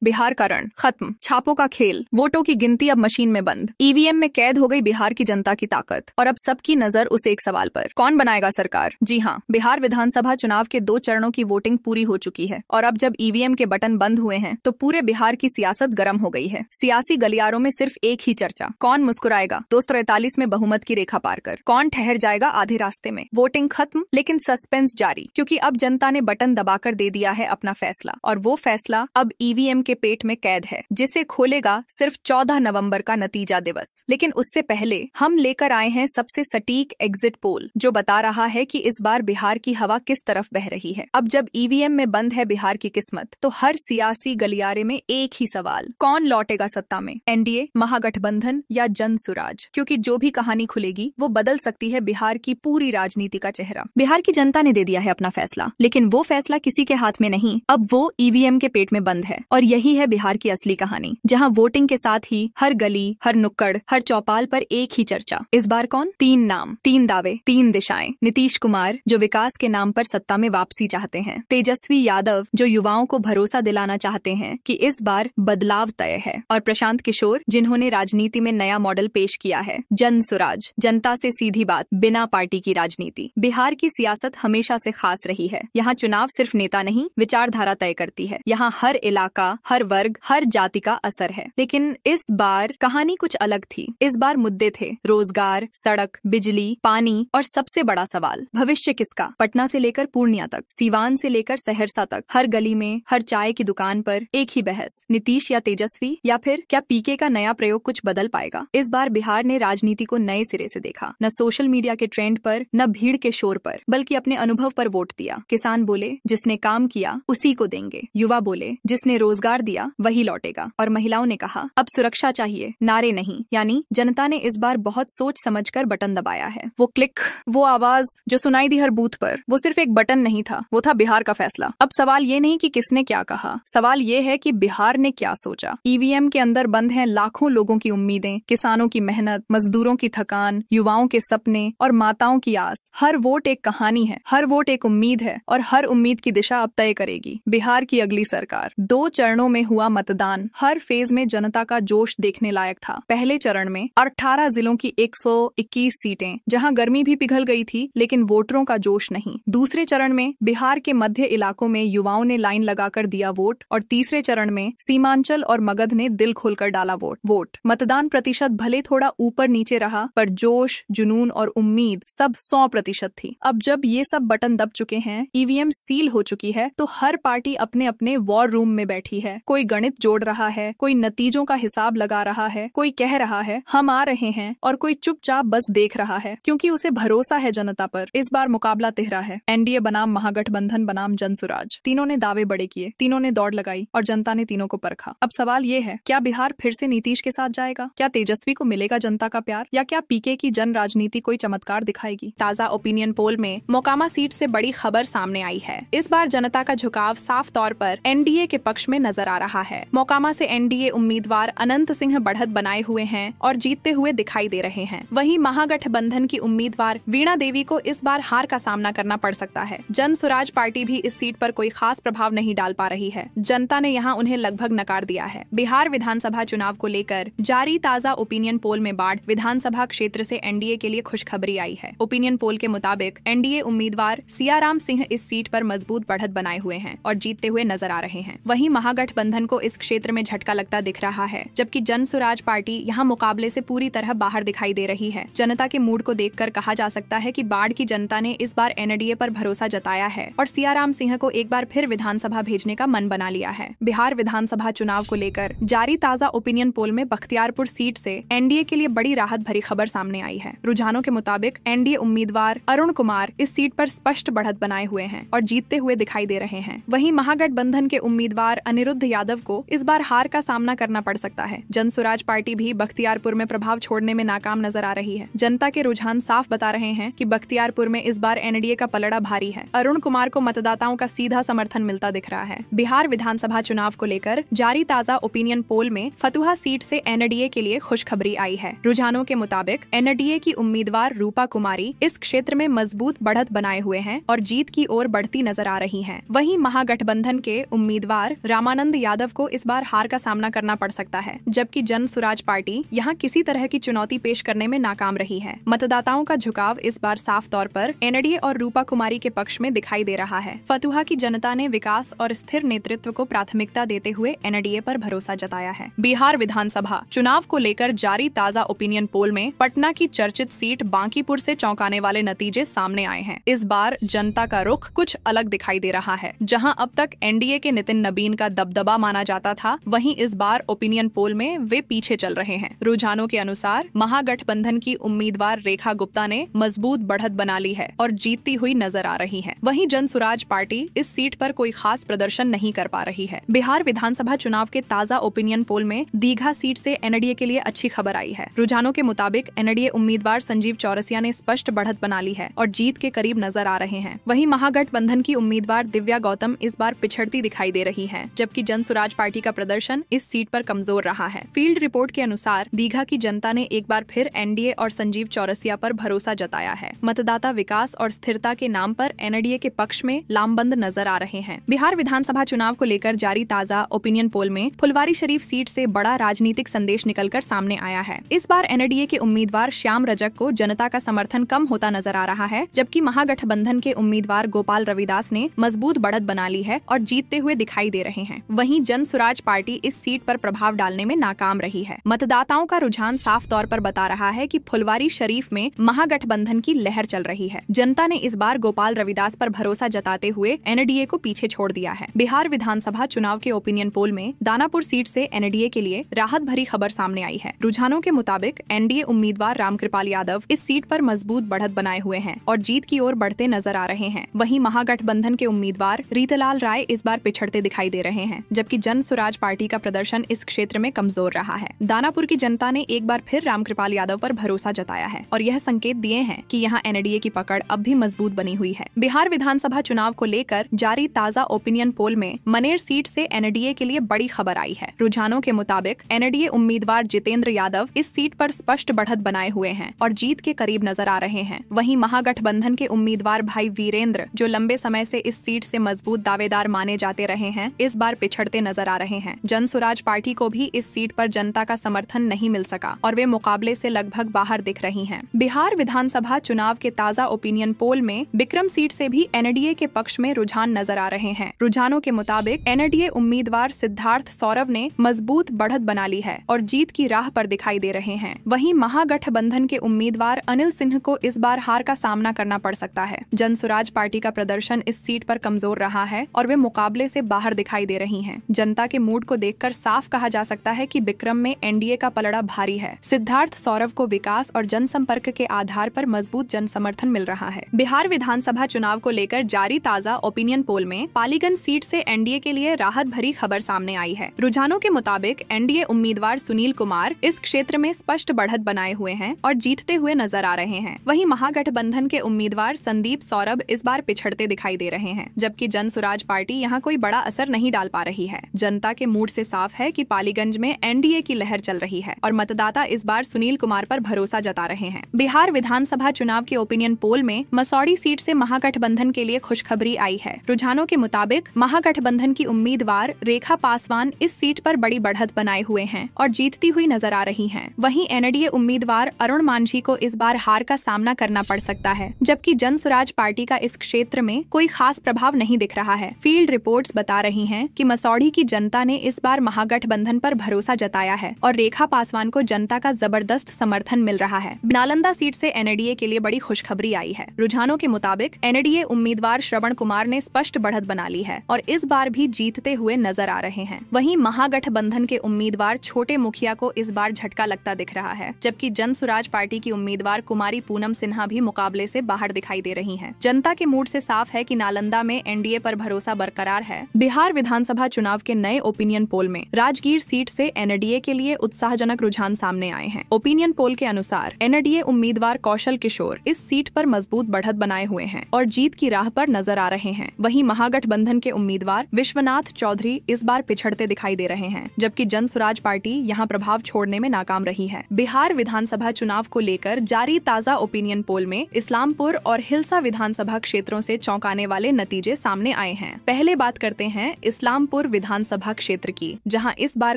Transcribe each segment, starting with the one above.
बिहार का रण खत्म, छापों का खेल, वोटों की गिनती अब मशीन में बंद, ईवीएम में कैद हो गई बिहार की जनता की ताकत। और अब सबकी नजर उस एक सवाल पर, कौन बनाएगा सरकार। जी हाँ, बिहार विधानसभा चुनाव के 2 चरणों की वोटिंग पूरी हो चुकी है और अब जब ईवीएम के बटन बंद हुए हैं तो पूरे बिहार की सियासत गर्म हो गई है। सियासी गलियारों में सिर्फ एक ही चर्चा, कौन मुस्कुराएगा 243 में बहुमत की रेखा पार कर, कौन ठहर जाएगा आधे रास्ते में। वोटिंग खत्म, लेकिन सस्पेंस जारी, क्योंकि अब जनता ने बटन दबाकर दे दिया है अपना फैसला, और वो फैसला अब ईवीएम के पेट में कैद है, जिसे खोलेगा सिर्फ 14 नवंबर का नतीजा दिवस। लेकिन उससे पहले हम लेकर आए हैं सबसे सटीक एग्जिट पोल, जो बता रहा है कि इस बार बिहार की हवा किस तरफ बह रही है। अब जब ईवीएम में बंद है बिहार की किस्मत, तो हर सियासी गलियारे में एक ही सवाल, कौन लौटेगा सत्ता में, एनडीए, महागठबंधन या जनसुराज। क्योंकि जो भी कहानी खुलेगी वो बदल सकती है बिहार की पूरी राजनीति का चेहरा। बिहार की जनता ने दे दिया है अपना फैसला, लेकिन वो फैसला किसी के हाथ में नहीं, अब वो ईवीएम के पेट में बंद है। और यही है बिहार की असली कहानी, जहां वोटिंग के साथ ही हर गली, हर नुक्कड़, हर चौपाल पर एक ही चर्चा। इस बार कौन? 3 नाम, 3 दावे, 3 दिशाएं। नीतीश कुमार, जो विकास के नाम पर सत्ता में वापसी चाहते हैं। तेजस्वी यादव, जो युवाओं को भरोसा दिलाना चाहते हैं कि इस बार बदलाव तय है। और प्रशांत किशोर, जिन्होंने राजनीति में नया मॉडल पेश किया है। जनसुराज, जनता से सीधी बात, बिना पार्टी की राजनीति। बिहार की सियासत हमेशा से खास रही है। यहाँ चुनाव सिर्फ नेता नहीं, विचारधारा तय करती है। यहाँ हर इलाका, हर वर्ग, हर जाति का असर है। लेकिन इस बार कहानी कुछ अलग थी। इस बार मुद्दे थे रोजगार, सड़क, बिजली, पानी और सबसे बड़ा सवाल, भविष्य किसका। पटना से लेकर पूर्णिया तक, सीवान से लेकर सहरसा तक, हर गली में, हर चाय की दुकान पर एक ही बहस, नीतीश या तेजस्वी, या फिर क्या पीके का नया प्रयोग कुछ बदल पाएगा। इस बार बिहार ने राजनीति को नए सिरे से देखा, न सोशल मीडिया के ट्रेंड पर, न भीड़ के शोर पर, बल्कि अपने अनुभव पर वोट दिया। किसान बोले, जिसने काम किया उसी को देंगे। युवा बोले, जिसने रोजगार दिया वही लौटेगा। और महिलाओं ने कहा, अब सुरक्षा चाहिए, नारे नहीं। यानी जनता ने इस बार बहुत सोच समझकर बटन दबाया है। वो क्लिक, वो आवाज जो सुनाई दी हर बूथ पर, वो सिर्फ एक बटन नहीं था, वो था बिहार का फैसला। अब सवाल ये नहीं कि किसने क्या कहा, सवाल ये है कि बिहार ने क्या सोचा। ईवीएम के अंदर बंद हैं लाखों लोगों की उम्मीदें, किसानों की मेहनत, मजदूरों की थकान, युवाओं के सपने और माताओं की आस। हर वोट एक कहानी है, हर वोट एक उम्मीद है, और हर उम्मीद की दिशा अब तय करेगी बिहार की अगली सरकार। 2 चरणों में हुआ मतदान, हर फेज में जनता का जोश देखने लायक था। पहले चरण में 18 जिलों की 121 सीटें, जहां गर्मी भी पिघल गई थी, लेकिन वोटरों का जोश नहीं। दूसरे चरण में बिहार के मध्य इलाकों में युवाओं ने लाइन लगाकर दिया वोट, और तीसरे चरण में सीमांचल और मगध ने दिल खोलकर डाला वोट। मतदान प्रतिशत भले थोड़ा ऊपर नीचे रहा, पर जोश, जुनून और उम्मीद सब 100% थी। अब जब ये सब बटन दब चुके हैं, ईवीएम सील हो चुकी है, तो हर पार्टी अपने अपने वॉर रूम में बैठी है। कोई गणित जोड़ रहा है, कोई नतीजों का हिसाब लगा रहा है, कोई कह रहा है हम आ रहे हैं, और कोई चुपचाप बस देख रहा है, क्योंकि उसे भरोसा है जनता पर। इस बार मुकाबला तिहरा है, एनडीए बनाम महागठबंधन बनाम जनसुराज। तीनों ने दावे बड़े किए, तीनों ने दौड़ लगाई, और जनता ने तीनों को परखा। अब सवाल ये है, क्या बिहार फिर से नीतीश के साथ जाएगा? क्या तेजस्वी को मिलेगा जनता का प्यार, या क्या पीके की जन राजनीति कोई चमत्कार दिखाएगी? ताजा ओपिनियन पोल में मोकामा सीट से बड़ी खबर सामने आई है। इस बार जनता का झुकाव साफ तौर पर एनडीए के पक्ष में नजर आ रहा है। मोकामा से एनडीए उम्मीदवार अनंत सिंह बढ़त बनाए हुए हैं और जीतते हुए दिखाई दे रहे हैं। वहीं महागठबंधन की उम्मीदवार वीणा देवी को इस बार हार का सामना करना पड़ सकता है। जनसुराज पार्टी भी इस सीट पर कोई खास प्रभाव नहीं डाल पा रही है। जनता ने यहाँ उन्हें लगभग नकार दिया है। बिहार विधानसभा चुनाव को लेकर जारी ताजा ओपिनियन पोल में बाढ़ विधानसभा क्षेत्र से एनडीए के लिए खुशखबरी आई है। ओपिनियन पोल के मुताबिक एनडीए उम्मीदवार सियाराम सिंह इस सीट पर मजबूत बढ़त बनाए हुए हैं और जीतते हुए नजर आ रहे हैं। वहीं महागठबंधन को इस क्षेत्र में झटका लगता दिख रहा है, जबकि जनसुराज पार्टी यहाँ मुकाबले से पूरी तरह बाहर दिखाई दे रही है। जनता के मूड को देखकर कहा जा सकता है कि बाढ़ की जनता ने इस बार एनडीए पर भरोसा जताया है और सियाराम सिंह को एक बार फिर विधानसभा भेजने का मन बना लिया है। बिहार विधानसभा चुनाव को लेकर जारी ताजा ओपिनियन पोल में बख्तियारपुर सीट से एनडीए के लिए बड़ी राहत भरी खबर सामने आई है। रुझानों के मुताबिक एनडीए उम्मीदवार अरुण कुमार इस सीट पर स्पष्ट बढ़त बनाए हुए हैं और जीतते हुए दिखाई दे रहे हैं। वहीं महागठबंधन के उम्मीदवार अनिरुद्ध यादव को इस बार हार का सामना करना पड़ सकता है। जनसुराज पार्टी भी बख्तियारपुर में प्रभाव छोड़ने में नाकाम नजर आ रही है। जनता के रुझान साफ बता रहे हैं कि बख्तियारपुर में इस बार एनडीए का पलड़ा भारी है। अरुण कुमार को मतदाताओं का सीधा समर्थन मिलता दिख रहा है। बिहार विधानसभा चुनाव को लेकर जारी ताजा ओपिनियन पोल में फतुहा सीट से एनडीए के लिए खुशखबरी आई है। रुझानों के मुताबिक एनडीए की उम्मीदवार रूपा कुमारी इस क्षेत्र में मजबूत बढ़त बनाए हुए हैं और जीत की ओर बढ़ती नजर आ रही हैं। वहीं महागठबंधन के उम्मीदवार रामानंद यादव को इस बार हार का सामना करना पड़ सकता है, जबकि जन सुराज पार्टी यहाँ किसी तरह की चुनौती पेश करने में नाकाम रही है। मतदाताओं का झुकाव इस बार साफ तौर पर एनडीए और रूपा कुमारी के पक्ष में दिखाई दे रहा है। फतुहा की जनता ने विकास और स्थिर नेतृत्व को प्राथमिकता देते हुए एनडीए पर भरोसा जताया है। बिहार विधानसभा चुनाव को लेकर जारी ताजा ओपिनियन पोल में पटना की चर्चित सीट बांकीपुर से चौंकाने वाले नतीजे सामने आए हैं। इस बार जनता का रुख कुछ अलग दिखाई दे रहा है। जहां अब तक एनडीए के नितिन नबीन का दबदबा माना जाता था, वहीं इस बार ओपिनियन पोल में वे पीछे चल रहे हैं। रुझानों के अनुसार महागठबंधन की उम्मीदवार रेखा गुप्ता ने मजबूत बढ़त बना ली है और जीतती हुई नजर आ रही है। वहीं जन सुराज पार्टी इस सीट पर कोई खास प्रदर्शन नहीं कर पा रही है। बिहार विधानसभा चुनाव के ताजा ओपिनियन पोल में दीघा सीट से एनडीए के लिए अच्छी खबर आई है। रुझानों के मुताबिक एनडीए उम्मीदवार संजीव चौरसिया ने स्पष्ट बढ़त बना ली है और जीत के करीब नजर आ रहे हैं। वहीं महागठबंधन की उम्मीदवार दिव्या गौतम इस बार पिछड़ती दिखाई दे रही है, जबकि जन सुराज पार्टी का प्रदर्शन इस सीट पर कमजोर रहा है। फील्ड रिपोर्ट के अनुसार दीघा की जनता ने एक बार फिर एनडीए और संजीव चौरसिया पर भरोसा जताया है। मतदाता विकास और स्थिरता के नाम पर एनडीए के पक्ष में लामबंद नजर आ रहे हैं। बिहार विधानसभा चुनाव को लेकर जारी ताजा ओपिनियन पोल में फुलवारीशरीफ सीट से बड़ा राजनीतिक संदेश निकलकर सामने आया है। इस बार एनडीए के उम्मीदवार श्याम रजक को जनता का समर्थन कम होता नजर आ रहा है, जबकि महागठबंधन के उम्मीदवार गोपाल रविदास ने मजबूत बढ़त बना ली है और जीतते हुए दिखाई दे रहे हैं। वहीं जन सुराज पार्टी इस सीट पर प्रभाव डालने में नाकाम रही है। मतदाताओं का रुझान साफ तौर पर बता रहा है कि फुलवारीशरीफ में महागठबंधन की लहर चल रही है। जनता ने इस बार गोपाल रविदास पर भरोसा जताते हुए एनडीए को पीछे छोड़ दिया है। बिहार विधानसभा चुनाव के ओपिनियन पोल में दानापुर सीट से एनडीए के लिए राहत भरी खबर सामने आई है। रुझानों के मुताबिक एनडीए उम्मीदवार रामकृपाल यादव इस सीट पर मजबूत बढ़त बनाए हुए हैं और जीत की ओर बढ़ते नजर आ रहे हैं। वहीं महागठबंधन के उम्मीदवार रीतलाल राय इस बार पिछड़ते दिखाई दे रहे हैं, जबकि जन सुराज पार्टी का प्रदर्शन इस क्षेत्र में कमजोर रहा है। दानापुर की जनता ने एक बार फिर रामकृपाल यादव पर भरोसा जताया है और यह संकेत दिए हैं कि यहाँ एनडीए की पकड़ अब भी मजबूत बनी हुई है। बिहार विधानसभा चुनाव को लेकर जारी ताजा ओपिनियन पोल में मनेर सीट से एनडीए के लिए बड़ी खबर आई है। रुझानों के मुताबिक एनडीए उम्मीदवार जितेंद्र यादव इस सीट पर स्पष्ट बढ़त बनाए हुए हैं और जीत के करीब नजर आ रहे हैं। वहीं महागठबंधन के उम्मीदवार भाई वीरेंद्र, जो लंबे समय से इस सीट से मजबूत दावेदार माने जाते रहे हैं, इस बार पिछड़ते नजर आ रहे हैं। जन सुराज पार्टी को भी इस सीट पर जनता का समर्थन नहीं मिल सका और वे मुकाबले से लगभग बाहर दिख रही हैं। बिहार विधानसभा चुनाव के ताजा ओपिनियन पोल में बिक्रम सीट से भी एनडीए के पक्ष में रुझान नजर आ रहे हैं। रुझानों के मुताबिक एनडीए उम्मीदवार सिद्धार्थ सौरभ ने मजबूत बढ़त बना ली है और जीत की राह पर दिखाई दे रहे हैं। वहीं महागठबंधन के उम्मीदवार अनिल सिंह को इस बार हार का सामना करना पड़ सकता है। जन सुराज पार्टी का प्रदर्शन इस सीट पर कमजोर रहा है और वे मुकाबले से बाहर दिखाई दे रही हैं। जनता के मूड को देखकर साफ कहा जा सकता है कि बिक्रम में एनडीए का पलड़ा भारी है। सिद्धार्थ सौरभ को विकास और जनसंपर्क के आधार पर मजबूत जन समर्थन मिल रहा है। बिहार विधानसभा चुनाव को लेकर जारी ताजा ओपिनियन पोल में पालीगंज सीट से एनडीए के लिए राहत भरी खबर सामने आई है। रुझानों के मुताबिक एनडीए उम्मीदवार सुनील कुमार इस क्षेत्र में स्पष्ट बढ़त बनाए हुए हैं और जीतते हुए नजर आ रहे हैं। वहीं महागठबंधन के उम्मीदवार संदीप सौरभ इस बार पिछड़ते दिखाई दे रहे हैं, जबकि जन सुराज पार्टी यहाँ कोई बड़ा असर नहीं डाल पा रही है। जनता के मूड से साफ है कि पालीगंज में एनडीए की लहर चल रही है और मतदाता इस बार सुनील कुमार पर भरोसा जता रहे हैं। बिहार विधानसभा चुनाव के ओपिनियन पोल में मसौड़ी सीट से महागठबंधन के लिए खुशखबरी आई है। रुझानों के मुताबिक महागठबंधन की उम्मीदवार रेखा पासवान इस सीट पर बड़ी बढ़त बनाए हुए हैं और जीतती हुई नजर आ रही हैं। वहीं एनडीए उम्मीदवार अरुण मांझी को इस बार हार का सामना करना पड़ सकता है, जबकि जन सुराज पार्टी का इस क्षेत्र में कोई खास प्रभाव नहीं दिख रहा है। फील्ड रिपोर्ट्स बता रही हैं कि मसौड़ी की जनता ने इस बार महागठबंधन पर भरोसा जताया है और रेखा पासवान को जनता का जबरदस्त समर्थन मिल रहा है। नालंदा सीट से एनडीए के लिए बड़ी खुशखबरी आई है। रुझानों के मुताबिक एनडीए उम्मीदवार श्रवण कुमार ने स्पष्ट बढ़त बना ली है और इस बार भी जीतते हुए नजर आ रहे हैं। वहीं महागठबंधन के उम्मीदवार छोटे मुखिया को इस बार झटका लगता दिख रहा है, जबकि जन सुराज पार्टी की उम्मीदवार कुमारी पूनम सिन्हा भी मुकाबले से बाहर दिखाई दे रही हैं। जनता के मूड से साफ है कि नालंदा में एनडीए पर भरोसा बरकरार है। बिहार विधानसभा चुनाव के नए ओपिनियन पोल में राजगीर सीट से एनडीए के लिए उत्साहजनक रुझान सामने आए हैं। ओपिनियन पोल के अनुसार एनडीए उम्मीदवार कौशल किशोर इस सीट पर मजबूत बढ़त बनाए हुए हैं और जीत की राह पर नजर आ रहे हैं। वहीं महागठबंधन के उम्मीदवार विश्वनाथ चौधरी इस बार पिछड़ते दिखाई दे रहे हैं, जबकि जन सुराज पार्टी यहां प्रभाव छोड़ने में नाकाम रही है। बिहार विधानसभा चुनाव को लेकर जारी ताजा ओपिनियन पोल में इस्लामपुर और हिलसा विधानसभा क्षेत्रों से चौंकाने वाले नतीजे सामने आए हैं। पहले बात करते हैं इस्लामपुर शाहपुर विधानसभा क्षेत्र की, जहां इस बार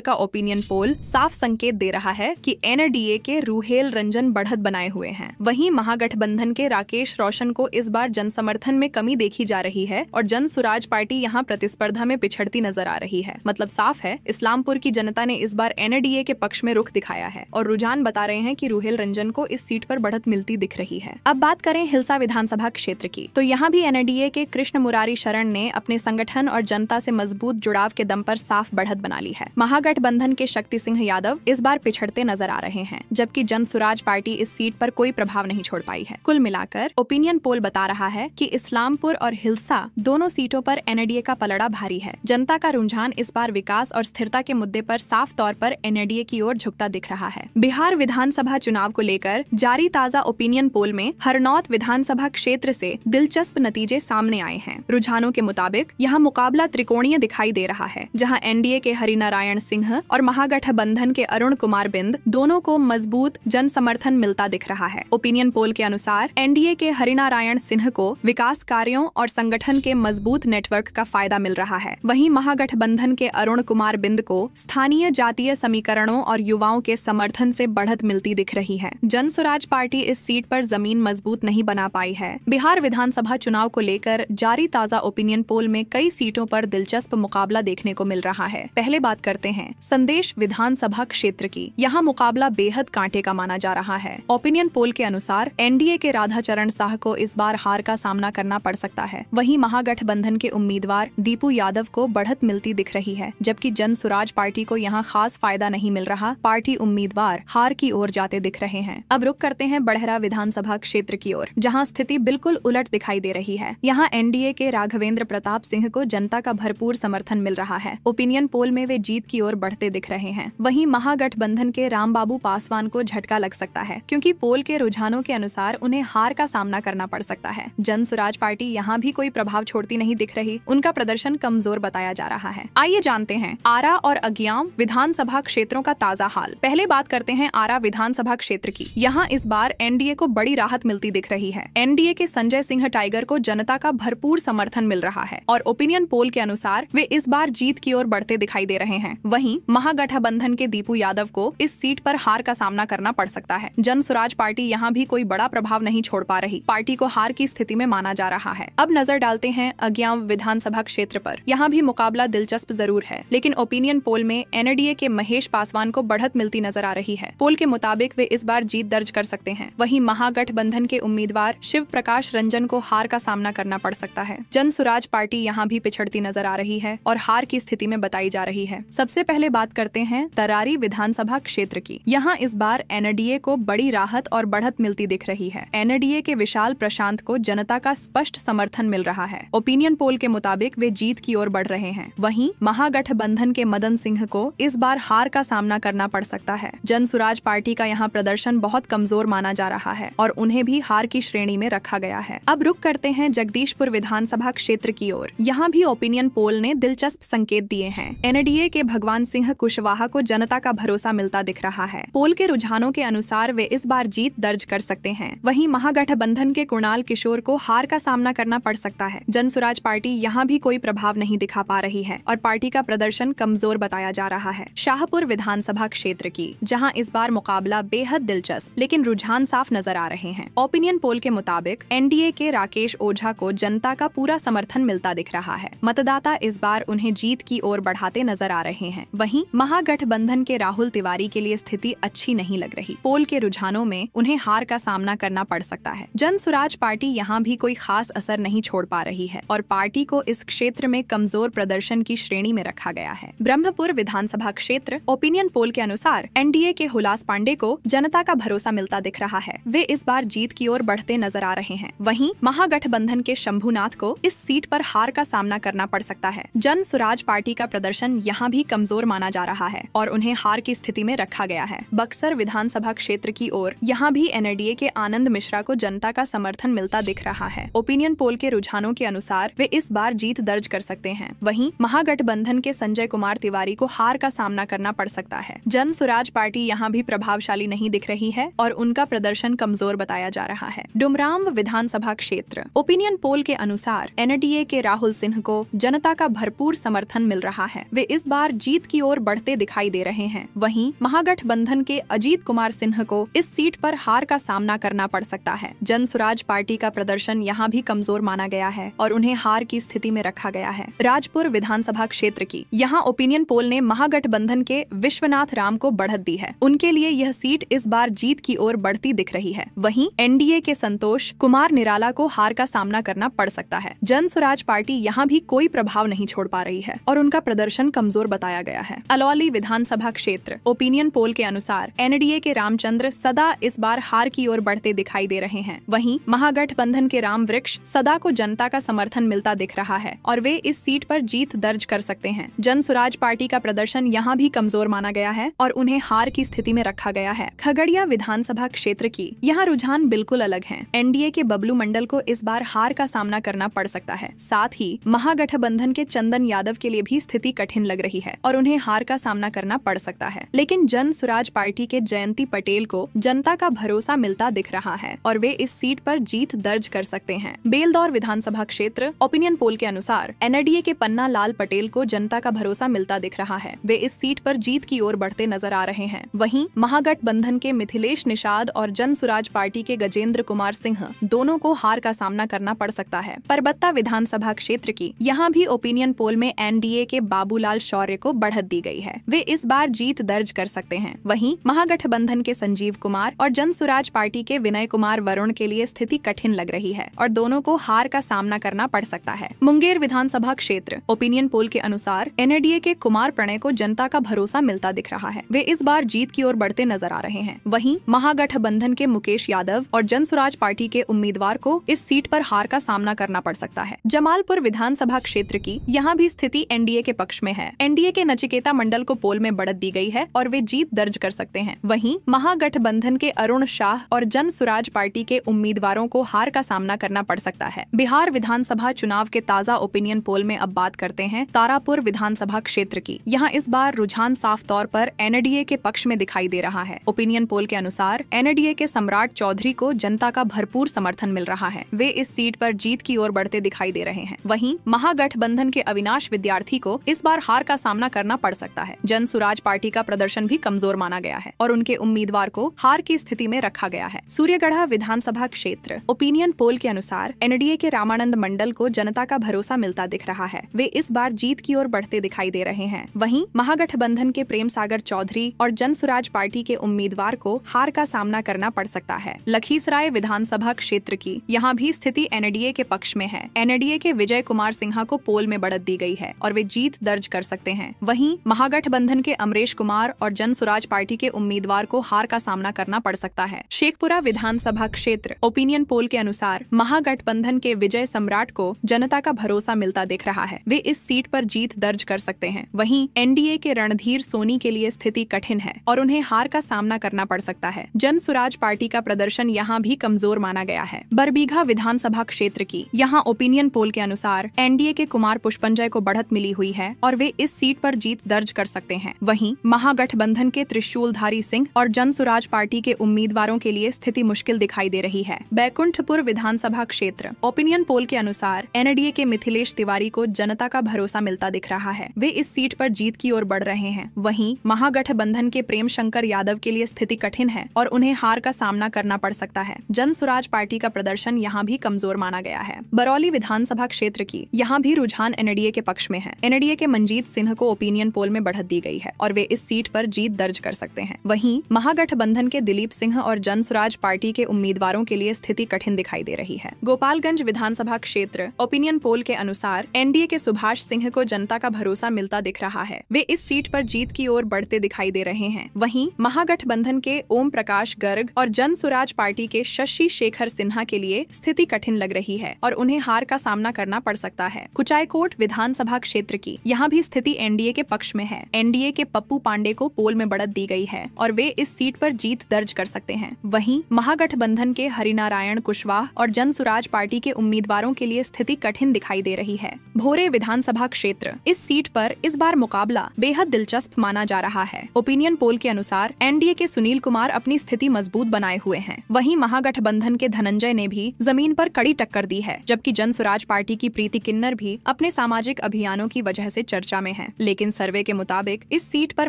का ओपिनियन पोल साफ संकेत दे रहा है कि एनडीए के रुहेल रंजन बढ़त बनाए हुए हैं। वहीं महागठबंधन के राकेश रोशन को इस बार जन समर्थन में कमी देखी जा रही है और जन सुराज पार्टी यहां प्रतिस्पर्धा में पिछड़ती नजर आ रही है। मतलब साफ है, इस्लामपुर की जनता ने इस बार एनडीए के पक्ष में रुख दिखाया है और रुझान बता रहे हैं कि रुहेल रंजन को इस सीट पर बढ़त मिलती दिख रही है। अब बात करें हिलसा विधानसभा क्षेत्र की, तो यहाँ भी एनडीए के कृष्ण मुरारी शरण ने अपने संगठन और जनता से मजबूत जुड़ाव के दम पर साफ बढ़त बना ली है। महागठबंधन के शक्ति सिंह यादव इस बार पिछड़ते नजर आ रहे हैं, जबकि जन सुराज पार्टी इस सीट पर कोई प्रभाव नहीं छोड़ पाई है। कुल मिलाकर ओपिनियन पोल बता रहा है कि इस्लामपुर और हिलसा दोनों सीटों पर एनडीए का पलड़ा भारी है। जनता का रुझान इस बार विकास और स्थिरता के मुद्दे पर साफ तौर पर एनडीए की ओर झुकता दिख रहा है। बिहार विधानसभा चुनाव को लेकर जारी ताजा ओपिनियन पोल में हरनौत विधानसभा क्षेत्र से दिलचस्प नतीजे सामने आए हैं। रुझानों के मुताबिक यहाँ मुकाबला त्रिकोणीय दिखाई दे रहा है, जहाँ एनडीए के हरिनारायण सिंह और महागठबंधन के अरुण कुमार बिंद दोनों को मजबूत जन समर्थन मिलता दिख रहा है। ओपिनियन पोल के अनुसार एनडीए के हरिनारायण सिंह को विकास कार्यों और संगठन के मजबूत नेटवर्क का फायदा मिल रहा है। वहीं महागठबंधन के अरुण कुमार बिंद को स्थानीय जातीय समीकरणों और युवाओं के समर्थन से बढ़त मिलती दिख रही है। जन सुराज पार्टी इस सीट पर जमीन मजबूत नहीं बना पाई है। बिहार विधानसभा चुनाव को लेकर जारी ताजा ओपिनियन पोल में कई सीटों पर दिलचस्प मुकाबला देखने को मिल रहा है। पहले बात करते हैं संदेश विधानसभा क्षेत्र की। यहाँ मुकाबला बेहद कांटे का माना जा रहा है। ओपिनियन पोल के अनुसार एनडीए के राधाचरण शाह को इस बार हार का सामना करना पड़ सकता है। वहीं महागठबंधन के उम्मीदवार दीपू यादव को बढ़त मिलती दिख रही है, जबकि जन सुराज पार्टी को यहाँ खास फायदा नहीं मिल रहा। पार्टी उम्मीदवार हार की ओर जाते दिख रहे हैं। अब रुक करते हैं बड़हरा विधानसभा क्षेत्र की ओर, जहाँ स्थिति बिल्कुल उलट दिखाई दे रही है। यहाँ एनडीए के राघवेंद्र प्रताप सिंह को जनता का भरपूर समर्थन मिल रहा है। ओपिनियन पोल में वे जीत की ओर बढ़ते दिख रहे हैं। वहीं महागठबंधन के रामबाबू पासवान को झटका लग सकता है, क्योंकि पोल के रुझानों के अनुसार उन्हें हार का सामना करना पड़ सकता है। जन सुराज पार्टी यहाँ भी कोई प्रभाव छोड़ती नहीं दिख रही। उनका प्रदर्शन कमजोर बताया जा रहा है। आइए जानते हैं आरा और अज्ञाम विधानसभा क्षेत्रों का ताजा हाल। पहले बात करते हैं आरा विधानसभा क्षेत्र की। यहाँ इस बार एनडीए को बड़ी राहत मिलती दिख रही है। एनडीए के संजय सिंह टाइगर को जनता का भरपूर समर्थन मिल रहा है और ओपिनियन पोल के अनुसार वे इस बार जीत की ओर बढ़ते दिखाई दे रहे हैं। वहीं महागठबंधन के दीपू यादव को इस सीट पर हार का सामना करना पड़ सकता है। जन सुराज पार्टी यहाँ भी कोई बड़ा प्रभाव नहीं छोड़ पा रही। पार्टी को हार की स्थिति में माना जा रहा है। अब नजर डालते हैं अज्ञाम विधानसभा क्षेत्र पर। यहाँ भी मुकाबला दिलचस्प जरूर है, लेकिन ओपिनियन पोल में एनडीए के महेश पासवान को बढ़त मिलती नजर आ रही है। पोल के मुताबिक वे इस बार जीत दर्ज कर सकते हैं। वहीं महागठबंधन के उम्मीदवार शिव प्रकाश रंजन को हार का सामना करना पड़ सकता है। जन सुराज पार्टी यहाँ भी पिछड़ती नजर आ रही है और हार की स्थिति में बताई जा रही है। सबसे पहले बात करते हैं तरारी विधानसभा क्षेत्र की। यहाँ इस बार एनडीए को बड़ी राहत और बढ़त मिलती दिख रही है। एनडीए के विशाल प्रशांत को जनता का स्पष्ट समर्थन मिल रहा है। ओपिनियन पोल के मुताबिक वे जीत की ओर बढ़ रहे हैं। वहीं महागठबंधन के मदन सिंह को इस बार हार का सामना करना पड़ सकता है। जन सुराज पार्टी का यहाँ प्रदर्शन बहुत कमजोर माना जा रहा है और उन्हें भी हार की श्रेणी में रखा गया है। अब रुक करते हैं जगदीशपुर विधानसभा क्षेत्र की ओर। यहाँ भी ओपिनियन पोल ने दिलचस्प संकेत दिए हैं। एनडीए के भगवान सिंह कुशवाहा को जनता का भरोसा मिलता दिख रहा है। पोल के रुझानों के अनुसार वे इस बार जीत दर्ज कर सकते हैं। वहीं महागठबंधन के कुणाल किशोर को हार का सामना करना पड़ सकता है। जन सुराज पार्टी यहाँ भी कोई प्रभाव नहीं दिखा पा रही है और पार्टी का प्रदर्शन कमजोर बताया जा रहा है। शाहपुर विधानसभा क्षेत्र की, जहाँ इस बार मुकाबला बेहद दिलचस्प लेकिन रुझान साफ नजर आ रहे हैं। ओपिनियन पोल के मुताबिक एनडीए के राकेश ओझा को जनता का पूरा समर्थन मिलता दिख रहा है। मतदाता इस बार उन्हें जीत की ओर बढ़ाते नजर आ रहे हैं। वहीं महागठबंधन के राहुल तिवारी के लिए स्थिति अच्छी नहीं लग रही। पोल के रुझानों में उन्हें हार का सामना करना पड़ सकता है। जन सुराज पार्टी यहाँ भी कोई खास असर नहीं छोड़ पा रही है और पार्टी को इस क्षेत्र में कमजोर प्रदर्शन की श्रेणी में रखा गया है। ब्रह्मपुर विधानसभा क्षेत्र, ओपिनियन पोल के अनुसार एनडीए के हुलास पांडे को जनता का भरोसा मिलता दिख रहा है। वे इस बार जीत की ओर बढ़ते नजर आ रहे हैं। वहीं महागठबंधन के शंभुनाथ को इस सीट पर हार का सामना करना पड़ सकता है। जन सुराज पार्टी का प्रदर्शन यहाँ भी कमजोर माना जा रहा है और उन्हें हार की स्थिति में रखा गया है। बक्सर विधानसभा क्षेत्र की ओर यहाँ भी एनडीए के आनंद मिश्रा को जनता का समर्थन मिलता दिख रहा है। ओपिनियन पोल के रुझानों के अनुसार वे इस बार जीत दर्ज कर सकते हैं। वहीं महागठबंधन के संजय कुमार तिवारी को हार का सामना करना पड़ सकता है। जन सुराज पार्टी यहाँ भी प्रभावशाली नहीं दिख रही है और उनका प्रदर्शन कमजोर बताया जा रहा है। डुमरांव विधानसभा क्षेत्र, ओपिनियन पोल के अनुसार एनडीए के राहुल सिंह को जनता का भरपूर भरपूर समर्थन मिल रहा है। वे इस बार जीत की ओर बढ़ते दिखाई दे रहे हैं। वहीं महागठबंधन के अजीत कुमार सिंह को इस सीट पर हार का सामना करना पड़ सकता है। जन सुराज पार्टी का प्रदर्शन यहाँ भी कमजोर माना गया है और उन्हें हार की स्थिति में रखा गया है। राजपुर विधानसभा क्षेत्र की यहाँ ओपिनियन पोल ने महागठबंधन के विश्वनाथ राम को बढ़त दी है। उनके लिए यह सीट इस बार जीत की ओर बढ़ती दिख रही है। वहीं एनडीए के संतोष कुमार निराला को हार का सामना करना पड़ सकता है। जन सुराज पार्टी यहाँ भी कोई प्रभाव नहीं छोड़ पा रही है और उनका प्रदर्शन कमजोर बताया गया है। अलौली विधानसभा क्षेत्र ओपिनियन पोल के अनुसार एनडीए के रामचंद्र सदा इस बार हार की ओर बढ़ते दिखाई दे रहे हैं। वहीं महागठबंधन के राम वृक्ष सदा को जनता का समर्थन मिलता दिख रहा है और वे इस सीट पर जीत दर्ज कर सकते हैं। जन सुराज पार्टी का प्रदर्शन यहाँ भी कमजोर माना गया है और उन्हें हार की स्थिति में रखा गया है। खगड़िया विधानसभा क्षेत्र की यहाँ रुझान बिल्कुल अलग है। एनडीए के बबलू मंडल को इस बार हार का सामना करना पड़ सकता है। साथ ही महागठबंधन के चंदन यादव के लिए भी स्थिति कठिन लग रही है और उन्हें हार का सामना करना पड़ सकता है। लेकिन जन सुराज पार्टी के जयंती पटेल को जनता का भरोसा मिलता दिख रहा है और वे इस सीट पर जीत दर्ज कर सकते हैं। बेलदौर विधानसभा क्षेत्र ओपिनियन पोल के अनुसार एनडीए के पन्ना लाल पटेल को जनता का भरोसा मिलता दिख रहा है। वे इस सीट पर जीत की ओर बढ़ते नजर आ रहे हैं। वहीं महागठबंधन के मिथिलेश निषाद और जन सुराज पार्टी के गजेंद्र कुमार सिंह दोनों को हार का सामना करना पड़ सकता है। परबत्ता विधानसभा क्षेत्र की यहाँ भी ओपिनियन पोल में एनडीए के बाबूलाल शौर्य को बढ़त दी गई है। वे इस बार जीत दर्ज कर सकते हैं। वहीं महागठबंधन के संजीव कुमार और जन सुराज पार्टी के विनय कुमार वरुण के लिए स्थिति कठिन लग रही है और दोनों को हार का सामना करना पड़ सकता है। मुंगेर विधानसभा क्षेत्र ओपिनियन पोल के अनुसार एनडीए के कुमार प्रणय को जनता का भरोसा मिलता दिख रहा है। वे इस बार जीत की ओर बढ़ते नजर आ रहे हैं। वहीं महागठबंधन के मुकेश यादव और जन सुराज पार्टी के उम्मीदवार को इस सीट पर हार का सामना करना पड़ सकता है। जमालपुर विधानसभा क्षेत्र की यहाँ भी स्थिति एनडीए के पक्ष में है। एनडीए के नचिकेता मंडल को पोल में बढ़त दी गई है और वे जीत दर्ज कर सकते हैं। वहीं महागठबंधन के अरुण शाह और जन सुराज पार्टी के उम्मीदवारों को हार का सामना करना पड़ सकता है। बिहार विधानसभा चुनाव के ताजा ओपिनियन पोल में अब बात करते हैं तारापुर विधानसभा क्षेत्र की। यहाँ इस बार रुझान साफ तौर पर एनडीए के पक्ष में दिखाई दे रहा है। ओपिनियन पोल के अनुसार एनडीए के सम्राट चौधरी को जनता का भरपूर समर्थन मिल रहा है। वे इस सीट पर जीत की ओर बढ़ते दिखाई दे रहे हैं। वहीं महागठबंधन के अविनाश विद्यार्थी को इस बार हार का सामना करना पड़ सकता है। जन सुराज पार्टी का प्रदर्शन भी कमजोर माना गया है और उनके उम्मीदवार को हार की स्थिति में रखा गया है। सूर्यगढ़ा विधानसभा क्षेत्र ओपिनियन पोल के अनुसार एनडीए के रामानंद मंडल को जनता का भरोसा मिलता दिख रहा है। वे इस बार जीत की ओर बढ़ते दिखाई दे रहे हैं। वहीं महागठबंधन के प्रेम सागर चौधरी और जन सुराज पार्टी के उम्मीदवार को हार का सामना करना पड़ सकता है। लखीसराय विधानसभा क्षेत्र की यहाँ भी स्थिति एनडीए के पक्ष में है। एनडीए के विजय कुमार सिन्हा को पोल में बढ़त दी गई है और वे जीत दर्ज कर सकते हैं। वहीं महागठबंधन के अमरेश कुमार और जन सुराज पार्टी के उम्मीदवार को हार का सामना करना पड़ सकता है। शेखपुरा विधानसभा क्षेत्र ओपिनियन पोल के अनुसार महागठबंधन के विजय सम्राट को जनता का भरोसा मिलता दिख रहा है। वे इस सीट पर जीत दर्ज कर सकते हैं। वहीं एनडीए के रणधीर सोनी के लिए स्थिति कठिन है और उन्हें हार का सामना करना पड़ सकता है। जन सुराज पार्टी का प्रदर्शन यहाँ भी कमजोर माना गया है। बरबीघा विधानसभा क्षेत्र की यहाँ ओपिनियन पोल के अनुसार एनडीए के कुमार पुष्पंजय को बढ़त मिली हुई है और वे इस सीट पर जीत दर्ज कर सकते हैं। वहीं महागठबंधन के त्रिशूलधारी सिंह और जन सुराज पार्टी के उम्मीदवारों के लिए स्थिति मुश्किल दिखाई दे रही है। बैकुंठपुर विधानसभा क्षेत्र ओपिनियन पोल के अनुसार एनडीए के मिथिलेश तिवारी को जनता का भरोसा मिलता दिख रहा है। वे इस सीट पर जीत की ओर बढ़ रहे हैं। वहीं महागठबंधन के प्रेम शंकर यादव के लिए स्थिति कठिन है और उन्हें हार का सामना करना पड़ सकता है। जन सुराज पार्टी का प्रदर्शन यहाँ भी कमजोर माना गया है। बरौली विधानसभा क्षेत्र की यहाँ भी रुझान एनडीए के पक्ष में है। एनडीए के मंजीत सिंह को ओपिनियन पोल में बढ़त दी गई है और वे इस सीट पर जीत दर्ज कर सकते हैं। वहीं महागठबंधन के दिलीप सिंह और जन सुराज पार्टी के उम्मीदवारों के लिए स्थिति कठिन दिखाई दे रही है। गोपालगंज विधानसभा क्षेत्र ओपिनियन पोल के अनुसार एनडीए के सुभाष सिंह को जनता का भरोसा मिलता दिख रहा है। वे इस सीट पर जीत की ओर बढ़ते दिखाई दे रहे हैं। वहीं महागठबंधन के ओम प्रकाश गर्ग और जन सुराज पार्टी के शशि शेखर सिन्हा के लिए स्थिति कठिन लग रही है और उन्हें हार का सामना करना पड़ सकता है। कुचायकोट विधानसभा क्षेत्र की यहाँ भी स्थिति एनडीए के पक्ष में है। एनडीए के पप्पू पांडे को पोल में बढ़त दी गई है और वे इस सीट पर जीत दर्ज कर सकते हैं। वहीं महागठबंधन के हरिनारायण कुशवाहा और जन सुराज पार्टी के उम्मीदवारों के लिए स्थिति कठिन दिखाई दे रही है। भोरे विधानसभा क्षेत्र इस सीट पर इस बार मुकाबला बेहद दिलचस्प माना जा रहा है। ओपिनियन पोल के अनुसार एनडीए के सुनील कुमार अपनी स्थिति मजबूत बनाए हुए हैं। वहीं महागठबंधन के धनंजय ने भी जमीन पर कड़ी टक्कर दी है, जबकि जन सुराज पार्टी की प्रीति किन्नर भी अपने सामाजिक अनेक अभियानों की वजह से चर्चा में है, लेकिन सर्वे के मुताबिक इस सीट पर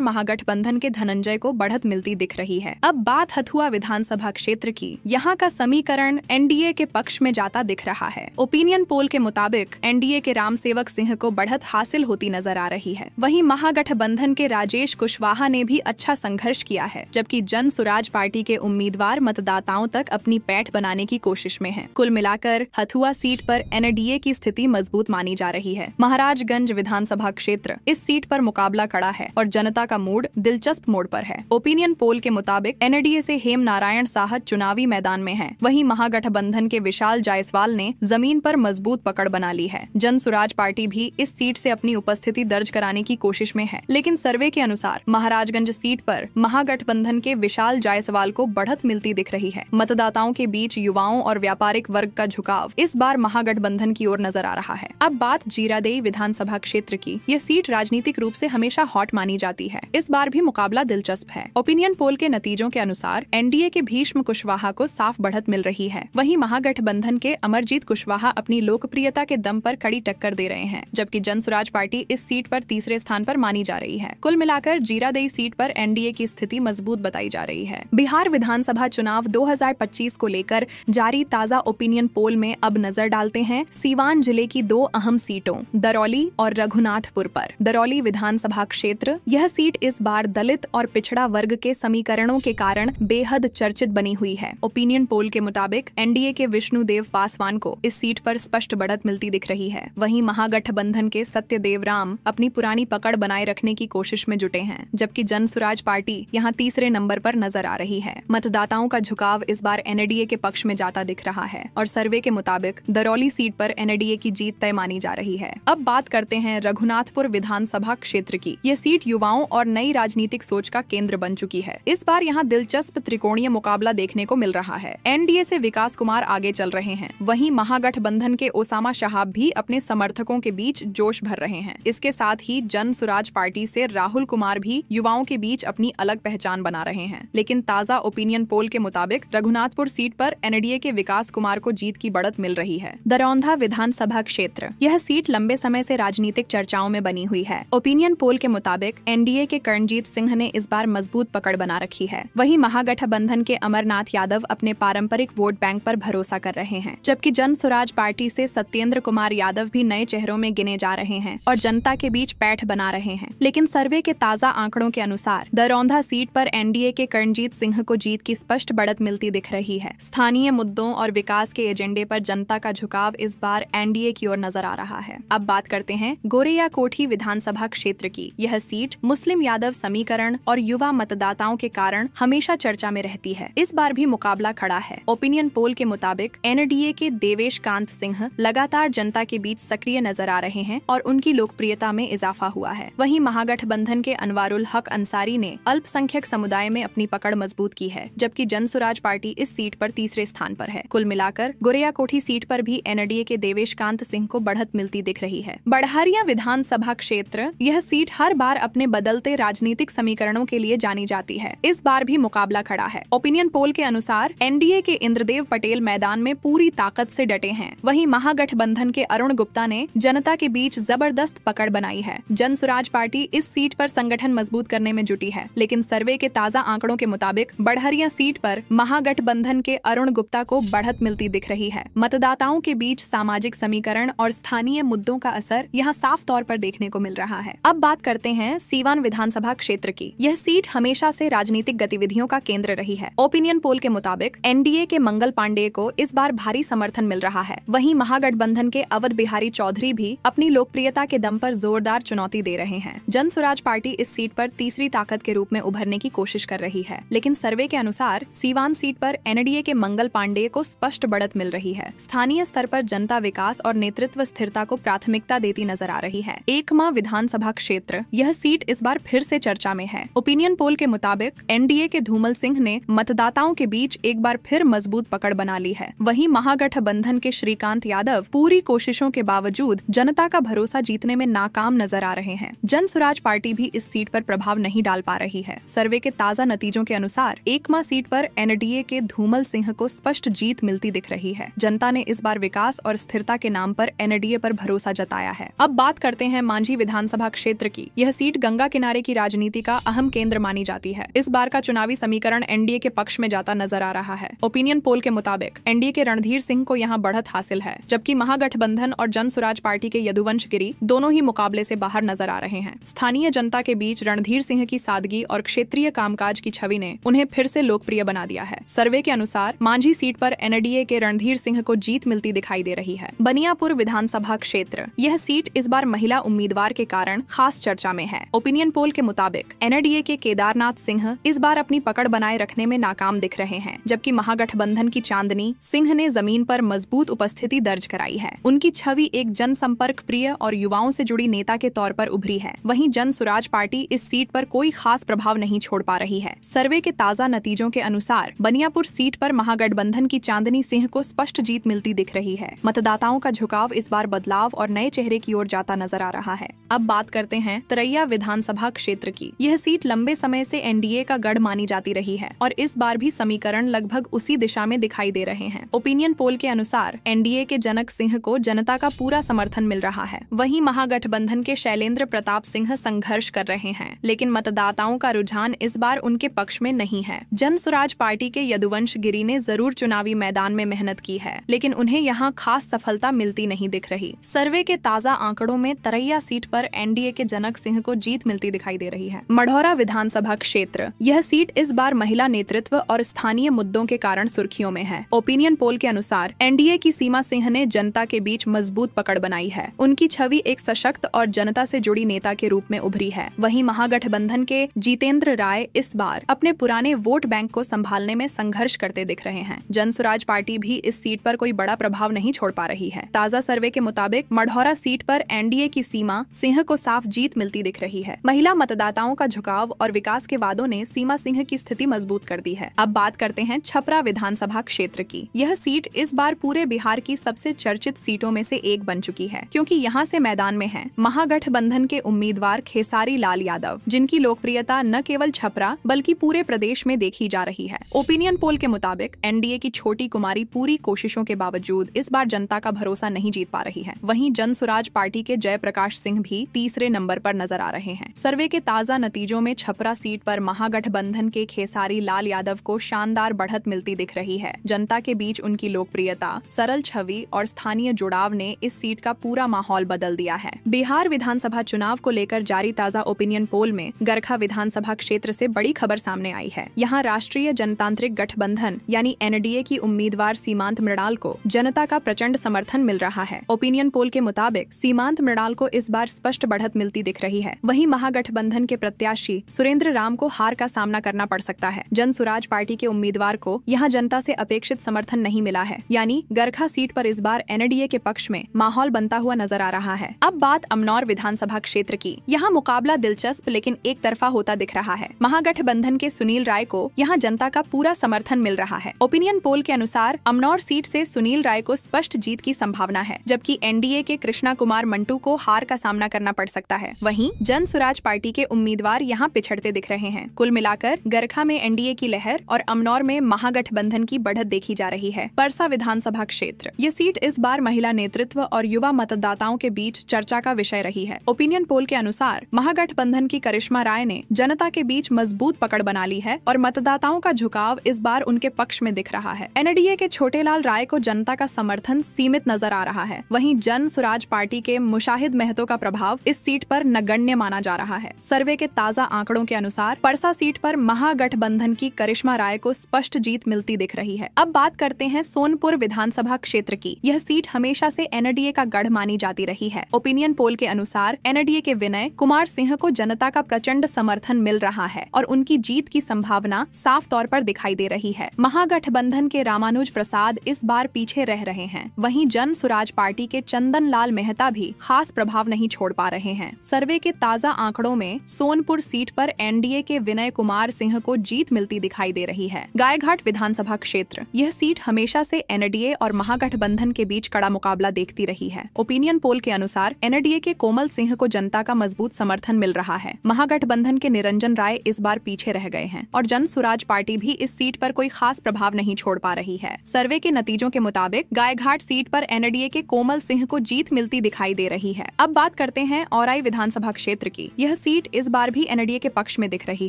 महागठबंधन के धनंजय को बढ़त मिलती दिख रही है। अब बात हथुआ विधानसभा क्षेत्र की। यहाँ का समीकरण एनडीए के पक्ष में जाता दिख रहा है। ओपिनियन पोल के मुताबिक एनडीए के रामसेवक सिंह को बढ़त हासिल होती नजर आ रही है। वहीं महागठबंधन के राजेश कुशवाहा ने भी अच्छा संघर्ष किया है, जबकि जन सुराज पार्टी के उम्मीदवार मतदाताओं तक अपनी पैठ बनाने की कोशिश में हैं। कुल मिलाकर हथुआ सीट पर एनडीए की स्थिति मजबूत मानी जा रही है। महाराजगंज विधानसभा क्षेत्र इस सीट पर मुकाबला कड़ा है और जनता का मूड दिलचस्प मोड़ पर है। ओपिनियन पोल के मुताबिक एनडीए से हेम नारायण साह चुनावी मैदान में हैं। वहीं महागठबंधन के विशाल जायसवाल ने जमीन पर मजबूत पकड़ बना ली है। जन सुराज पार्टी भी इस सीट से अपनी उपस्थिति दर्ज कराने की कोशिश में है, लेकिन सर्वे के अनुसार महाराजगंज सीट पर महागठबंधन के विशाल जायसवाल को बढ़त मिलती दिख रही है। मतदाताओं के बीच युवाओं और व्यापारिक वर्ग का झुकाव इस बार महागठबंधन की ओर नजर आ रहा है। अब बात जीरादेई विधानसभा क्षेत्र की। यह सीट राजनीतिक रूप से हमेशा हॉट मानी जाती है। इस बार भी मुकाबला दिलचस्प है। ओपिनियन पोल के नतीजों के अनुसार एनडीए के भीष्म कुशवाहा को साफ बढ़त मिल रही है। वहीं महागठबंधन के अमरजीत कुशवाहा अपनी लोकप्रियता के दम पर कड़ी टक्कर दे रहे हैं, जबकि जन सुराज पार्टी इस सीट पर तीसरे स्थान पर मानी जा रही है। कुल मिलाकर जीरादेई सीट पर एनडीए की स्थिति मजबूत बताई जा रही है। बिहार विधानसभा चुनाव 2025 को लेकर जारी ताजा ओपिनियन पोल में अब नजर डालते हैं सीवान जिले की दो अहम सीटों दरौली और रघुनाथपुर पर। दरौली विधानसभा क्षेत्र, यह सीट इस बार दलित और पिछड़ा वर्ग के समीकरणों के कारण बेहद चर्चित बनी हुई है। ओपिनियन पोल के मुताबिक एनडीए के विष्णुदेव पासवान को इस सीट पर स्पष्ट बढ़त मिलती दिख रही है। वहीं महागठबंधन के सत्यदेव राम अपनी पुरानी पकड़ बनाए रखने की कोशिश में जुटे हैं, जबकि जन सुराज पार्टी यहां तीसरे नंबर पर नजर आ रही है। मतदाताओं का झुकाव इस बार एनडीए के पक्ष में जाता दिख रहा है और सर्वे के मुताबिक दरौली सीट पर एनडीए की जीत तय मानी जा रही है। अब बात करते हैं रघुनाथपुर विधानसभा क्षेत्र की। ये सीट युवाओं और नई राजनीतिक सोच का केंद्र बन चुकी है। इस बार यहाँ दिलचस्प त्रिकोणीय मुकाबला देखने को मिल रहा है। एनडीए से विकास कुमार आगे चल रहे हैं, वहीं महागठबंधन के ओसामा शहाब भी अपने समर्थकों के बीच जोश भर रहे हैं। इसके साथ ही जन सुराज पार्टी से राहुल कुमार भी युवाओं के बीच अपनी अलग पहचान बना रहे हैं। लेकिन ताजा ओपिनियन पोल के मुताबिक रघुनाथपुर सीट पर एनडीए के विकास कुमार को जीत की बढ़त मिल रही है। दरौंधा विधानसभा क्षेत्र, यह सीट लंबे समय से राजनीतिक चर्चाओं में बनी हुई है। ओपिनियन पोल के मुताबिक एनडीए के करणजीत सिंह ने इस बार मजबूत पकड़ बना रखी है। वहीं महागठबंधन के अमरनाथ यादव अपने पारंपरिक वोट बैंक पर भरोसा कर रहे हैं, जबकि जन सुराज पार्टी से सत्येंद्र कुमार यादव भी नए चेहरों में गिने जा रहे हैं और जनता के बीच पैठ बना रहे हैं। लेकिन सर्वे के ताजा आंकड़ों के अनुसार दरौंधा सीट पर एनडीए के करणजीत सिंह को जीत की स्पष्ट बढ़त मिलती दिख रही है। स्थानीय मुद्दों और विकास के एजेंडे पर जनता का झुकाव इस बार एनडीए की ओर नजर आ रहा है। अब बात करते हैं गोरेया कोठी विधानसभा क्षेत्र की। यह सीट मुस्लिम यादव समीकरण और युवा मतदाताओं के कारण हमेशा चर्चा में रहती है। इस बार भी मुकाबला खड़ा है। ओपिनियन पोल के मुताबिक एनडीए के देवेश कांत सिंह लगातार जनता के बीच सक्रिय नजर आ रहे हैं और उनकी लोकप्रियता में इजाफा हुआ है। वहीं महागठबंधन के अनवारुल हक अंसारी ने अल्पसंख्यक समुदाय में अपनी पकड़ मजबूत की है, जबकि जन सुराज पार्टी इस सीट पर तीसरे स्थान पर है। कुल मिलाकर गोरेया कोठी सीट पर भी एनडीए के देवेश कांत सिंह को बढ़त मिलती दिख रही है। बढ़हरिया विधानसभा क्षेत्र, यह सीट हर बार अपने बदलते राजनीतिक समीकरणों के लिए जानी जाती है। इस बार भी मुकाबला खड़ा है। ओपिनियन पोल के अनुसार एनडीए के इंद्रदेव पटेल मैदान में पूरी ताकत से डटे हैं। वहीं महागठबंधन के अरुण गुप्ता ने जनता के बीच जबरदस्त पकड़ बनाई है। जन सुराज पार्टी इस सीट पर संगठन मजबूत करने में जुटी है, लेकिन सर्वे के ताजा आंकड़ों के मुताबिक बढ़हरिया सीट पर महागठबंधन के अरुण गुप्ता को बढ़त मिलती दिख रही है। मतदाताओं के बीच सामाजिक समीकरण और स्थानीय मुद्दों का असर यहाँ साफ तौर पर देखने को मिल रहा है। अब बात करते हैं सीवान विधानसभा क्षेत्र की। यह सीट हमेशा से राजनीतिक गतिविधियों का केंद्र रही है। ओपिनियन पोल के मुताबिक एनडीए के मंगल पांडेय को इस बार भारी समर्थन मिल रहा है। वहीं महागठबंधन के अवध बिहारी चौधरी भी अपनी लोकप्रियता के दम पर जोरदार चुनौती दे रहे हैं। जन सुराज पार्टी इस सीट पर तीसरी ताकत के रूप में उभरने की कोशिश कर रही है, लेकिन सर्वे के अनुसार सीवान सीट पर एनडीए के मंगल पांडेय को स्पष्ट बढ़त मिल रही है। स्थानीय स्तर पर जनता विकास और नेतृत्व स्थिरता को प्राथमिकता देती नजर आ रही है। एकमा विधानसभा क्षेत्र, यह सीट इस बार फिर से चर्चा में है। ओपिनियन पोल के मुताबिक एनडीए के धूमल सिंह ने मतदाताओं के बीच एक बार फिर मजबूत पकड़ बना ली है। वहीं महागठबंधन के श्रीकांत यादव पूरी कोशिशों के बावजूद जनता का भरोसा जीतने में नाकाम नजर आ रहे हैं। जन सुराज पार्टी भी इस सीट पर प्रभाव नहीं डाल पा रही है। सर्वे के ताजा नतीजों के अनुसार एकमा सीट पर एनडीए के धूमल सिंह को स्पष्ट जीत मिलती दिख रही है। जनता ने इस बार विकास और स्थिरता के नाम पर एनडीए पर भरोसा जताया आया है। अब बात करते हैं मांझी विधानसभा क्षेत्र की। यह सीट गंगा किनारे की राजनीति का अहम केंद्र मानी जाती है। इस बार का चुनावी समीकरण एनडीए के पक्ष में जाता नजर आ रहा है। ओपिनियन पोल के मुताबिक एनडीए के रणधीर सिंह को यहाँ बढ़त हासिल है, जबकि महागठबंधन और जन सुराज पार्टी के यदुवंश गिरी दोनों ही मुकाबले से बाहर नजर आ रहे हैं। स्थानीय जनता के बीच रणधीर सिंह की सादगी और क्षेत्रीय कामकाज की छवि ने उन्हें फिर से लोकप्रिय बना दिया है। सर्वे के अनुसार मांझी सीट पर एनडीए के रणधीर सिंह को जीत मिलती दिखाई दे रही है। बनियापुर विधानसभा क्षेत्र, यह सीट इस बार महिला उम्मीदवार के कारण खास चर्चा में है। ओपिनियन पोल के मुताबिक एनडीए के केदारनाथ सिंह इस बार अपनी पकड़ बनाए रखने में नाकाम दिख रहे हैं, जबकि महागठबंधन की चांदनी सिंह ने जमीन पर मजबूत उपस्थिति दर्ज कराई है। उनकी छवि एक जनसंपर्क प्रिय और युवाओं से जुड़ी नेता के तौर पर उभरी है। वहीं जन सुराज पार्टी इस सीट पर कोई खास प्रभाव नहीं छोड़ पा रही है। सर्वे के ताजा नतीजों के अनुसार बनियापुर सीट पर महागठबंधन की चांदनी सिंह को स्पष्ट जीत मिलती दिख रही है। मतदाताओं का झुकाव इस बार बदलाव और नए चेहरे की ओर जाता नजर आ रहा है। अब बात करते हैं तरैया विधानसभा क्षेत्र की। यह सीट लंबे समय से एनडीए का गढ़ मानी जाती रही है और इस बार भी समीकरण लगभग उसी दिशा में दिखाई दे रहे हैं। ओपिनियन पोल के अनुसार एनडीए के जनक सिंह को जनता का पूरा समर्थन मिल रहा है। वहीं महागठबंधन के शैलेंद्र प्रताप सिंह संघर्ष कर रहे हैं, लेकिन मतदाताओं का रुझान इस बार उनके पक्ष में नहीं है। जन सुराज पार्टी के यदुवंश गिरी ने जरूर चुनावी मैदान में मेहनत की है, लेकिन उन्हें यहाँ खास सफलता मिलती नहीं दिख रही। सर्वे के ताजा आंकड़ों में तरैया सीट पर एनडीए के जनक सिंह को जीत मिलती दिखाई दे रही है। मढ़ौरा विधानसभा क्षेत्र, यह सीट इस बार महिला नेतृत्व और स्थानीय मुद्दों के कारण सुर्खियों में है। ओपिनियन पोल के अनुसार एनडीए की सीमा सिंह ने जनता के बीच मजबूत पकड़ बनाई है। उनकी छवि एक सशक्त और जनता से जुड़ी नेता के रूप में उभरी है। वहीं महागठबंधन के जितेंद्र राय इस बार अपने पुराने वोट बैंक को संभालने में संघर्ष करते दिख रहे हैं। जन सुराज पार्टी भी इस सीट पर कोई बड़ा प्रभाव नहीं छोड़ पा रही है। ताजा सर्वे के मुताबिक मढ़ौरा सीट पर एनडीए की सीमा सिंह को साफ जीत मिलती दिख रही है। महिला मतदाताओं का झुकाव और विकास के वादों ने सीमा सिंह की स्थिति मजबूत कर दी है। अब बात करते हैं छपरा विधानसभा क्षेत्र की। यह सीट इस बार पूरे बिहार की सबसे चर्चित सीटों में से एक बन चुकी है, क्योंकि यहाँ से मैदान में है महागठबंधन के उम्मीदवार खेसारी लाल यादव, जिनकी लोकप्रियता न केवल छपरा बल्कि पूरे प्रदेश में देखी जा रही है। ओपिनियन पोल के मुताबिक एनडीए की छोटी कुमारी पूरी कोशिशों के बावजूद इस बार जनता का भरोसा नहीं जीत पा रही है। वहीं जन सुराज पार्टी के जयप्रकाश सिंह भी तीसरे नंबर पर नजर आ रहे हैं। सर्वे के ताजा नतीजों में छपरा सीट पर महागठबंधन के खेसारी लाल यादव को शानदार बढ़त मिलती दिख रही है। जनता के बीच उनकी लोकप्रियता, सरल छवि और स्थानीय जुड़ाव ने इस सीट का पूरा माहौल बदल दिया है। बिहार विधानसभा चुनाव को लेकर जारी ताजा ओपिनियन पोल में गरखा विधानसभा क्षेत्र से बड़ी खबर सामने आई है। यहाँ राष्ट्रीय जनतांत्रिक गठबंधन यानी एनडीए की उम्मीदवार सीमांत मृणाल को जनता का प्रचंड समर्थन मिल रहा है। ओपिनियन पोल के मुताबिक सीमांत मृणाल को इस बार स्पष्ट बढ़त मिलती दिख रही है। वहीं महागठबंधन के प्रत्याशी सुरेंद्र राम को हार का सामना करना पड़ सकता है। जन सुराज पार्टी के उम्मीदवार को यहाँ जनता से अपेक्षित समर्थन नहीं मिला है, यानी गरखा सीट पर इस बार एनडीए के पक्ष में माहौल बनता हुआ नजर आ रहा है। अब बात अमनौर विधानसभा क्षेत्र की। यहाँ मुकाबला दिलचस्प लेकिन एक तरफा होता दिख रहा है। महागठबंधन के सुनील राय को यहाँ जनता का पूरा समर्थन मिल रहा है। ओपिनियन पोल के अनुसार अमनौर सीट से सुनील राय को स्पष्ट जीत की संभावना है, जबकि एनडीए के कृष्णा कुमार मंटू को हार का सामना करना पड़ सकता है। वहीं जन सुराज पार्टी के उम्मीदवार यहाँ पिछड़ते दिख रहे हैं। कुल मिलाकर गरखा में एनडीए की लहर और अमनौर में महागठबंधन की बढ़त देखी जा रही है। परसा विधानसभा क्षेत्र, ये सीट इस बार महिला नेतृत्व और युवा मतदाताओं के बीच चर्चा का विषय रही है। ओपिनियन पोल के अनुसार महागठबंधन की करिश्मा राय ने जनता के बीच मजबूत पकड़ बना ली है और मतदाताओं का झुकाव इस बार उनके पक्ष में दिख रहा है। एनडीए के छोटेलाल राय को जनता का समर्थन सीमित नजर आ रहा है। वहीं जन सुराज पार्टी के मुशाहिद महतो का प्रभाव इस सीट पर नगण्य माना जा रहा है। सर्वे के ताजा आंकड़ों के अनुसार परसा सीट पर महागठबंधन की करिश्मा राय को स्पष्ट जीत मिलती दिख रही है। अब बात करते हैं सोनपुर विधानसभा क्षेत्र की। यह सीट हमेशा से एनडीए का गढ़ मानी जाती रही है। ओपिनियन पोल के अनुसार एनडीए के विनय कुमार सिंह को जनता का प्रचंड समर्थन मिल रहा है और उनकी जीत की संभावना साफ तौर पर दिखाई दे रही है। महागठबंधन के रामानुज प्रसाद इस बार पीछे रह रहे हैं। वहीं जन सुराज पार्टी के चंदन लाल मेहता भी खास प्रभाव नहीं छोड़ पा रहे हैं। सर्वे के ताजा आंकड़ों में सोनपुर सीट पर एनडीए के विनय कुमार सिंह को जीत मिलती दिखाई दे रही है। गायघाट विधानसभा क्षेत्र, यह सीट हमेशा से एनडीए और महागठबंधन के बीच कड़ा मुकाबला देखती रही है। ओपिनियन पोल के अनुसार एनडीए के कोमल सिंह को जनता का मजबूत समर्थन मिल रहा है। महागठबंधन के निरंजन राय इस बार पीछे रह गए हैं और जन सुराज पार्टी भी इस सीट पर कोई खास प्रभाव नहीं छोड़ पा रही है। सर्वे के नतीजों के मुताबिक गायघाट सीट पर एनडीए के कोमल सिंह को जीत मिलती मिलती दिखाई दे रही है। अब बात करते हैं औराई विधानसभा क्षेत्र की। यह सीट इस बार भी एनडीए के पक्ष में दिख रही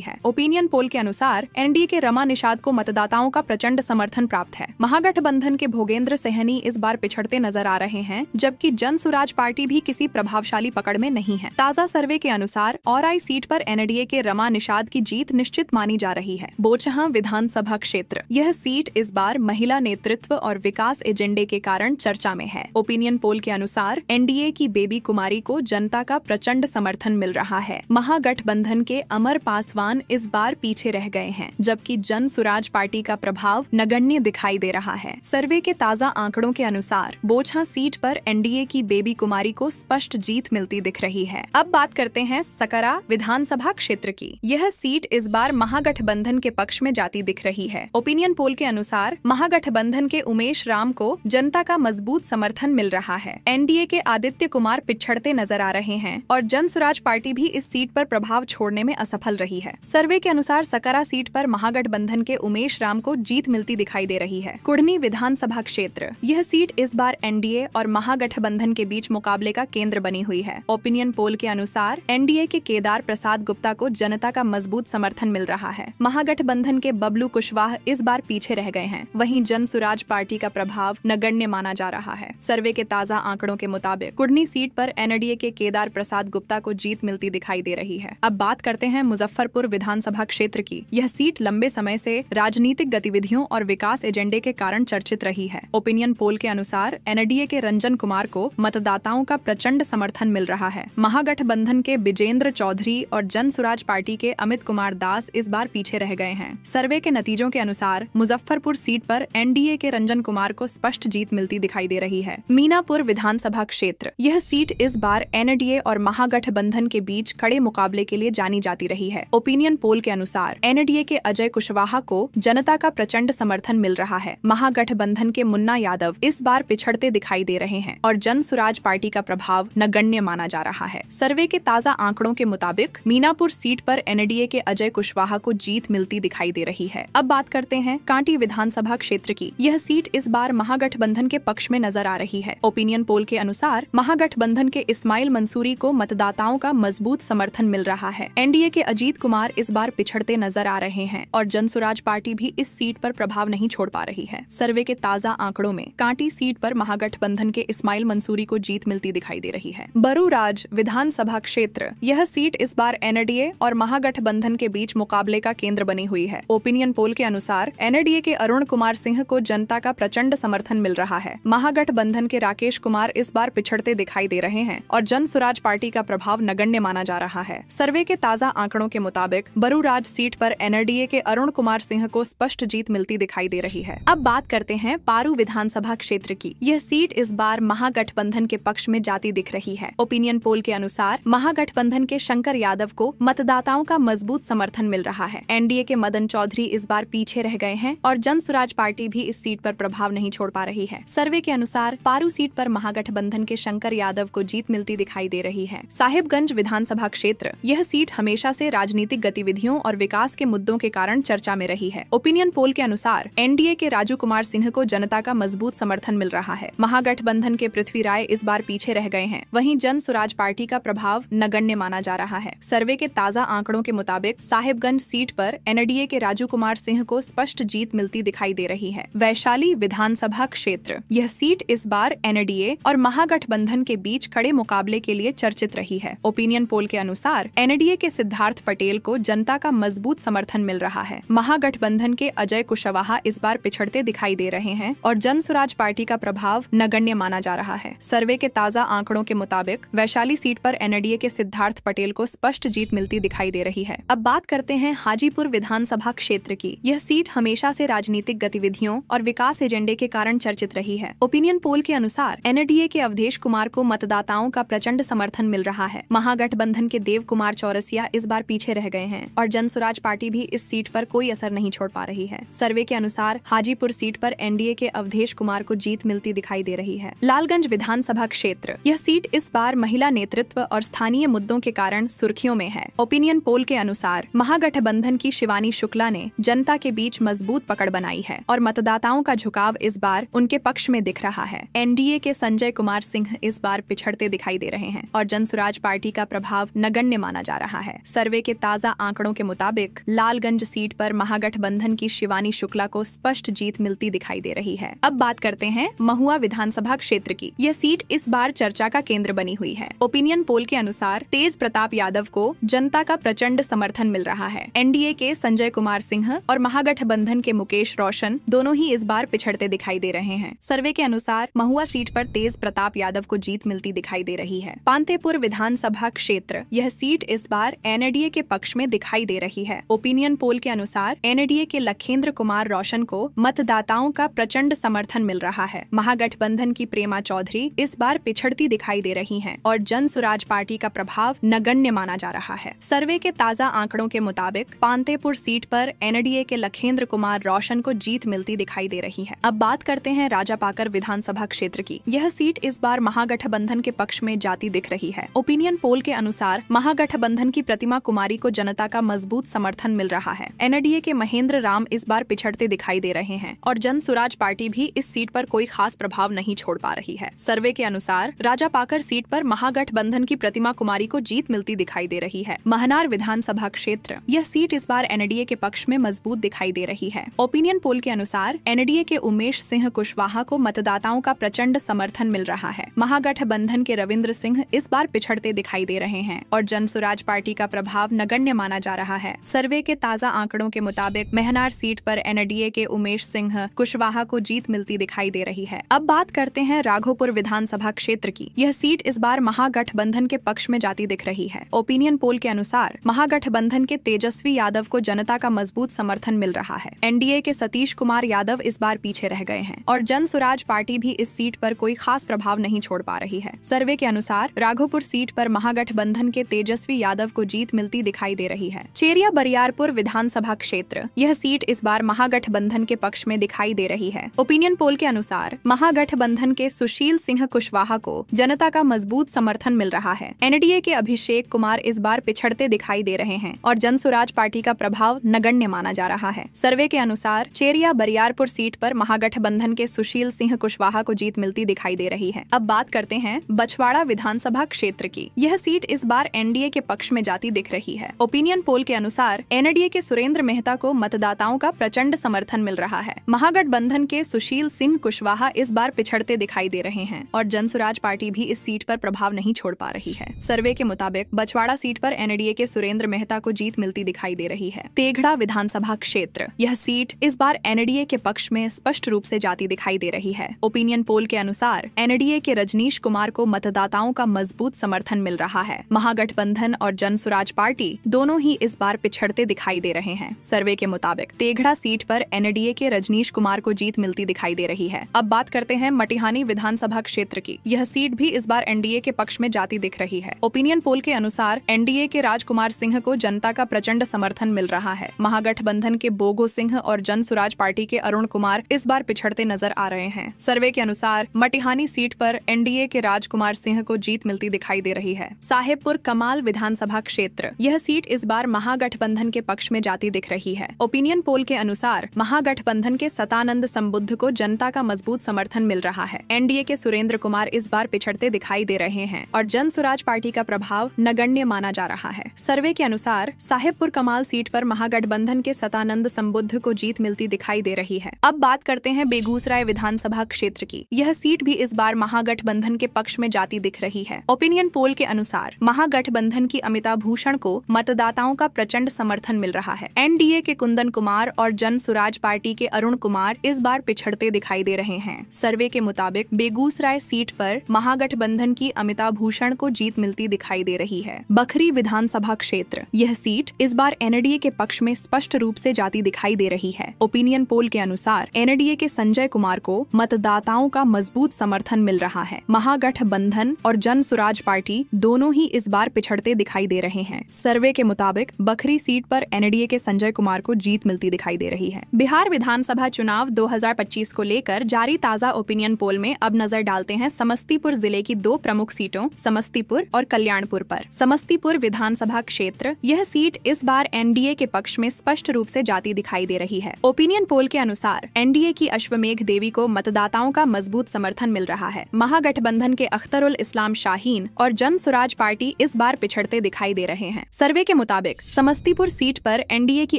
है। ओपिनियन पोल के अनुसार एनडीए के रमा निषाद को मतदाताओं का प्रचंड समर्थन प्राप्त है। महागठबंधन के भोगेंद्र सहनी इस बार पिछड़ते नजर आ रहे हैं, जबकि जन सुराज पार्टी भी किसी प्रभावशाली पकड़ में नहीं है। ताजा सर्वे के अनुसार औराई सीट पर एनडीए के रमा निषाद की जीत निश्चित मानी जा रही है। बोचहां विधानसभा क्षेत्र, यह सीट इस बार महिला नेतृत्व और विकास एजेंडे के कारण चर्चा में है। ओपिनियन पोल के अनुसार एनडीए की बेबी कुमारी को जनता का प्रचंड समर्थन मिल रहा है। महागठबंधन के अमर पासवान इस बार पीछे रह गए हैं, जबकि जन सुराज पार्टी का प्रभाव नगण्य दिखाई दे रहा है। सर्वे के ताजा आंकड़ों के अनुसार बोचहां सीट पर एनडीए की बेबी कुमारी को स्पष्ट जीत मिलती दिख रही है। अब बात करते हैं सकरा विधानसभा क्षेत्र की। यह सीट इस बार महागठबंधन के पक्ष में जाती दिख रही है। ओपिनियन पोल के अनुसार महागठबंधन के उमेश राम को जनता का मजबूत समर्थन मिल रहा है। एनडीए के आदित्य कुमार पिछड़ते नजर आ रहे हैं और जन सुराज पार्टी भी इस सीट पर प्रभाव छोड़ने में असफल रही है। सर्वे के अनुसार सकरा सीट पर महागठबंधन के उमेश राम को जीत मिलती दिखाई दे रही है। कुढ़नी विधानसभा क्षेत्र, यह सीट इस बार एनडीए और महागठबंधन के बीच मुकाबले का केंद्र बनी हुई है। ओपिनियन पोल के अनुसार एनडीए के केदार प्रसाद गुप्ता को जनता का मजबूत समर्थन मिल रहा है। महागठबंधन के बबलू कुशवाहा इस बार पीछे रह गए हैं। वहीं जन सुराज पार्टी का प्रभाव नगण्य माना जा रहा है। सर्वे के ताजा आंकड़ों के मुताबिक कुढ़नी सीट पर एनडीए के केदार प्रसाद गुप्ता को जीत मिलती दिखाई दे रही है। अब बात करते हैं मुजफ्फरपुर विधानसभा क्षेत्र की। यह सीट लंबे समय से राजनीतिक गतिविधियों और विकास एजेंडे के कारण चर्चित रही है। ओपिनियन पोल के अनुसार एनडीए के रंजन कुमार को मतदाताओं का प्रचंड समर्थन मिल रहा है। महागठबंधन के बिजेंद्र चौधरी और जन सुराज पार्टी के अमित कुमार दास इस बार पीछे रह गए हैं। सर्वे के नतीजों के अनुसार मुजफ्फरपुर सीट पर एनडीए के रंजन कुमार को स्पष्ट जीत मिलती दिखाई दे रही है। मीनापुर विधानसभा क्षेत्र, यह सीट इस बार एनडीए और महागठबंधन के बीच कड़े मुकाबले के लिए जानी जाती रही है। ओपिनियन पोल के अनुसार एनडीए के अजय कुशवाहा को जनता का प्रचंड समर्थन मिल रहा है। महागठबंधन के मुन्ना यादव इस बार पिछड़ते दिखाई दे रहे हैं और जन सुराज पार्टी का प्रभाव नगण्य माना जा रहा है। सर्वे के ताजा आंकड़ों के मुताबिक मीनापुर सीट पर एनडीए के अजय कुशवाहा को जीत मिलती दिखाई दे रही है। अब बात करते हैं कांटी विधानसभा क्षेत्र की। यह सीट इस बार महागठबंधन के पक्ष में नजर आ रही है। ओपिनियन पोल के अनुसार महागठबंधन के इस्माइल मंसूरी को मतदाताओं का मजबूत समर्थन मिल रहा है। एनडीए के अजीत कुमार इस बार पिछड़ते नजर आ रहे हैं और जन सुराज पार्टी भी इस सीट पर प्रभाव नहीं छोड़ पा रही है। सर्वे के ताजा आंकड़ों में कांटी सीट पर महागठबंधन के इस्माइल मंसूरी को जीत मिलती दिखाई दे रही है। बरूराज विधानसभा क्षेत्र, यह सीट इस बार एनडीए और महागठबंधन के बीच मुकाबले का केंद्र बनी हुई है। ओपिनियन पोल के अनुसार एनडीए के अरुण कुमार सिंह को जनता का प्रचंड समर्थन मिल रहा है। महागठबंधन के राकेश कुमार इस बार पिछड़ते दिखाई दे रहे हैं और जन सुराज पार्टी का प्रभाव नगण्य माना जा रहा है। सर्वे के ताजा आंकड़ों के मुताबिक बरूराज सीट पर एनडीए के अरुण कुमार सिंह को स्पष्ट जीत मिलती दिखाई दे रही है। अब बात करते हैं पारू विधानसभा क्षेत्र की। यह सीट इस बार महागठबंधन के पक्ष में जाती दिख रही है। ओपिनियन पोल के अनुसार महागठबंधन के शंकर यादव को मतदाताओं का मजबूत समर्थन मिल रहा है। एनडीए के मदन चौधरी इस बार पीछे रह गए हैं और जन सुराज पार्टी भी इस सीट पर प्रभाव नहीं छोड़ पा रही है। सर्वे के अनुसार पारू सीट पर महागठबंधन के शंकर यादव को जीत मिलती दिखाई दे रही है। साहिबगंज विधानसभा क्षेत्र, यह सीट हमेशा से राजनीतिक गतिविधियों और विकास के मुद्दों के कारण चर्चा में रही है। ओपिनियन पोल के अनुसार एनडीए के राजू कुमार सिंह को जनता का मजबूत समर्थन मिल रहा है। महागठबंधन के पृथ्वी राय इस बार पीछे रह गए हैं। वहीं जन सुराज पार्टी का प्रभाव नगण्य माना जा रहा है। सर्वे के ताजा आंकड़ों के मुताबिक साहिबगंज सीट पर एनडीए के राजू कुमार सिंह को स्पष्ट जीत मिलती दिखाई दे रही है। वैशाली विधानसभा क्षेत्र, यह सीट इस बार एनडीए और महागठबंधन के बीच कड़े मुकाबले के लिए चर्चित रही है। ओपिनियन पोल के अनुसार एनडीए के सिद्धार्थ पटेल को जनता का मजबूत समर्थन मिल रहा है। महागठबंधन के अजय कुशवाहा इस बार पिछड़ते दिखाई दे रहे हैं और जन सुराज पार्टी का प्रभाव नगण्य माना जा रहा है। सर्वे के ताजा आंकड़ों के मुताबिक वैशाली सीट पर एनडीए के सिद्धार्थ पटेल को स्पष्ट जीत मिलती दिखाई दे रही है। अब बात करते हैं हाजीपुर विधानसभा क्षेत्र की। यह सीट हमेशा से राजनीतिक गतिविधियों और विकास एजेंडे के कारण चर्चित रही है। ओपिनियन पोल के अनुसार एनडीए के अवधेश कुमार को मतदाताओं का प्रचंड समर्थन मिल रहा है। महागठबंधन के देव कुमार चौरसिया इस बार पीछे रह गए हैं और जन सुराज पार्टी भी इस सीट पर कोई असर नहीं छोड़ पा रही है। सर्वे के अनुसार हाजीपुर सीट पर एनडीए के अवधेश कुमार को जीत मिलती दिखाई दे रही है। लालगंज विधानसभा क्षेत्र, यह सीट इस बार महिला नेतृत्व और स्थानीय मुद्दों के कारण सुर्खियों में है। ओपिनियन पोल के अनुसार महागठबंधन की शिवानी शुक्ला ने जनता के बीच मजबूत पकड़ बनाई है और मतदाताओं का झुकाव इस बार उनके पक्ष में दिख रहा है। एनडीए के संजय कुमार सिंह इस बार पिछड़ते दिखाई दे रहे हैं और जनसुराज पार्टी का प्रभाव नगण्य माना जा रहा है। सर्वे के ताजा आंकड़ों के मुताबिक लालगंज सीट पर महागठबंधन की शिवानी शुक्ला को स्पष्ट जीत मिलती दिखाई दे रही है। अब बात करते हैं महुआ विधानसभा क्षेत्र की। यह सीट इस बार चर्चा का केंद्र बनी हुई है। ओपिनियन पोल के अनुसार तेज प्रताप यादव को जनता का प्रचंड समर्थन मिल रहा है। एनडीए के संजय कुमार सिंह और महागठबंधन के मुकेश रोशन दोनों ही इस बार पिछड़ते दिखाई दे रहे हैं। सर्वे के अनुसार महुआ सीट पर तेज प्रताप यादव को जीत मिलती दिखाई दे रही है। पांतेपुर विधानसभा क्षेत्र, यह सीट इस बार एनडीए के पक्ष में दिखाई दे रही है। ओपिनियन पोल के अनुसार एनडीए के लखेंद्र कुमार रोशन को मतदाताओं का प्रचंड समर्थन मिल रहा है। महागठबंधन की प्रेमा चौधरी इस बार पिछड़ती दिखाई दे रही हैं और जनसुराज पार्टी का प्रभाव नगण्य माना जा रहा है। सर्वे के ताजा आंकड़ों के मुताबिक पांतेपुर सीट पर एनडीए के लखेंद्र कुमार रोशन को जीत मिलती दिखाई दे रही है। अब बात करते हैं राजापाकर विधानसभा क्षेत्र की। यह सीट इस बार महागठबंधन के पक्ष में जाती दिख रही है। ओपिनियन पोल के अनुसार महागठबंधन की प्रतिमा कुमारी को जनता का मजबूत समर्थन मिल रहा है। एनडीए के महेंद्र राम इस बार पिछड़ते दिखाई दे रहे हैं और जनसुराज पार्टी भी इस सीट पर कोई खास प्रभाव नहीं छोड़ पा रही है। सर्वे के अनुसार राजापाकर सीट पर महागठबंधन की प्रतिमा कुमारी को जीत मिलती दिखाई दे रही है। महनार विधानसभा क्षेत्र, यह सीट इस बार एनडीए के पक्ष में मजबूत दिखाई दे रही है। ओपिनियन पोल के अनुसार एनडीए के उमेश सिंह कुशवाहा को मतदाताओं का प्रचंड समर्थन मिल रहा है। महागठबंधन के रविंद्र सिंह इस बार पिछड़ते दिखाई दे रहे हैं और जनसुराज पार्टी का प्रभाव नगण्य माना जा रहा है। सर्वे के ताजा आंकड़ों के मुताबिक महनार सीट पर एनडीए के उमेश सिंह कुशवाहा को जीत मिलती दिखाई दे रही है। अब बात करते हैं राघोपुर विधानसभा क्षेत्र की। यह सीट इस बार महागठबंधन के पक्ष में जाती दिख रही है। ओपिनियन पोल के अनुसार महागठबंधन के तेजस्वी यादव को जनता का मजबूत समर्थन मिल रहा है। एनडीए के सतीश कुमार यादव इस बार पीछे रह गए हैं और जनसुराज पार्टी भी इस सीट पर कोई खास प्रभाव नहीं छोड़ पा रही है। सर्वे के अनुसार राघोपुर सीट पर महागठबंधन के तेजस्वी यादव को जीत मिलती दिखाई दे रही है। चेरिया बरियारपुर विधानसभा क्षेत्र, यह सीट इस बार महागठबंधन के पक्ष में दिखाई दे रही है। ओपिनियन पोल के अनुसार महागठबंधन के सुशील सिंह कुशवाहा को जनता का मजबूत समर्थन मिल रहा है। एनडीए के अभिषेक कुमार इस बार पिछड़ते दिखाई दे रहे हैं और जनसुराज पार्टी का प्रभाव नगण्य माना जा रहा है। सर्वे के अनुसार चेरिया बरियारपुर सीट पर महागठबंधन के सुशील सिंह कुशवाहा को जीत मिलती दिखाई दे रही है। अब बात करते हैं बछवाड़ा विधानसभा क्षेत्र की। यह सीट इस बार एनडीए के पक्ष में जाती दिख रही है। ओपिनियन पोल के अनुसार एनडीए के सुरेंद्र मेहता को मतदाताओं का प्रचंड समर्थन मिल रहा है। महागठबंधन के सुशील सिंह कुशवाहा इस बार पिछड़ते दिखाई दे रहे हैं और जनसुराज पार्टी भी इस सीट पर प्रभाव नहीं छोड़ पा रही है। सर्वे के मुताबिक बछवाड़ा सीट पर एनडीए के सुरेंद्र मेहता को जीत मिलती दिखाई दे रही है। तेघड़ा विधानसभा क्षेत्र, यह सीट इस बार एनडीए के पक्ष में स्पष्ट रूप से जाती दिखाई दे रही है। ओपिनियन पोल के अनुसार एनडीए के रजनीश कुमार को मतदाताओं का मजबूत समर्थन मिल रहा है। महागठबंधन और जनसुराज पार्टी दोनों ही इस बार पिछड़ते दिखाई दे रहे हैं। सर्वे के मुताबिक तेघड़ा सीट पर एनडीए के रजनीश कुमार को जीत मिलती दिखाई दे रही है। अब बात करते हैं मटिहानी विधानसभा क्षेत्र की। यह सीट भी इस बार एनडीए के पक्ष में जाती दिख रही है। ओपिनियन पोल के अनुसार एनडीए के राजकुमार सिंह को जनता का प्रचंड समर्थन मिल रहा है। महागठबंधन के बोगो सिंह और जनसुराज पार्टी के अरुण कुमार इस बार पिछड़ते नजर आ रहे हैं। सर्वे के अनुसार मटिहानी सीट पर एनडीए के राजकुमार सिंह को जीत मिलती दिखाई दे रही है। साहेबपुर कमाल विधानसभा क्षेत्र, यह सीट इस बार महागठबंधन के पक्ष में जाती दिख रही है। ओपिनियन पोल के अनुसार महागठबंधन के सतानंद संबुद्ध को जनता का मजबूत समर्थन मिल रहा है। एनडीए के सुरेंद्र कुमार इस बार पिछड़ते दिखाई दे रहे हैं और जनसुराज पार्टी का प्रभाव नगण्य माना जा रहा है। सर्वे के अनुसार साहेबपुर कमाल सीट पर महागठबंधन के सतानंद संबुद्ध को जीत मिलती दिखाई दे रही है। अब बात करते हैं बेगूसराय विधानसभा क्षेत्र की। यह सीट भी इस बार महागठबंधन के पक्ष में जाती दिख रही है। ओपिनियन पोल के अनुसार महागठबंधन की अमिता भूषण को मतदाताओं का प्रचंड समर्थन मिल रहा है। एनडीए के कुंदन कुमार और जनसुराज पार्टी के अरुण कुमार इस बार पिछड़ते दिखाई दे रहे हैं। सर्वे के मुताबिक बेगूसराय सीट पर महागठबंधन की अमिता भूषण को जीत मिलती दिखाई दे रही है। बखरी विधानसभा क्षेत्र, यह सीट इस बार एनडीए के पक्ष में स्पष्ट रूप से जाती दिखाई दे रही है। ओपिनियन पोल के अनुसार एनडीए के संजय कुमार को मतदाताओं का मजबूत समर्थन मिल रहा है। महागठबंधन और जनसुराज पार्टी दोनों ही इस बार पिछड़ते दिखाई दे रहे हैं। सर्वे के मुताबिक बखरी सीट पर एनडीए के संजय कुमार को जीत मिलती दिखाई दे रही है। बिहार विधानसभा चुनाव 2025 को लेकर जारी ताजा ओपिनियन पोल में अब नजर डालते हैं समस्तीपुर जिले की दो प्रमुख सीटों समस्तीपुर और कल्याणपुर पर। समस्तीपुर विधानसभा क्षेत्र, यह सीट इस बार एनडीए के पक्ष में स्पष्ट रूप से जाती दिखाई दे रही है। ओपिनियन पोल के अनुसार एनडीए की अश्वमेघ देवी को मतदाताओं का मजबूत समर्थन मिल रहा है। महागठबंधन के अख्तरुल इस्लाम शाहीन और जन सुराज पार्टी इस बार पिछड़ते दिखाई दे रहे हैं। सर्वे के मुताबिक समस्तीपुर सीट पर एनडीए की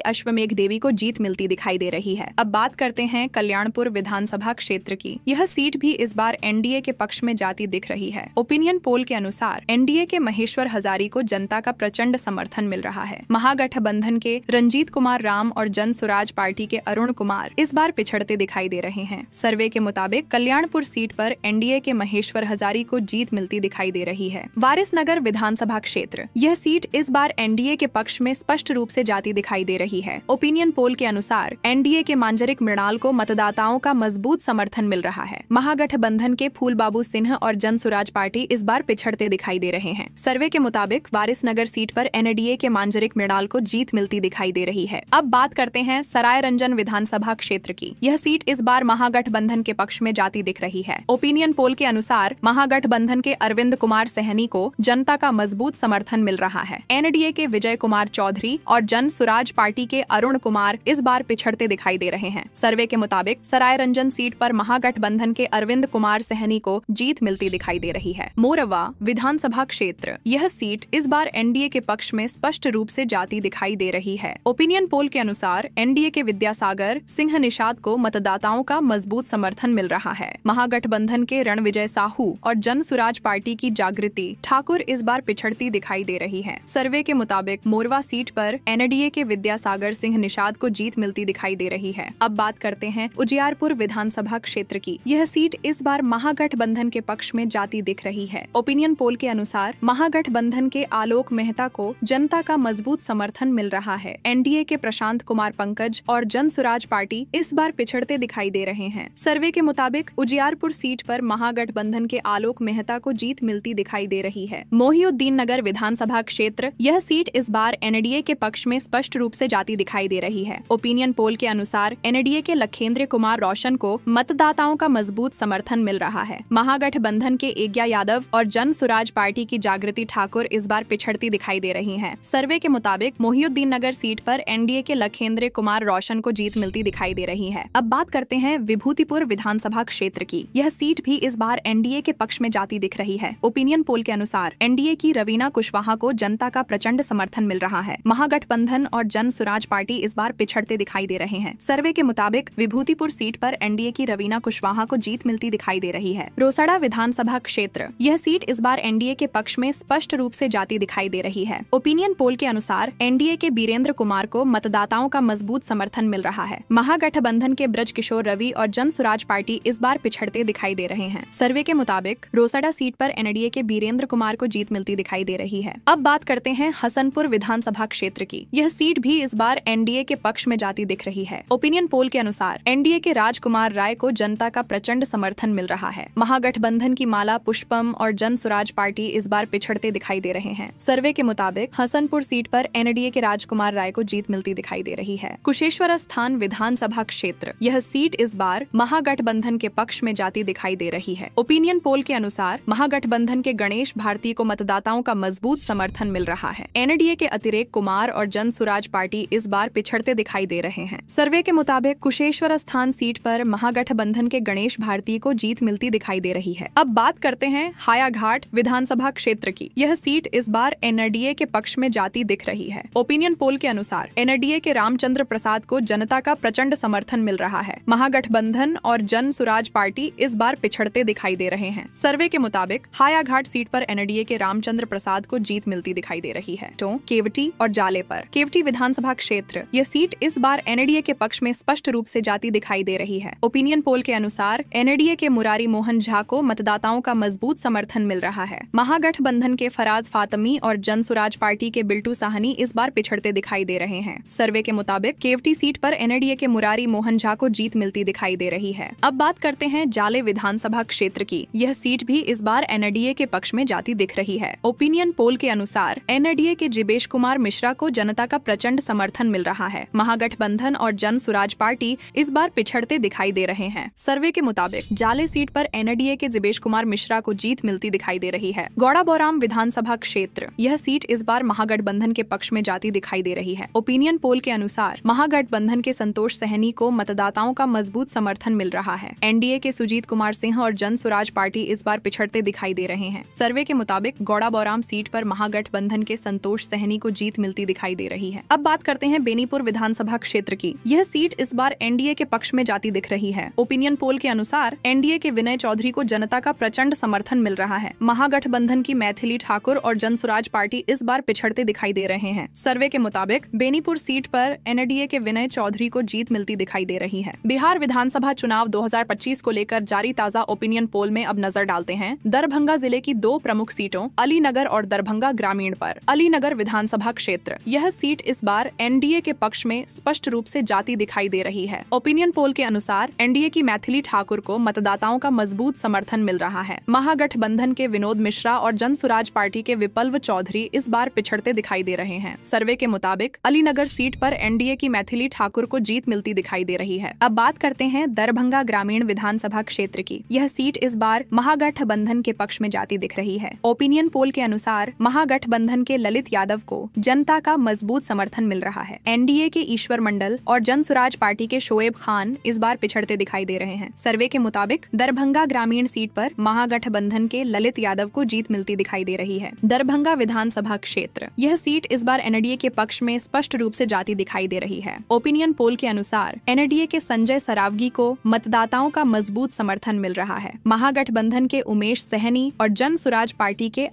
अश्वमेघ देवी को जीत मिलती दिखाई दे रही है। अब बात करते हैं कल्याणपुर विधानसभा क्षेत्र की। यह सीट भी इस बार एनडीए के पक्ष में जाती दिख रही है। ओपिनियन पोल के अनुसार एनडीए के महेश्वर हजारी को जनता का प्रचंड समर्थन मिल रहा है। महागठबंधन के रंजीत कुमार राम और जन सुराज पार्टी के अरुण कुमार इस बार पिछड़ते दिखाई दे रहे हैं। सर्वे के मुताबिक कल्याणपुर सीट पर एनडीए के महेश्वर हजारी को जीत मिलती दिखाई दे रही है। वारिसनगर विधानसभा क्षेत्र, यह सीट इस बार एनडीए के पक्ष में स्पष्ट रूप से जाती दिखाई दे रही है। ओपिनियन पोल के अनुसार एनडीए के मांजरिक मृणाल को मतदाताओं का मजबूत समर्थन मिल रहा है। महागठबंधन के फूलबाबू सिंह और जन सुराज पार्टी इस बार पिछड़ते दिखाई दे रहे हैं। सर्वे के मुताबिक वारिसनगर सीट पर एनडीए के मांजरिक मृणाल को जीत मिलती दिखाई दे रही है। अब बात करते हैं सरायरंजन विधानसभा क्षेत्र की। यह सीट इस बार महागठबंधन के पक्ष में जाती दिख रही है। ओपिनियन पोल के अनुसार महागठबंधन के अरविंद कुमार सहनी को जनता का मजबूत समर्थन मिल रहा है। एनडीए के विजय कुमार चौधरी और जन सुराज पार्टी के अरुण कुमार इस बार पिछड़ते दिखाई दे रहे हैं। सर्वे के मुताबिक सरायरंजन सीट पर महागठबंधन के अरविंद कुमार सहनी को जीत मिलती दिखाई दे रही है। मोरवा विधानसभा क्षेत्र, यह सीट इस बार एनडीए के पक्ष में स्पष्ट रूप से जाती दिखाई दे रही है। ओपिनियन पोल के अनुसार एनडीए के विद्यासागर सिंह निषाद को मतदाताओं का मजबूत समर्थन मिल रहा है। महागठबंधन के रणविजय साहू और जन सुराज पार्टी की जागृति ठाकुर इस बार पिछड़ती दिखाई दे रही है। सर्वे के मुताबिक मोरवा सीट पर एनडीए के विद्यासागर सिंह निषाद को जीत मिलती दिखाई दे रही है। अब बात करते हैं उजियारपुर विधानसभा क्षेत्र की। यह सीट इस बार महागठबंधन के पक्ष में जाती दिख रही है। ओपिनियन पोल के अनुसार महागठबंधन के आलोक मेहता को जनता का मजबूत समर्थन मिल रहा है। एनडीए के प्रशांत कुमार पंकज और जन सुराज पार्टी इस बार पिछड़ते दिखाई दे रहे हैं। सर्वे के मुताबिक उजियारपुर सीट पर महागठबंधन के आलोक मेहता को जीत मिलती दिखाई दे रही है। मोहिउद्दीन नगर विधानसभा क्षेत्र, यह सीट इस बार एनडीए के पक्ष में स्पष्ट रूप से जाती दिखाई दे रही है। ओपिनियन पोल के अनुसार एनडीए के लखेंद्र कुमार रोशन को मतदाताओं का मजबूत समर्थन मिल रहा है। महागठबंधन के एग्या यादव और जन सुराज पार्टी की जागृति ठाकुर इस बार पिछड़ती दिखाई दे रही हैं। सर्वे के मुताबिक मोहिउद्दीन नगर सीट पर एनडीए के लखेंद्र कुमार रोशन को जीत मिलती दिखाई दे रही है। अब बात करते हैं विभूतिपुर विधानसभा क्षेत्र की। यह सीट भी इस बार एनडीए के पक्ष में जाती दिख रही है। ओपिनियन पोल के अनुसार एनडीए की रवीना कुशवाहा को जनता का प्रचंड समर्थन मिल रहा है। महागठबंधन और जन सुराज पार्टी इस बार पिछड़ते दिखाई दे रहे हैं। सर्वे के मुताबिक विभूतिपुर सीट पर एनडीए की रवीना कुशवाहा को जीत मिलती दिखाई दे रही है। रोसड़ा विधानसभा क्षेत्र, यह सीट इस बार एनडीए के पक्ष में स्पष्ट रूप से जाती दिखाई दे रही है। ओपिनियन पोल के अनुसार एनडीए के बीरेंद्र कुमार को मतदाताओं का मजबूत समर्थन मिल रहा है। महागठबंधन के ब्रज किशोर रवि और जन सुराज पार्टी इस बार पिछड़ते दिखाई दे रहे हैं। सर्वे के मुताबिक रोसड़ा सीट पर एनडीए के बीरेंद्र कुमार को जीत मिलती दिखाई दे रही है। अब बात करते हैं हसनपुर विधानसभा क्षेत्र की। यह सीट भी इस बार एनडीए के पक्ष में जाती दिख रही है। ओपिनियन पोल के अनुसार एनडीए के राजकुमार राय को जनता का प्रचंड समर्थन मिल रहा है। महागठबंधन की माला पुष्पम और जन सुराज पार्टी इस बार पिछड़ते दिखाई दे रहे हैं। सर्वे के मुताबिक हसनपुर सीट पर एनडीए के राजकुमार राय को जीत मिलती दिखाई दे रही है। कुशेश्वर स्थान विधानसभा क्षेत्र, यह सीट इस बार महागठबंधन के पक्ष में जाती दिखाई दे रही है। ओपिनियन पोल के अनुसार महागठबंधन के गणेश भारती को मतदाताओं का मजबूत समर्थन मिल रहा है। एनडीए के अतिरेक कुमार और जन सुराज पार्टी इस बार पिछड़ते दिखाई दे रहे हैं। सर्वे के मुताबिक कुशेश्वर स्थान सीट पर महागठबंधन के गणेश भारती को जीत मिलती दिखाई दे रही है। अब बात करते हैं हायाघाट विधानसभा क्षेत्र की। यह सीट इस बार एनडीए के पक्ष में जाती दिख रही है। ओपिनियन पोल के अनुसार एनडीए के रामचंद्र प्रसाद को जनता का प्रचंड समर्थन मिल रहा है। महागठबंधन और जन सुराज पार्टी इस बार पिछड़ते दिखाई दे रहे हैं। सर्वे के मुताबिक हायाघाट सीट पर एनडीए के रामचंद्र प्रसाद को जीत मिलती दिखाई दे रही है। तो केवटी और जाले पर, केवटी विधानसभा क्षेत्र, यह सीट इस बार एनडीए के पक्ष में स्पष्ट रूप से जाती दिखाई दे रही है। ओपिनियन पोल के अनुसार एनडीए के मुरारी मोहन झा को मतदाताओं का मजबूत समर्थन मिल रहा है। महागठबंधन के फराज फातमी और जन सुराज पार्टी के बिल्टू साहनी इस बार पिछड़ते दिखाई दे रहे हैं। सर्वे के मुताबिक केवटी सीट पर एनडीए के मुरारी मोहन झा को जीत मिलती दिखाई दे रही है। अब बात करते हैं जाले विधानसभा क्षेत्र की। यह सीट भी इस बार एनडीए के पक्ष में जाती दिख रही है। ओपिनियन पोल के अनुसार एनडीए के जिबेश कुमार मिश्रा को जनता का प्रचंड समर्थन मिल रहा है। महागठबंधन और जन सुराज पार्टी इस बार पिछड़ते दिखाई दे रहे हैं। सर्वे के मुताबिक जाले सीट पर एनडीए के जिबेश कुमार मिश्रा को जीत मिलती दिखाई दे रही है। गौड़ाबौराम विधानसभा क्षेत्र, यह सीट इस बार महागठबंधन के पक्ष में जाती दिखाई दे रही है। ओपिनियन पोल के अनुसार महागठबंधन के संतोष सहनी को मतदाताओं का मजबूत समर्थन मिल रहा है। एनडीए के सुजीत कुमार सिंह और जन स्वराज पार्टी इस बार पिछड़ते दिखाई दे रहे हैं। सर्वे के मुताबिक गौड़ाबौराम सीट पर महागठबंधन के संतोष सहनी को जीत मिलती दिखाई दे रही है। अब बात करते हैं बेनीपुर विधानसभा क्षेत्र की। यह सीट इस बार एनडीए के पक्ष में जाती दिख रही है। ओपिनियन पोल के अनुसार एनडीए के विनय चौधरी को जनता का प्रचंड समर्थन मिल रहा है। महागठबंधन की मैथिली ठाकुर और जन स्वराज पार्टी इस बार पिछड़ते दिखाई दे रहे हैं। सर्वे के मुताबिक बेनीपुर सीट पर एनडीए के विनय चौधरी को जीत मिलती दिखाई दे रही है। बिहार विधानसभा चुनाव 2025 को लेकर जारी ताजा ओपिनियन पोल में अब नजर डालते हैं दरभंगा जिले की 2 प्रमुख सीटों अलीनगर और दरभंगा ग्रामीण पर। अलीनगर विधानसभा क्षेत्र, यह सीट इस बार एनडीए के पक्ष में स्पष्ट रूप से जाती दिखाई दे रही है। ओपिनियन पोल के अनुसार एनडीए की मैथिली ठाकुर को मतदाताओं का मजबूत समर्थन मिल रहा है। महागठबंधन के विनोद मिश्रा और जन स्वराज पार्टी के विपल्व चौधरी इस बार पिछड़ते दिखाई दे रहे हैं। सर्वे के मुताबिक अलीनगर सीट पर एनडीए की मैथिली ठाकुर को जीत मिलती दिखाई दे रही है। अब बात करते हैं दरभंगा ग्रामीण विधानसभा क्षेत्र की। यह सीट इस बार महागठबंधन के पक्ष में जाती दिख रही है। ओपिनियन पोल के अनुसार महागठबंधन के ललित यादव को जनता का मजबूत समर्थन मिल रहा है। एनडीए के ईश्वर मंडल और जन स्वराज पार्टी के शोएब खान इस बार पिछड़ते दिखाई दे रहे हैं। सर्वे के मुताबिक दरभंगा ग्रामीण सीट पर महागठबंधन के ललित यादव को जीत मिलती दिखाई दे रही है। दरभंगा विधानसभा क्षेत्र, यह सीट इस बार एनडीए के पक्ष में स्पष्ट रूप से जाती दिखाई दे रही है। ओपिनियन पोल के अनुसार एनडीए के संजय सरावगी को मतदाताओं का मजबूत समर्थन मिल रहा है। महागठबंधन के उमेश सहनी और जन स्वराज पार्टी के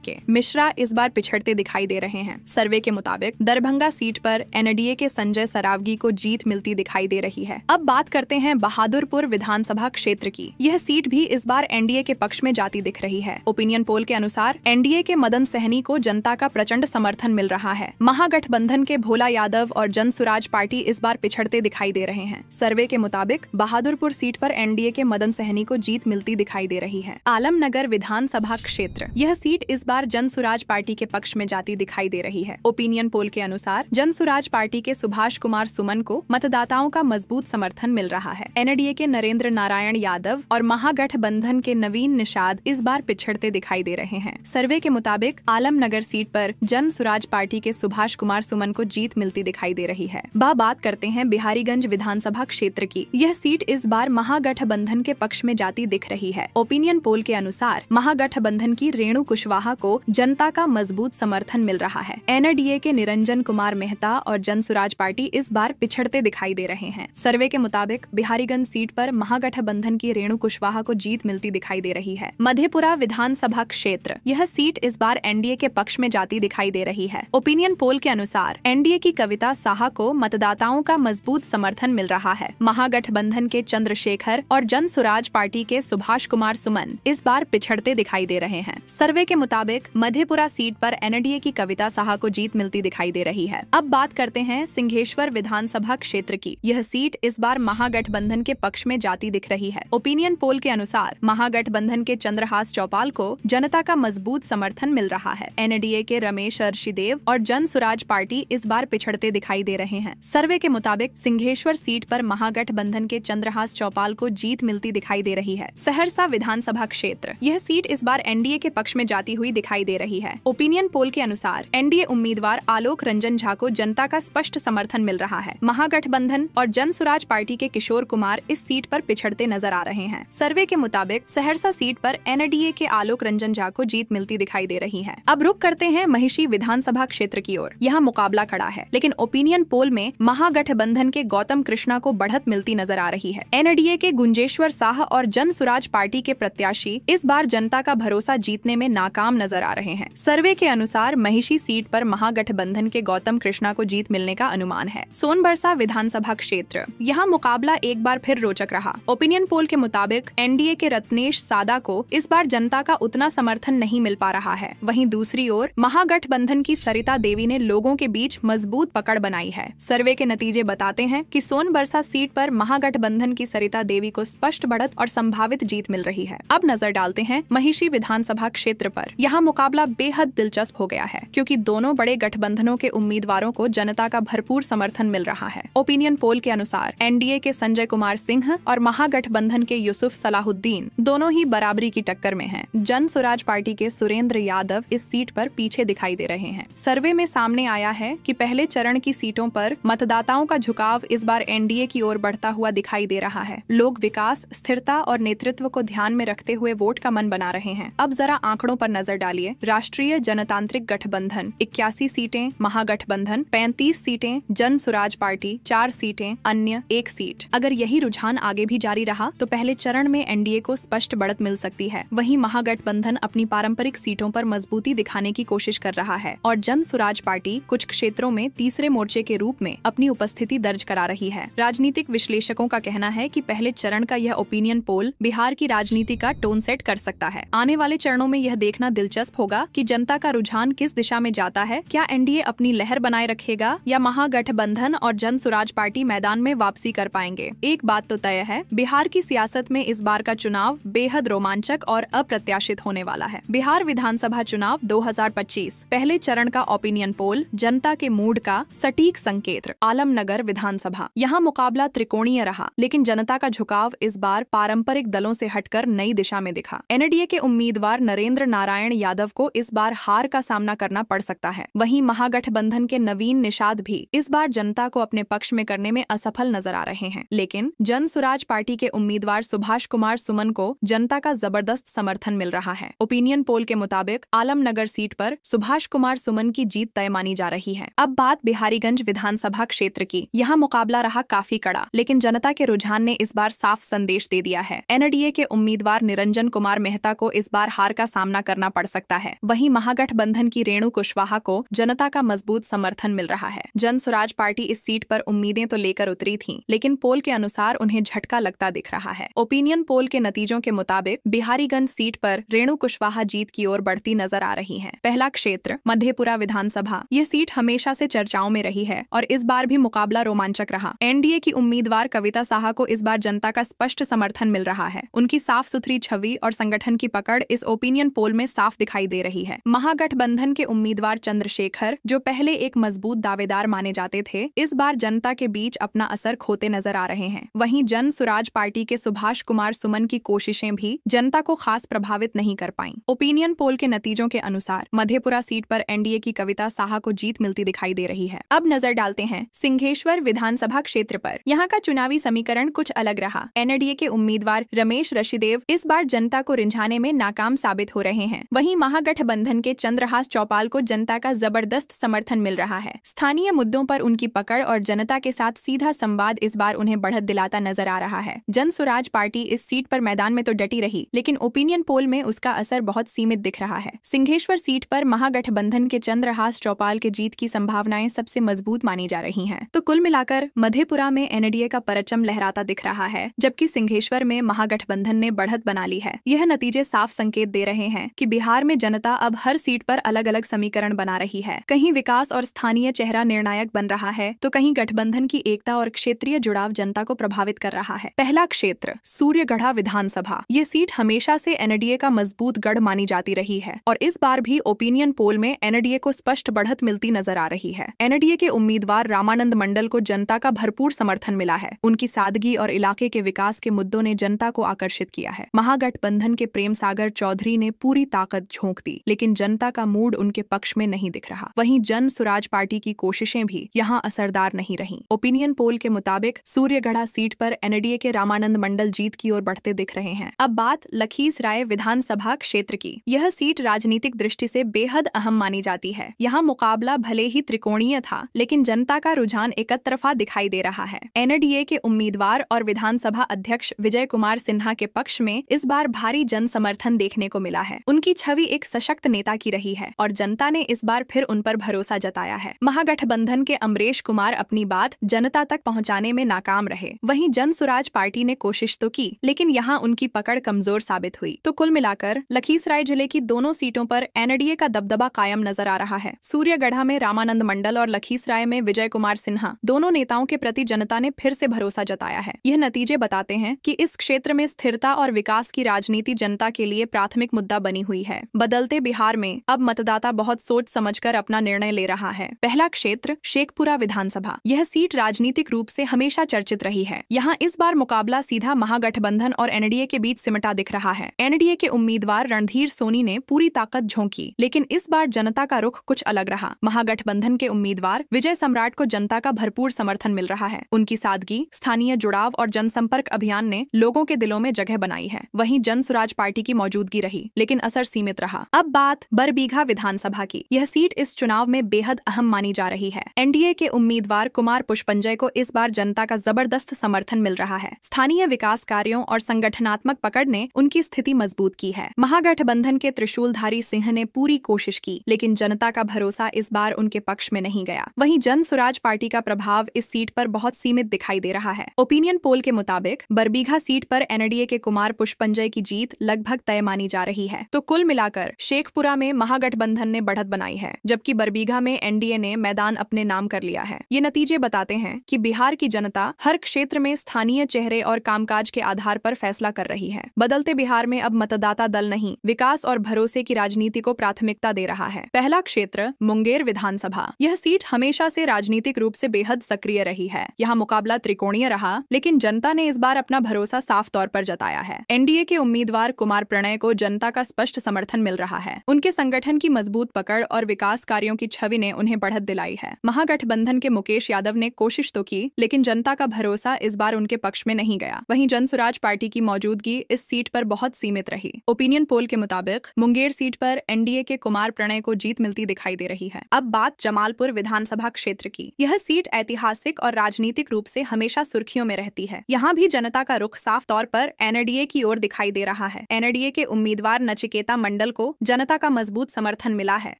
के मिश्रा इस बार पिछड़ते दिखाई दे रहे हैं। सर्वे के मुताबिक दरभंगा सीट पर एनडीए के संजय सरावगी को जीत मिलती दिखाई दे रही है। अब बात करते हैं बहादुरपुर विधानसभा क्षेत्र की। यह सीट भी इस बार एनडीए के पक्ष में जाती दिख रही है। ओपिनियन पोल के अनुसार एनडीए के मदन सहनी को जनता का प्रचंड समर्थन मिल रहा है। महागठबंधन के भोला यादव और जन स्वराज पार्टी इस बार पिछड़ते दिखाई दे रहे हैं। सर्वे के मुताबिक बहादुरपुर सीट पर एनडीए के मदन सहनी को जीत मिलती दिखाई दे रही है। आलमनगर विधानसभा क्षेत्र, यह सीट इस बार जन स्वराज पार्टी के पक्ष में जाती दिखाई दे रही है। ओपिनियन पोल के अनुसार जन स्वराज पार्टी के सुभाष कुमार सुमन को मतदाताओं का मजबूत समर्थन मिल रहा है। एनडीए के नरेंद्र नारायण यादव और महागठबंधन के नवीन निषाद इस बार पिछड़ते दिखाई दे रहे हैं। सर्वे के मुताबिक आलमनगर सीट पर जन स्वराज पार्टी के सुभाष कुमार सुमन को जीत मिलती दिखाई दे रही है। बात करते हैं बिहारीगंज विधानसभा क्षेत्र की। यह सीट इस बार महागठबंधन के पक्ष में जाती दिख रही है। ओपिनियन पोल के अनुसार महागठबंधन की रेणु कुशवाहा को जनता का मजबूत समर्थन मिल रहा है। एनडीए के निरंजन कुमार मेहता और जन स्वराज पार्टी इस बार पिछड़ते दिखाई दे रहे हैं। सर्वे के मुताबिक बिहारीगंज सीट पर महागठबंधन की रेणु कुशवाहा को जीत मिलती दिखाई दे रही है। मधेपुरा विधानसभा क्षेत्र, यह सीट इस बार एनडीए के पक्ष में जाती दिखाई दे रही है। ओपिनियन पोल के अनुसार एनडीए की कविता साहा को मतदाताओं का मजबूत समर्थन मिल रहा है। महागठबंधन के चंद्रशेखर और जन स्वराज पार्टी के सुभाष कुमार सुमन इस बार पिछड़ते दिखाई दे रहे हैं। सर्वे के मुताबिक मधेपुरा सीट पर एनडीए की कविता साहा को जीत मिलती दिखाई दे रही है। अब बात करते हैं सिंघेश्वर विधानसभा क्षेत्र की। यह सीट इस बार महागठबंधन के पक्ष में जाती दिख रही है। ओपिनियन पोल के अनुसार महागठबंधन के चंद्रहास चौपाल को जनता का मजबूत समर्थन मिल रहा है। एनडीए के रमेश अर्शीदेव और जन स्वराज पार्टी इस बार पिछड़ते दिखाई दे रहे हैं। सर्वे के मुताबिक सिंघेश्वर सीट पर महागठबंधन के चंद्रहास चौपाल को जीत मिलती दिखाई दे रही है। सहरसा विधानसभा क्षेत्र, यह सीट इस बार एनडीए के पक्ष में जाती हुई दिखाई दे रही है। ओपिनियन पोल के अनुसार एनडीए उम्मीदवार आलोक रंजन झा को जनता का स्पष्ट समर्थन मिल रहा है। महागठबंधन और जन स्वराज पार्टी के किशोर कुमार इस सीट पर पिछड़ते नजर आ रहे हैं। सर्वे के मुताबिक सहरसा सीट पर एनडीए के आलोक रंजन झा को जीत मिलती दिखाई दे रही है। अब रुक करते हैं महिषी विधानसभा क्षेत्र की ओर। यहाँ मुकाबला खड़ा है, लेकिन ओपिनियन पोल में महागठबंधन के गौतम कृष्णा को बढ़त मिलती नजर आ रही है। एनडीए के गुंजेश्वर साह और जन स्वराज पार्टी के प्रत्याशी इस बार जनता का भरोसा जीतने में नाकाम नजर आ रहे हैं। सर्वे के अनुसार महिषी सीट पर महागठबंधन के गौतम कृष्णा को जीत मिलने का अनुमान है। सोनबरसा विधानसभा क्षेत्र, यहाँ मुकाबला एक बार फिर रोचक रहा। ओपिनियन पोल के मुताबिक एनडीए के रत्नेश सादा को इस बार जनता का उतना समर्थन नहीं मिल पा रहा है। वहीं दूसरी ओर महागठबंधन की सरिता देवी ने लोगों के बीच मजबूत पकड़ बनाई है। सर्वे के नतीजे बताते हैं कि सोनबरसा सीट पर महागठबंधन की सरिता देवी को स्पष्ट बढ़त और संभावित जीत मिल रही है। अब नजर डालते हैं महिषी विधानसभा क्षेत्र पर। यहाँ मुकाबला बेहद दिलचस्प हो गया है, क्योंकि दोनों बड़े गठबंधनों के उम्मीदवारों को जनता का भरपूर समर्थन मिल रहा है। ओपिनियन पोल के अनुसार एनडीए के संजय कुमार सिंह और महागठबंधन के यूसुफ सलाहुद्दीन दोनों ही बराबरी की टक्कर में हैं। जन स्वराज पार्टी के सुरेंद्र यादव इस सीट पर पीछे दिखाई दे रहे हैं। सर्वे में सामने आया है कि पहले चरण की सीटों पर मतदाताओं का झुकाव इस बार एनडीए की ओर बढ़ता हुआ दिखाई दे रहा है। लोग विकास, स्थिरता और नेतृत्व को ध्यान में रखते हुए वोट का मन बना रहे हैं। अब जरा आंकड़ों पर नजर डालिए। राष्ट्रीय जनतांत्रिक गठबंधन 81 सीटें, महागठबंधन 35 सीटें, जन सुराज पार्टी 4 सीटें, अन्य 1 सीट। अगर यही रुझान आगे भी जारी रहा तो पहले चरण में एनडीए को स्पष्ट बढ़त मिल सकती है। वहीं महागठबंधन अपनी पारंपरिक सीटों पर मजबूती दिखाने की कोशिश कर रहा है और जन सुराज पार्टी कुछ क्षेत्रों में तीसरे मोर्चे के रूप में अपनी उपस्थिति दर्ज करा रही है। राजनीतिक विश्लेषकों का कहना है कि पहले चरण का यह ओपिनियन पोल बिहार की राजनीति का टोन सेट कर सकता है। आने वाले चरणों में यह देखना दिलचस्प होगा कि जनता का रुझान किस दिशा में जाता है। क्या एनडीए अपनी लहर बनाए रखेगा या महागठबंधन और जन सुराज पार्टी मैदान में वापसी कर पाएंगे? एक बात तो तय है, बिहार की सियासत में इस बार का चुनाव बेहद रोमांचक और अप्रत्याशित होने वाला है। बिहार विधानसभा चुनाव 2025 पहले चरण का ओपिनियन पोल जनता के मूड का सटीक संकेत। आलमनगर विधानसभा, यहाँ मुकाबला त्रिकोणीय रहा, लेकिन जनता का झुकाव इस बार पारंपरिक दलों से हटकर नई दिशा में दिखा। एनडीए के उम्मीदवार नरेंद्र नारायण यादव को इस बार हार का सामना करना पड़ सकता है। वहीं महागठबंधन के नवीन निषाद भी इस बार जनता को अपने पक्ष में करने में असफल नजर आ रहे हैं। लेकिन जन सुराज पार्टी के उम्मीदवार सुभाष कुमार सुमन को जनता का जबरदस्त समर्थन मिल रहा है। ओपिनियन पोल के मुताबिक आलमनगर सीट पर सुभाष कुमार सुमन की जीत तय मानी जा रही है। अब बात बिहारीगंज विधानसभा क्षेत्र की। यहाँ मुकाबला रहा काफी कड़ा, लेकिन जनता के रुझान ने इस बार साफ संदेश दे दिया है। एनडीए के उम्मीदवार निरंजन कुमार मेहता को इस बार हार का सामना करना पड़ सकता है। वहीं महागठबंधन की रेणु कुशवाहा को जनता का मजबूत समर्थन मिल रहा है। जन सुराज पार्टी इस सीट पर उम्मीदें तो लेकर उतरी थीं, लेकिन पोल के अनुसार उन्हें झटका लगता दिख रहा है। ओपिनियन पोल के नतीजों के मुताबिक बिहारीगंज सीट पर रेणु कुशवाहा जीत की ओर बढ़ती नजर आ रही है। पहला क्षेत्र मधेपुरा विधानसभा, ये सीट हमेशा से चर्चाओं में रही है और इस बार भी मुकाबला रोमांचक रहा। एनडीए की उम्मीदवार कविता साहा को इस बार जनता का स्पष्ट समर्थन मिल रहा है। उनकी साफ सुथरी छवि और संगठन की पकड़ इस ओपिनियन पोल में साफ दिखाई दे रही है। महागठबंधन के उम्मीदवार चंद्रशेखर, जो पहले एक मजबूत दावेदार माने जाते थे, इस बार जनता के बीच अपना असर खोते नजर आ रहे हैं। वहीं जन सुराज पार्टी के सुभाष कुमार सुमन की कोशिशें भी जनता को खास प्रभावित नहीं कर पाईं। ओपिनियन पोल के नतीजों के अनुसार मधेपुरा सीट पर एनडीए की कविता साहा को जीत मिलती दिखाई दे रही है। अब नजर डालते हैं सिंघेश्वर विधानसभा क्षेत्र पर। यहाँ का चुनावी समीकरण कुछ अलग रहा। एनडीए के उम्मीदवार रमेश ऋषिदेव इस बार जनता को रिझाने में नाकाम साबित हो रहे हैं। वहीं महागठबंधन के चंद्रहास चौपाल को जनता का जबरदस्त समर्थन मिल रहा है। स्थानीय मुद्दों पर उनकी पकड़ और जनता के साथ सीधा संवाद इस बार उन्हें बढ़त दिलाता नजर आ रहा है। जन सुराज पार्टी इस सीट पर मैदान में तो डटी रही, लेकिन ओपिनियन पोल में उसका असर बहुत सीमित दिख रहा है। सिंघेश्वर सीट पर महागठबंधन के चंद्रहास चौपाल के जीत की संभावनाएं सबसे मजबूत मानी जा रही हैं। तो कुल मिलाकर मधेपुरा में एनडीए का परचम लहराता दिख रहा है, जबकि सिंघेश्वर में महागठबंधन ने बढ़त बना ली है। यह नतीजे साफ संकेत दे रहे हैं कि बिहार में जनता अब हर सीट पर अलग अलग समीकरण बना रही है। कहीं विकास और स्थानीय चेहरा निर्णायक बन रहा है, तो कहीं गठबंधन की एकता और क्षेत्रीय जुड़ाव जनता को प्रभावित कर रहा है। पहला क्षेत्र सूर्यगढ़ा विधानसभा, ये सीट हमेशा से एनडीए का मजबूत गढ़ मानी जाती रही है और इस बार भी ओपिनियन पोल में एनडीए को स्पष्ट बढ़त मिलती नजर आ रही है। एनडीए के उम्मीदवार रामानंद मंडल को जनता का भरपूर समर्थन मिला है। उनकी सादगी और इलाके के विकास के मुद्दों ने जनता को आकर्षित किया है। महागठबंधन के प्रेम सागर चौधरी ने पूरी ताकत झोंक दी, लेकिन जनता का मूड उनके पक्ष में नहीं दिख रहा। वहीं जन सुराज पार्टी की कोशिशें भी यहाँ असरदार नहीं रहीं। ओपिनियन पोल के मुताबिक सूर्यगढ़ा सीट पर एनडीए के रामानंद मंडल जीत की ओर बढ़ते दिख रहे हैं। अब बात लखीसराय विधानसभा क्षेत्र की। यह सीट राजनीतिक दृष्टि से बेहद अहम मानी जाती है। यहाँ मुकाबला भले ही त्रिकोणीय था, लेकिन जनता का रुझान एकतरफा दिखाई दे रहा है। एनडीए के उम्मीदवार और विधानसभा अध्यक्ष विजय कुमार सिन्हा के पक्ष में इस बार भारी जन समर्थन देखने को मिला है। उनकी छवि एक सशक्त नेता की रही है और जनता ने इस बार फिर उन पर भरोसा जताया है। महागठबंधन के अमरेश कुमार अपनी बात जनता तक पहुंचाने में नाकाम रहे। वहीं जन सुराज पार्टी ने कोशिश तो की, लेकिन यहाँ उनकी पकड़ कमजोर साबित हुई। तो कुल मिलाकर लखीसराय जिले की दोनों सीटों पर एनडीए का दबदबा कायम नजर आ रहा है। सूर्यगढ़ा में रामानंद मंडल और लखीसराय में विजय कुमार सिन्हा, दोनों नेताओं के प्रति जनता ने फिर से भरोसा जताया है। यह नतीजे बताते हैं कि इस क्षेत्र में स्थिरता और विकास की राजनीति जनता के लिए प्राथमिक मुद्दा बनी हुई है। बदलते बिहार में अब मतदाता बहुत सोच समझकर अपना निर्णय ले रहा है। पहला क्षेत्र शेखपुरा विधानसभा, यह सीट राजनीतिक रूप से हमेशा चर्चित रही है। यहाँ इस बार मुकाबला सीधा महागठबंधन और एनडीए के बीच सिमटा दिख रहा है। एनडीए के उम्मीदवार रणधीर सोनी ने पूरी ताकत झोंकी, लेकिन इस बार जनता का रुख कुछ अलग रहा। महागठबंधन के उम्मीदवार विजय सम्राट को जनता का भरपूर समर्थन मिल रहा है। उनकी सादगी, स्थानीय जुड़ाव और जनसंपर्क अभियान ने लोगों के दिलों में जगह बनाई है। वहीं जन स्वराज पार्टी की मौजूदगी रही, लेकिन असर सीमित रहा। अब बात बरबीघा विधानसभा की। यह सीट इस चुनाव में बेहद अहम मानी जा रही है। एनडीए के उम्मीदवार कुमार पुष्पंजय को इस बार जनता का जबरदस्त समर्थन मिल रहा है। स्थानीय विकास कार्यों और संगठनात्मक पकड़ ने उनकी स्थिति मजबूत की है। महागठबंधन के त्रिशूलधारी सिंह ने पूरी कोशिश की, लेकिन जनता का भरोसा इस बार उनके पक्ष में नहीं गया। वहीं जन स्वराज पार्टी का प्रभाव इस सीट पर बहुत सीमित दिखाई दे रहा है। ओपिनियन पोल के मुताबिक बरबीघा सीट पर एनडीए के कुमार पुष्पंजय की जीत लगभग तय मानी जा रही है। तो कुल मिलाकर शेखपुरा में महागठबंधन ने बढ़त बनाई है, जबकि बरबीघा में एनडीए ने मैदान अपने नाम कर लिया है। ये नतीजे बताते हैं कि बिहार की जनता हर क्षेत्र में स्थानीय चेहरे और कामकाज के आधार पर फैसला कर रही है। बदलते बिहार में अब मतदाता दल नहीं, विकास और भरोसे की राजनीति को प्राथमिकता दे रहा है। पहला क्षेत्र मुंगेर विधानसभा। यह सीट हमेशा से राजनीतिक रूप से बेहद सक्रिय रही है। यहाँ मुकाबला त्रिकोणीय रहा, लेकिन जनता ने इस बार अपना भरोसा साफ तौर पर जताया है। एनडीए के उम्मीदवार कुमार प्रणय को जनता का स्पष्ट समर्थन मिल रहा है। उनके संगठन की मजबूत पकड़ और विकास कार्यों की छवि ने उन्हें बढ़त दिलाई है। महागठबंधन के मुकेश यादव ने कोशिश तो की, लेकिन जनता का भरोसा इस बार उनके पक्ष में नहीं गया। वहीं जन स्वराज पार्टी की मौजूदगी इस सीट पर बहुत सीमित रही। ओपिनियन पोल के मुताबिक मुंगेर सीट पर एनडीए के कुमार प्रणय को जीत मिलती दिखाई दे रही है। अब बात जमालपुर विधानसभा क्षेत्र की। यह सीट ऐतिहासिक और राजनीतिक रूप से हमेशा सुर्खियों में रहती है। यहाँ भी जनता का रुख साफ तौर पर एनडीए की ओर दिखाई दे रहा है। एनडीए के उम्मीदवार नचिकेता मंडल को जनता का मजबूत समर्थन मिला है।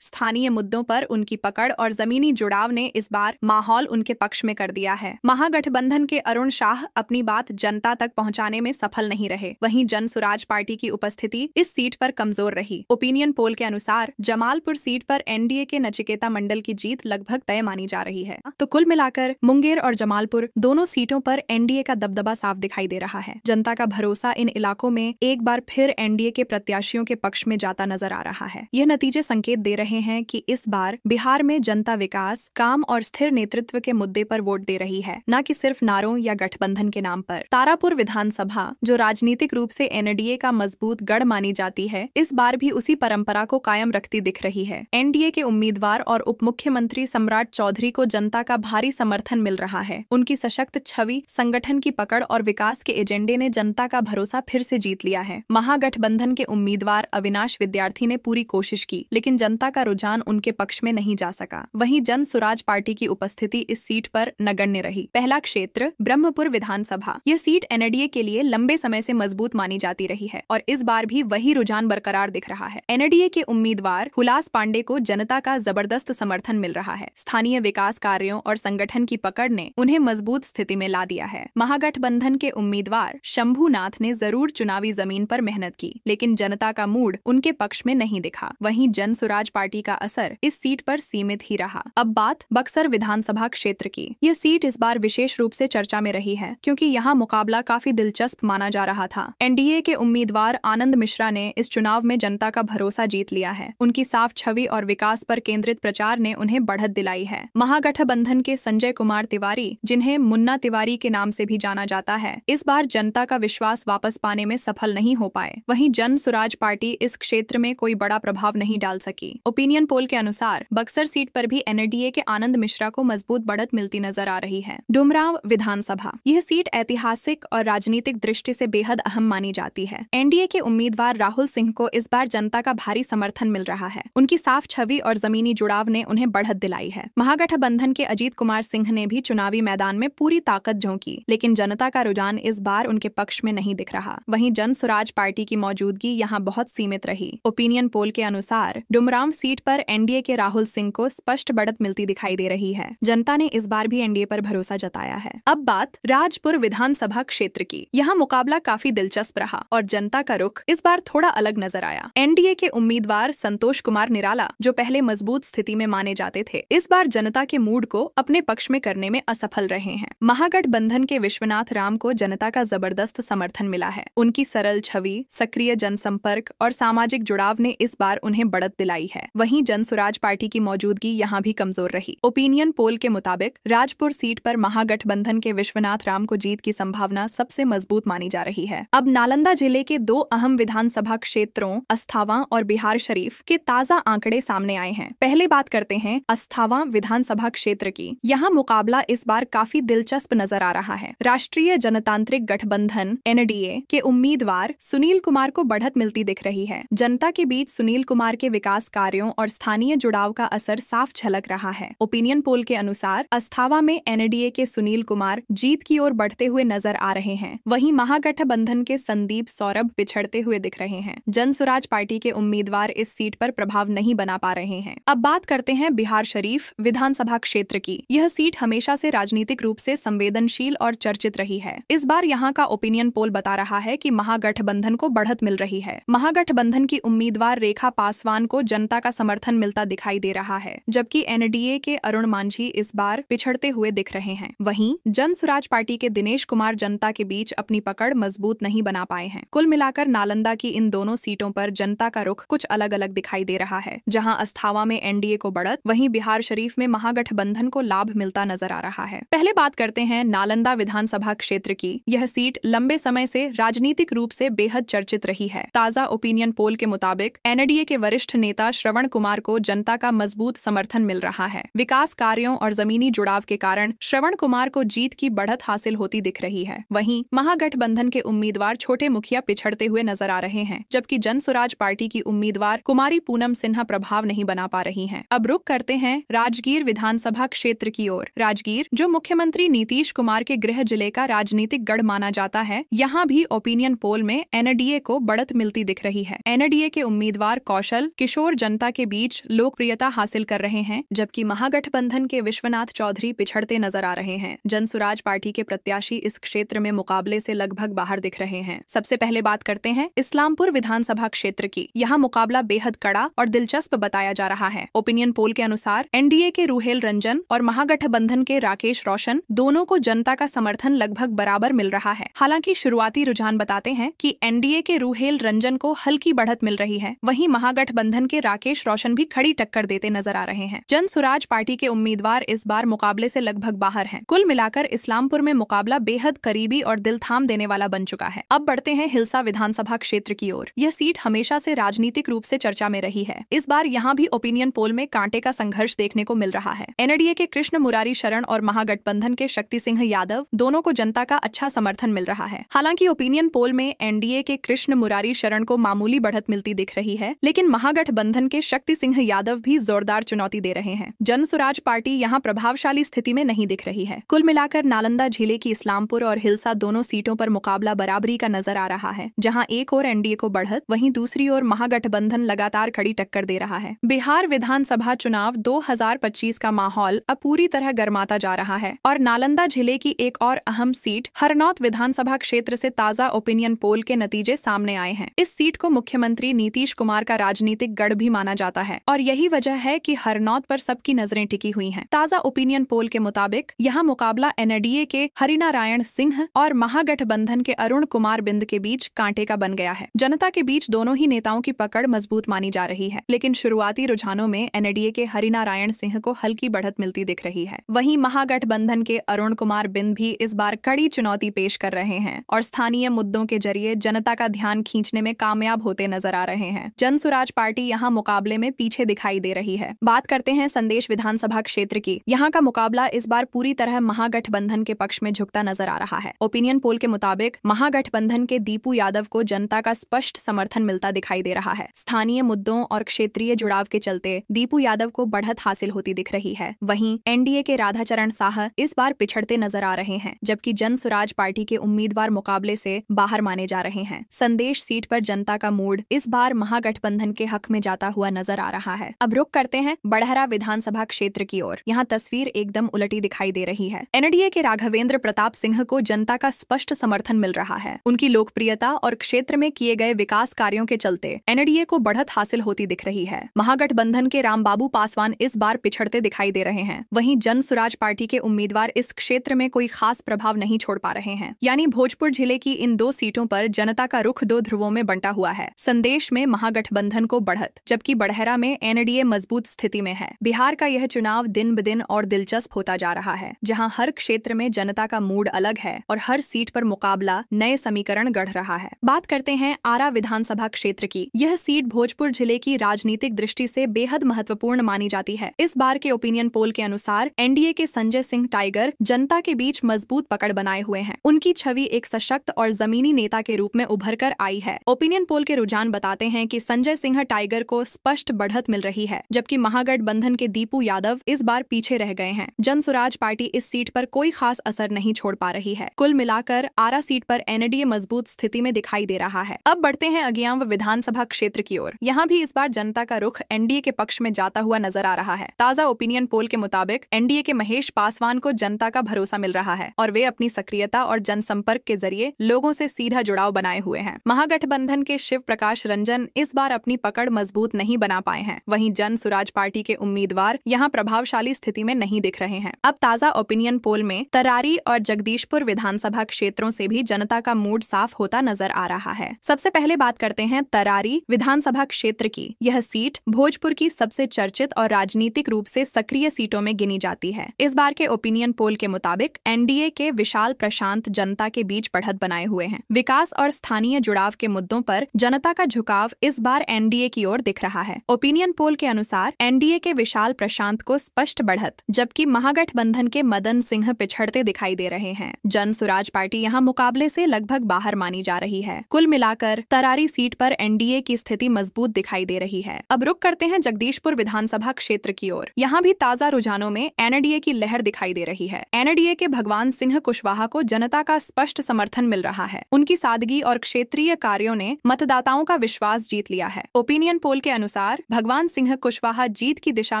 स्थानीय मुद्दों पर उनकी पकड़ और जमीनी जुड़ाव ने इस बार माहौल उनके पक्ष में कर दिया है। महागठबंधन के अरुण शाह अपनी बात जनता तक पहुंचाने में सफल नहीं रहे। वहीं जन स्वराज पार्टी की उपस्थिति इस सीट पर कमजोर रही। ओपिनियन पोल के अनुसार जमालपुर सीट पर एनडीए के नचिकेता मंडल की जीत लगभग तय मानी जा रही है। तो कुल मिलाकर मुंगेर और जमालपुर दोनों सीटों पर एनडीए का दबदबा साफ दिखाई दे रहा है। जनता का भरोसा इन इलाकों में एक बार फिर एनडीए के प्रत्याशियों के पक्ष में जाता नजर आ रहा है। यह नतीजे संकेत दे रहे हैं कि इस बार बिहार में जनता विकास, काम और स्थिर नेतृत्व के मुद्दे पर वोट दे रही है, न कि सिर्फ नारों या गठबंधन के नाम पर। तारापुर विधानसभा, जो राजनीतिक रूप से एनडीए का मजबूत गढ़ मानी जाती है, इस बार भी उसी परंपरा को कायम रखती दिख रही है। एनडीए के उम्मीदवार और उप मुख्यमंत्री सम्राट चौधरी को जनता का भारी समर्थन मिल रहा है। उनकी सशक्त छवि, संगठन की पकड़ और विकास के एजेंडे ने जनता का भरोसा फिर से जीत लिया है। महागठबंधन के उम्मीदवार अविनाश विद्यार्थी ने पूरी कोशिश की, लेकिन जनता का रुझान उनके पक्ष में नहीं जा सका। वहीं जन स्वराज पार्टी की उपस्थिति इस सीट पर नगण्य रही। पहला क्षेत्र ब्रह्मपुर विधानसभा। यह सीट एनडीए के लिए लंबे समय से मजबूत मानी जाती रही है और इस बार भी वही रुझान बरकरार दिख रहा है। एनडीए के उम्मीदवार हुलास पांडे को जनता का जबरदस्त समर्थन मिल रहा है। स्थानीय विकास कार्यों और संगठन की पकड़ ने उन्हें मजबूत स्थिति में ला दिया है। महागठबंधन के उम्मीदवार शंभुनाथ ने जरूर चुनावी जमीन पर मेहनत की, लेकिन जनता का मूड उनके पक्ष में नहीं दिखा। वहीं जन स्वराज पार्टी का असर इस सीट पर सीमित ही रहा। अब बात बक्सर विधानसभा क्षेत्र की। यह सीट इस बार विशेष रूप से चर्चा में रही है, क्योंकि यहाँ मुकाबला काफी दिलचस्प माना जा रहा था। एनडीए के उम्मीदवार आनंद मिश्रा ने इस चुनाव में जनता का भरोसा जीत लिया है। उनकी साफ छवि और विकास पर केंद्रित प्रचार ने उन्हें बढ़त दिलाई है। महागठबंधन के संजय कुमार तिवारी, जिन्हें मुन्ना तिवारी के नाम से भी जाना जाता है, इस बार जनता का विश्वास वापस पाने में सफल नहीं हो पाए। वहीं जन स्वराज पार्टी इस क्षेत्र में कोई बड़ा प्रभाव नहीं डाल सकी। ओपिनियन पोल के अनुसार बक्सर सीट पर भी एनडीए के आनंद मिश्रा को मजबूत बढ़त मिलती नजर आ रही है। डुमरांव विधानसभा। यह सीट ऐतिहासिक और राजनीतिक दृष्टि से बेहद अहम मानी जाती है। एनडीए के उम्मीदवार राहुल सिंह को इस बार जनता का भारी समर्थन मिल रहा है। उनकी साफ छवि और जमीनी जुड़ाव ने उन्हें बढ़त दिलाई है। महागठबंधन के अजीत कुमार सिंह ने भी चुनावी मैदान में पूरी ताकत झोंकी, लेकिन जनता का रुझान इस बार उनके पक्ष में नहीं दिख रहा। वहीं जन स्वराज पार्टी की मौजूदगी यहाँ बहुत सीमित रही। ओपिनियन पोल के अनुसार डुमरांव सीट पर एनडीए के राहुल सिंह को स्पष्ट बढ़त मिलती दिखाई दे रही है। जनता ने इस बार भी एनडीए पर भरोसा जताया है। अब बात राजपुर विधानसभा क्षेत्र की। यहाँ मुकाबला काफी दिलचस्प रहा और जनता का रुख इस बार थोड़ा अलग नजर आया। एनडीए के उम्मीदवार संतोष कुमार निराला, जो पहले मजबूत स्थिति में माने जाते थे, इस बार जनता के मूड को अपने पक्ष में करने में असफल रहे हैं। महागठबंधन के विश्वनाथ राम को जनता का जबरदस्त समर्थन मिला है। उनकी सरल छवि, सक्रिय जनसंपर्क और सामाजिक जुड़ाव ने इस बार उन्हें बढ़त दिलाई है। वहीं जन स्वराज पार्टी की मौजूदगी यहाँ भी कमजोर रही। ओपिनियन पोल के मुताबिक राजपुर सीट पर महागठबंधन के विश्वनाथ राम को जीत की संभावना सबसे मजबूत मानी जा रही है। अब नालंदा जिले के दो अहम विधानसभा क्षेत्रों अस्थावां और बिहार शरीफ के ताजा आंकड़े सामने आए हैं। पहले बात करते हैं अस्थावां विधानसभा क्षेत्र की। यहाँ मुकाबला इस बार काफी दिलचस्प नजर आ रहा है। राष्ट्रीय जनतांत्रिक गठबंधन गठबंधन एनडीए के उम्मीदवार सुनील कुमार को बढ़त मिलती दिख रही है। जनता के बीच सुनील कुमार के विकास कार्यों और स्थानीय जुड़ाव का असर साफ झलक रहा है। ओपिनियन पोल के अनुसार अस्थावा में एनडीए के सुनील कुमार जीत की ओर बढ़ते हुए नजर आ रहे हैं। वहीं महागठबंधन के संदीप सौरभ पिछड़ते हुए दिख रहे हैं। जन स्वराज पार्टी के उम्मीदवार इस सीट पर प्रभाव नहीं बना पा रहे हैं। अब बात करते हैं बिहार शरीफ विधानसभा क्षेत्र की। यह सीट हमेशा से राजनीतिक रूप से संवेदनशील और चर्चित रही है। इस बार यहाँ का ओपिनियन पोल बता रहा है कि महागठबंधन को बढ़त मिल रही है। महागठबंधन की उम्मीदवार रेखा पासवान को जनता का समर्थन मिलता दिखाई दे रहा है, जबकि एनडीए के अरुण मांझी इस बार पिछड़ते हुए दिख रहे हैं। वहीं जन स्वराज पार्टी के दिनेश कुमार जनता के बीच अपनी पकड़ मजबूत नहीं बना पाए हैं। कुल मिलाकर नालंदा की इन दोनों सीटों पर जनता का रुख कुछ अलग अलग दिखाई दे रहा है। जहां अस्थावा में एनडीए को बढ़त, वहीं बिहार शरीफ में महागठबंधन को लाभ मिलता नजर आ रहा है। पहले बात करते हैं नालंदा विधानसभा क्षेत्र की। यह सीट लंबे समय से राजनीतिक रूप से बेहद चर्चित रही है। ताजा ओपिनियन पोल के मुताबिक एनडीए के वरिष्ठ नेता श्रवण कुमार को जनता का मजबूत समर्थन मिल रहा है। विकास कार्यों और जमीनी जुड़ाव के कारण श्रवण कुमार को जीत की बढ़त हासिल होती दिख रही है। वहीं महागठबंधन के उम्मीदवार छोटे मुखिया पिछड़ते हुए नजर आ रहे हैं, जबकि जन स्वराज पार्टी की उम्मीदवार कुमारी पूनम सिन्हा प्रभाव नहीं बना पा रही हैं। अब रुख करते हैं राजगीर विधानसभा क्षेत्र की ओर। राजगीर, जो मुख्यमंत्री नीतीश कुमार के गृह जिले का राजनीतिक गढ़ माना जाता है, यहाँ भी ओपिनियन पोल में एनडीए को बढ़त मिलती दिख रही है। एनडीए के उम्मीदवार कौशल किशोर जनता के बीच लोकप्रियता हासिल कर रहे हैं, जबकि महागठबंधन के विश्वनाथ चौधरी पिछड़ते नजर आ रहे हैं। जन स्वराज पार्टी के प्रत्याशी इस क्षेत्र में मुकाबले से लगभग बाहर दिख रहे हैं। सबसे पहले बात करते हैं इस्लामपुर विधानसभा क्षेत्र की। यहाँ मुकाबला बेहद कड़ा और दिलचस्प बताया जा रहा है। ओपिनियन पोल के अनुसार एनडीए के रूहेल रंजन और महागठबंधन के राकेश रोशन दोनों को जनता का समर्थन लगभग बराबर मिल रहा है। हालांकि शुरुआती रुझान बताते हैं कि एनडीए के रूहेल रंजन को हल्की बढ़त मिल रही है, वहीं महागठबंधन के राकेश रोशन भी खड़ी टक्कर देते नजर आ रहे हैं। जन स्वराज पार्टी के उम्मीदवार इस बार मुकाबले से लगभग बाहर हैं। कुल मिलाकर इस्लामपुर में मुकाबला बेहद करीबी और दिल थाम देने वाला बन चुका है। अब बढ़ते हैं हिलसा विधानसभा क्षेत्र की ओर। यह सीट हमेशा से राजनीतिक रूप से चर्चा में रही है। इस बार यहाँ भी ओपिनियन पोल में कांटे का संघर्ष देखने को मिल रहा है। एनडीए के कृष्ण मुरारी शरण और महागठबंधन के शक्ति सिंह यादव दोनों को जनता का अच्छा समर्थन मिल रहा है। हालांकि ओपिनियन पोल में एनडीए के कृष्ण मुरारी शरण को मामूली बढ़त मिलती दिख रही है, लेकिन महागठबंधन के शक्ति सिंह यादव भी जोरदार चुनौती दे रहे हैं। जन स्वराज पार्टी यहाँ प्रभावशाली स्थिति में नहीं दिख रही है। कुल मिलाकर नालंदा जिले की इस्लामपुर और हिलसा दोनों सीटों पर मुकाबला बराबरी का नजर आ रहा है, जहाँ एक ओर एनडीए को बढ़त, वहीं दूसरी ओर महागठबंधन लगातार खड़ी टक्कर दे रहा है। बिहार विधानसभा चुनाव 2025 का माहौल अब पूरी तरह गर्माता जा रहा है और नालंदा जिले की एक और अहम सीट हरनौत विधानसभा क्षेत्र से ताजा ओपिनियन पोल के नतीजे सामने आए हैं। इस सीट को मुख्यमंत्री नीतीश कुमार का राजनीतिक गढ़ भी माना जाता है और यही वजह है कि हरनौत पर सबकी नजरें टिकी हुई हैं। ताजा ओपिनियन पोल के मुताबिक यहाँ मुकाबला एनडीए के हरिनारायण सिंह और महागठबंधन के अरुण कुमार बिंद के बीच कांटे का बन गया है। जनता के बीच दोनों ही नेताओं की पकड़ मजबूत मानी जा रही है, लेकिन शुरुआती रुझानों में एनडीए के हरिनारायण सिंह को हल्की बढ़त मिलती दिख रही है। वहीं महागठबंधन के अरुण कुमार बिंद भी इस बार कड़ी चुनौती पेश कर रहे हैं और स्थानीय मुद्दों के जरिए जनता का ध्यान खींचने में कामयाब होते नजर आ रहे हैं। जन स्वराज पार्टी यहाँ मुकाबले में पीछे दिखाई दे रही है। बात करते हैं संदेश विधानसभा क्षेत्र की। यहाँ का मुकाबला इस बार पूरी तरह महागठबंधन के पक्ष में झुकता नजर आ रहा है। ओपिनियन पोल के मुताबिक महागठबंधन के दीपू यादव को जनता का स्पष्ट समर्थन मिलता दिखाई दे रहा है। स्थानीय मुद्दों और क्षेत्रीय जुड़ाव के चलते दीपू यादव को बढ़त हासिल होती दिख रही है। वहीं एनडीए के राधाचरण साह इस बार पिछड़ते नजर आ रहे हैं, जबकि जन स्वराज पार्टी के उम्मीदवार मुकाबले से बाहर माने जा रहे हैं। संदेश सीट पर जनता का मूड इस बार महागठबंधन के हक में जाता हुआ नजर आ रहा है। अब रुक करते हैं बड़हरा विधानसभा क्षेत्र की ओर। यहाँ तस्वीर एकदम उलटी दिखाई दे रही है। एनडीए के राघवेंद्र प्रताप सिंह को जनता का स्पष्ट समर्थन मिल रहा है। उनकी लोकप्रियता और क्षेत्र में किए गए विकास कार्यों के चलते एनडीए को बढ़त हासिल होती दिख रही है। महागठबंधन के रामबाबू पासवान इस बार पिछड़ते दिखाई दे रहे हैं। वहीं जन स्वराज पार्टी के उम्मीदवार इस क्षेत्र में कोई खास प्रभाव नहीं छोड़ पा रहे हैं। यानी भोजपुर जिले की इन दो सीटों पर जनता का रुख दो ध्रुवों में बंटा हुआ है। संदेश में महागठबंधन को बढ़त, जबकि बड़हरा में एनडीए मजबूत स्थिति में है। बिहार का यह चुनाव दिन ब दिन और दिलचस्प होता जा रहा है, जहां हर क्षेत्र में जनता का मूड अलग है और हर सीट पर मुकाबला नए समीकरण गढ़ रहा है। बात करते हैं आरा विधानसभा क्षेत्र की। यह सीट भोजपुर जिले की राजनीतिक दृष्टि से बेहद महत्वपूर्ण मानी जाती है। इस बार के ओपिनियन पोल के अनुसार एनडीए के संजय सिंह टाइगर जनता के बीच मजबूत पकड़ बनाए हुए हैं। उनकी छवि एक सशक्त और जमीनी नेता के रूप में उभर कर आई है। ओपिनियन पोल के रुझान बताते हैं कि संजय सिंह टाइगर को स्पष्ट बढ़त मिल रही है, जबकि महागठबंधन के दीपू यादव इस बार पीछे रह गए हैं। जन सुराज पार्टी इस सीट पर कोई खास असर नहीं छोड़ पा रही है। कुल मिलाकर आरा सीट पर एनडीए मजबूत स्थिति में दिखाई दे रहा है। अब बढ़ते हैं अगियांव विधानसभा क्षेत्र की ओर। यहाँ भी इस बार जनता का रुख एनडीए के पक्ष में जाता हुआ नजर आ रहा है। ताजा ओपिनियन पोल के मुताबिक एनडीए के महेश पासवान को जनता का भरोसा मिल रहा है और वे अपनी सक्रियता और जनसंपर्क के जरिए लोगों से सीधा जुड़ाव बनाए हुए हैं। महागठबंधन के शिव प्रकाश रंजन इस बार अपनी पकड़ मजबूत नहीं बना पाए हैं। वहीं जन सुराज पार्टी के उम्मीदवार यहाँ प्रभावशाली स्थिति में नहीं दिख रहे हैं। अब ताजा ओपिनियन पोल में तरारी और जगदीशपुर विधानसभा क्षेत्रों से भी जनता का मूड साफ होता नजर आ रहा है। सबसे पहले बात करते हैं तरारी विधानसभा क्षेत्र की। यह सीट भोजपुर की सबसे चर्चित और राजनीतिक रूप से सक्रिय सीटों में गिनी जाती है। इस बार के ओपिनियन पोल के मुताबिक एनडीए के विशाल प्रशांत जनता के बीच बढ़त बनाए हुए हैं। विकास और स्थानीय जुड़ाव के मुद्दों पर जनता का झुकाव इस बार एनडीए की ओर दिख रहा है। ओपिनियन पोल के अनुसार एनडीए के विशाल प्रशांत को स्पष्ट बढ़त, जबकि महागठबंधन के मदन सिंह पिछड़ते दिखाई दे रहे हैं। जन सुराज पार्टी यहाँ मुकाबले से लगभग बाहर मानी जा रही है। कुल मिलाकर तरारी सीट पर एनडीए की स्थिति मजबूत दिखाई दे रही है। अब रुक करते हैं जगदीशपुर विधानसभा क्षेत्र की ओर। यहाँ भी ताजा रुझानों में एनडीए की लहर दिखाई दे रही है। एनडीए के भगवान सिंह कुशवाहा को जनता का स्पष्ट समर्थन मिल रहा है। उनकी सादगी और क्षेत्रीय कार्यों ने मतदाताओं का विश्वास जीत लिया है। ओपिनियन पोल के अनुसार भगवान सिंह कुशवाहा जीत की दिशा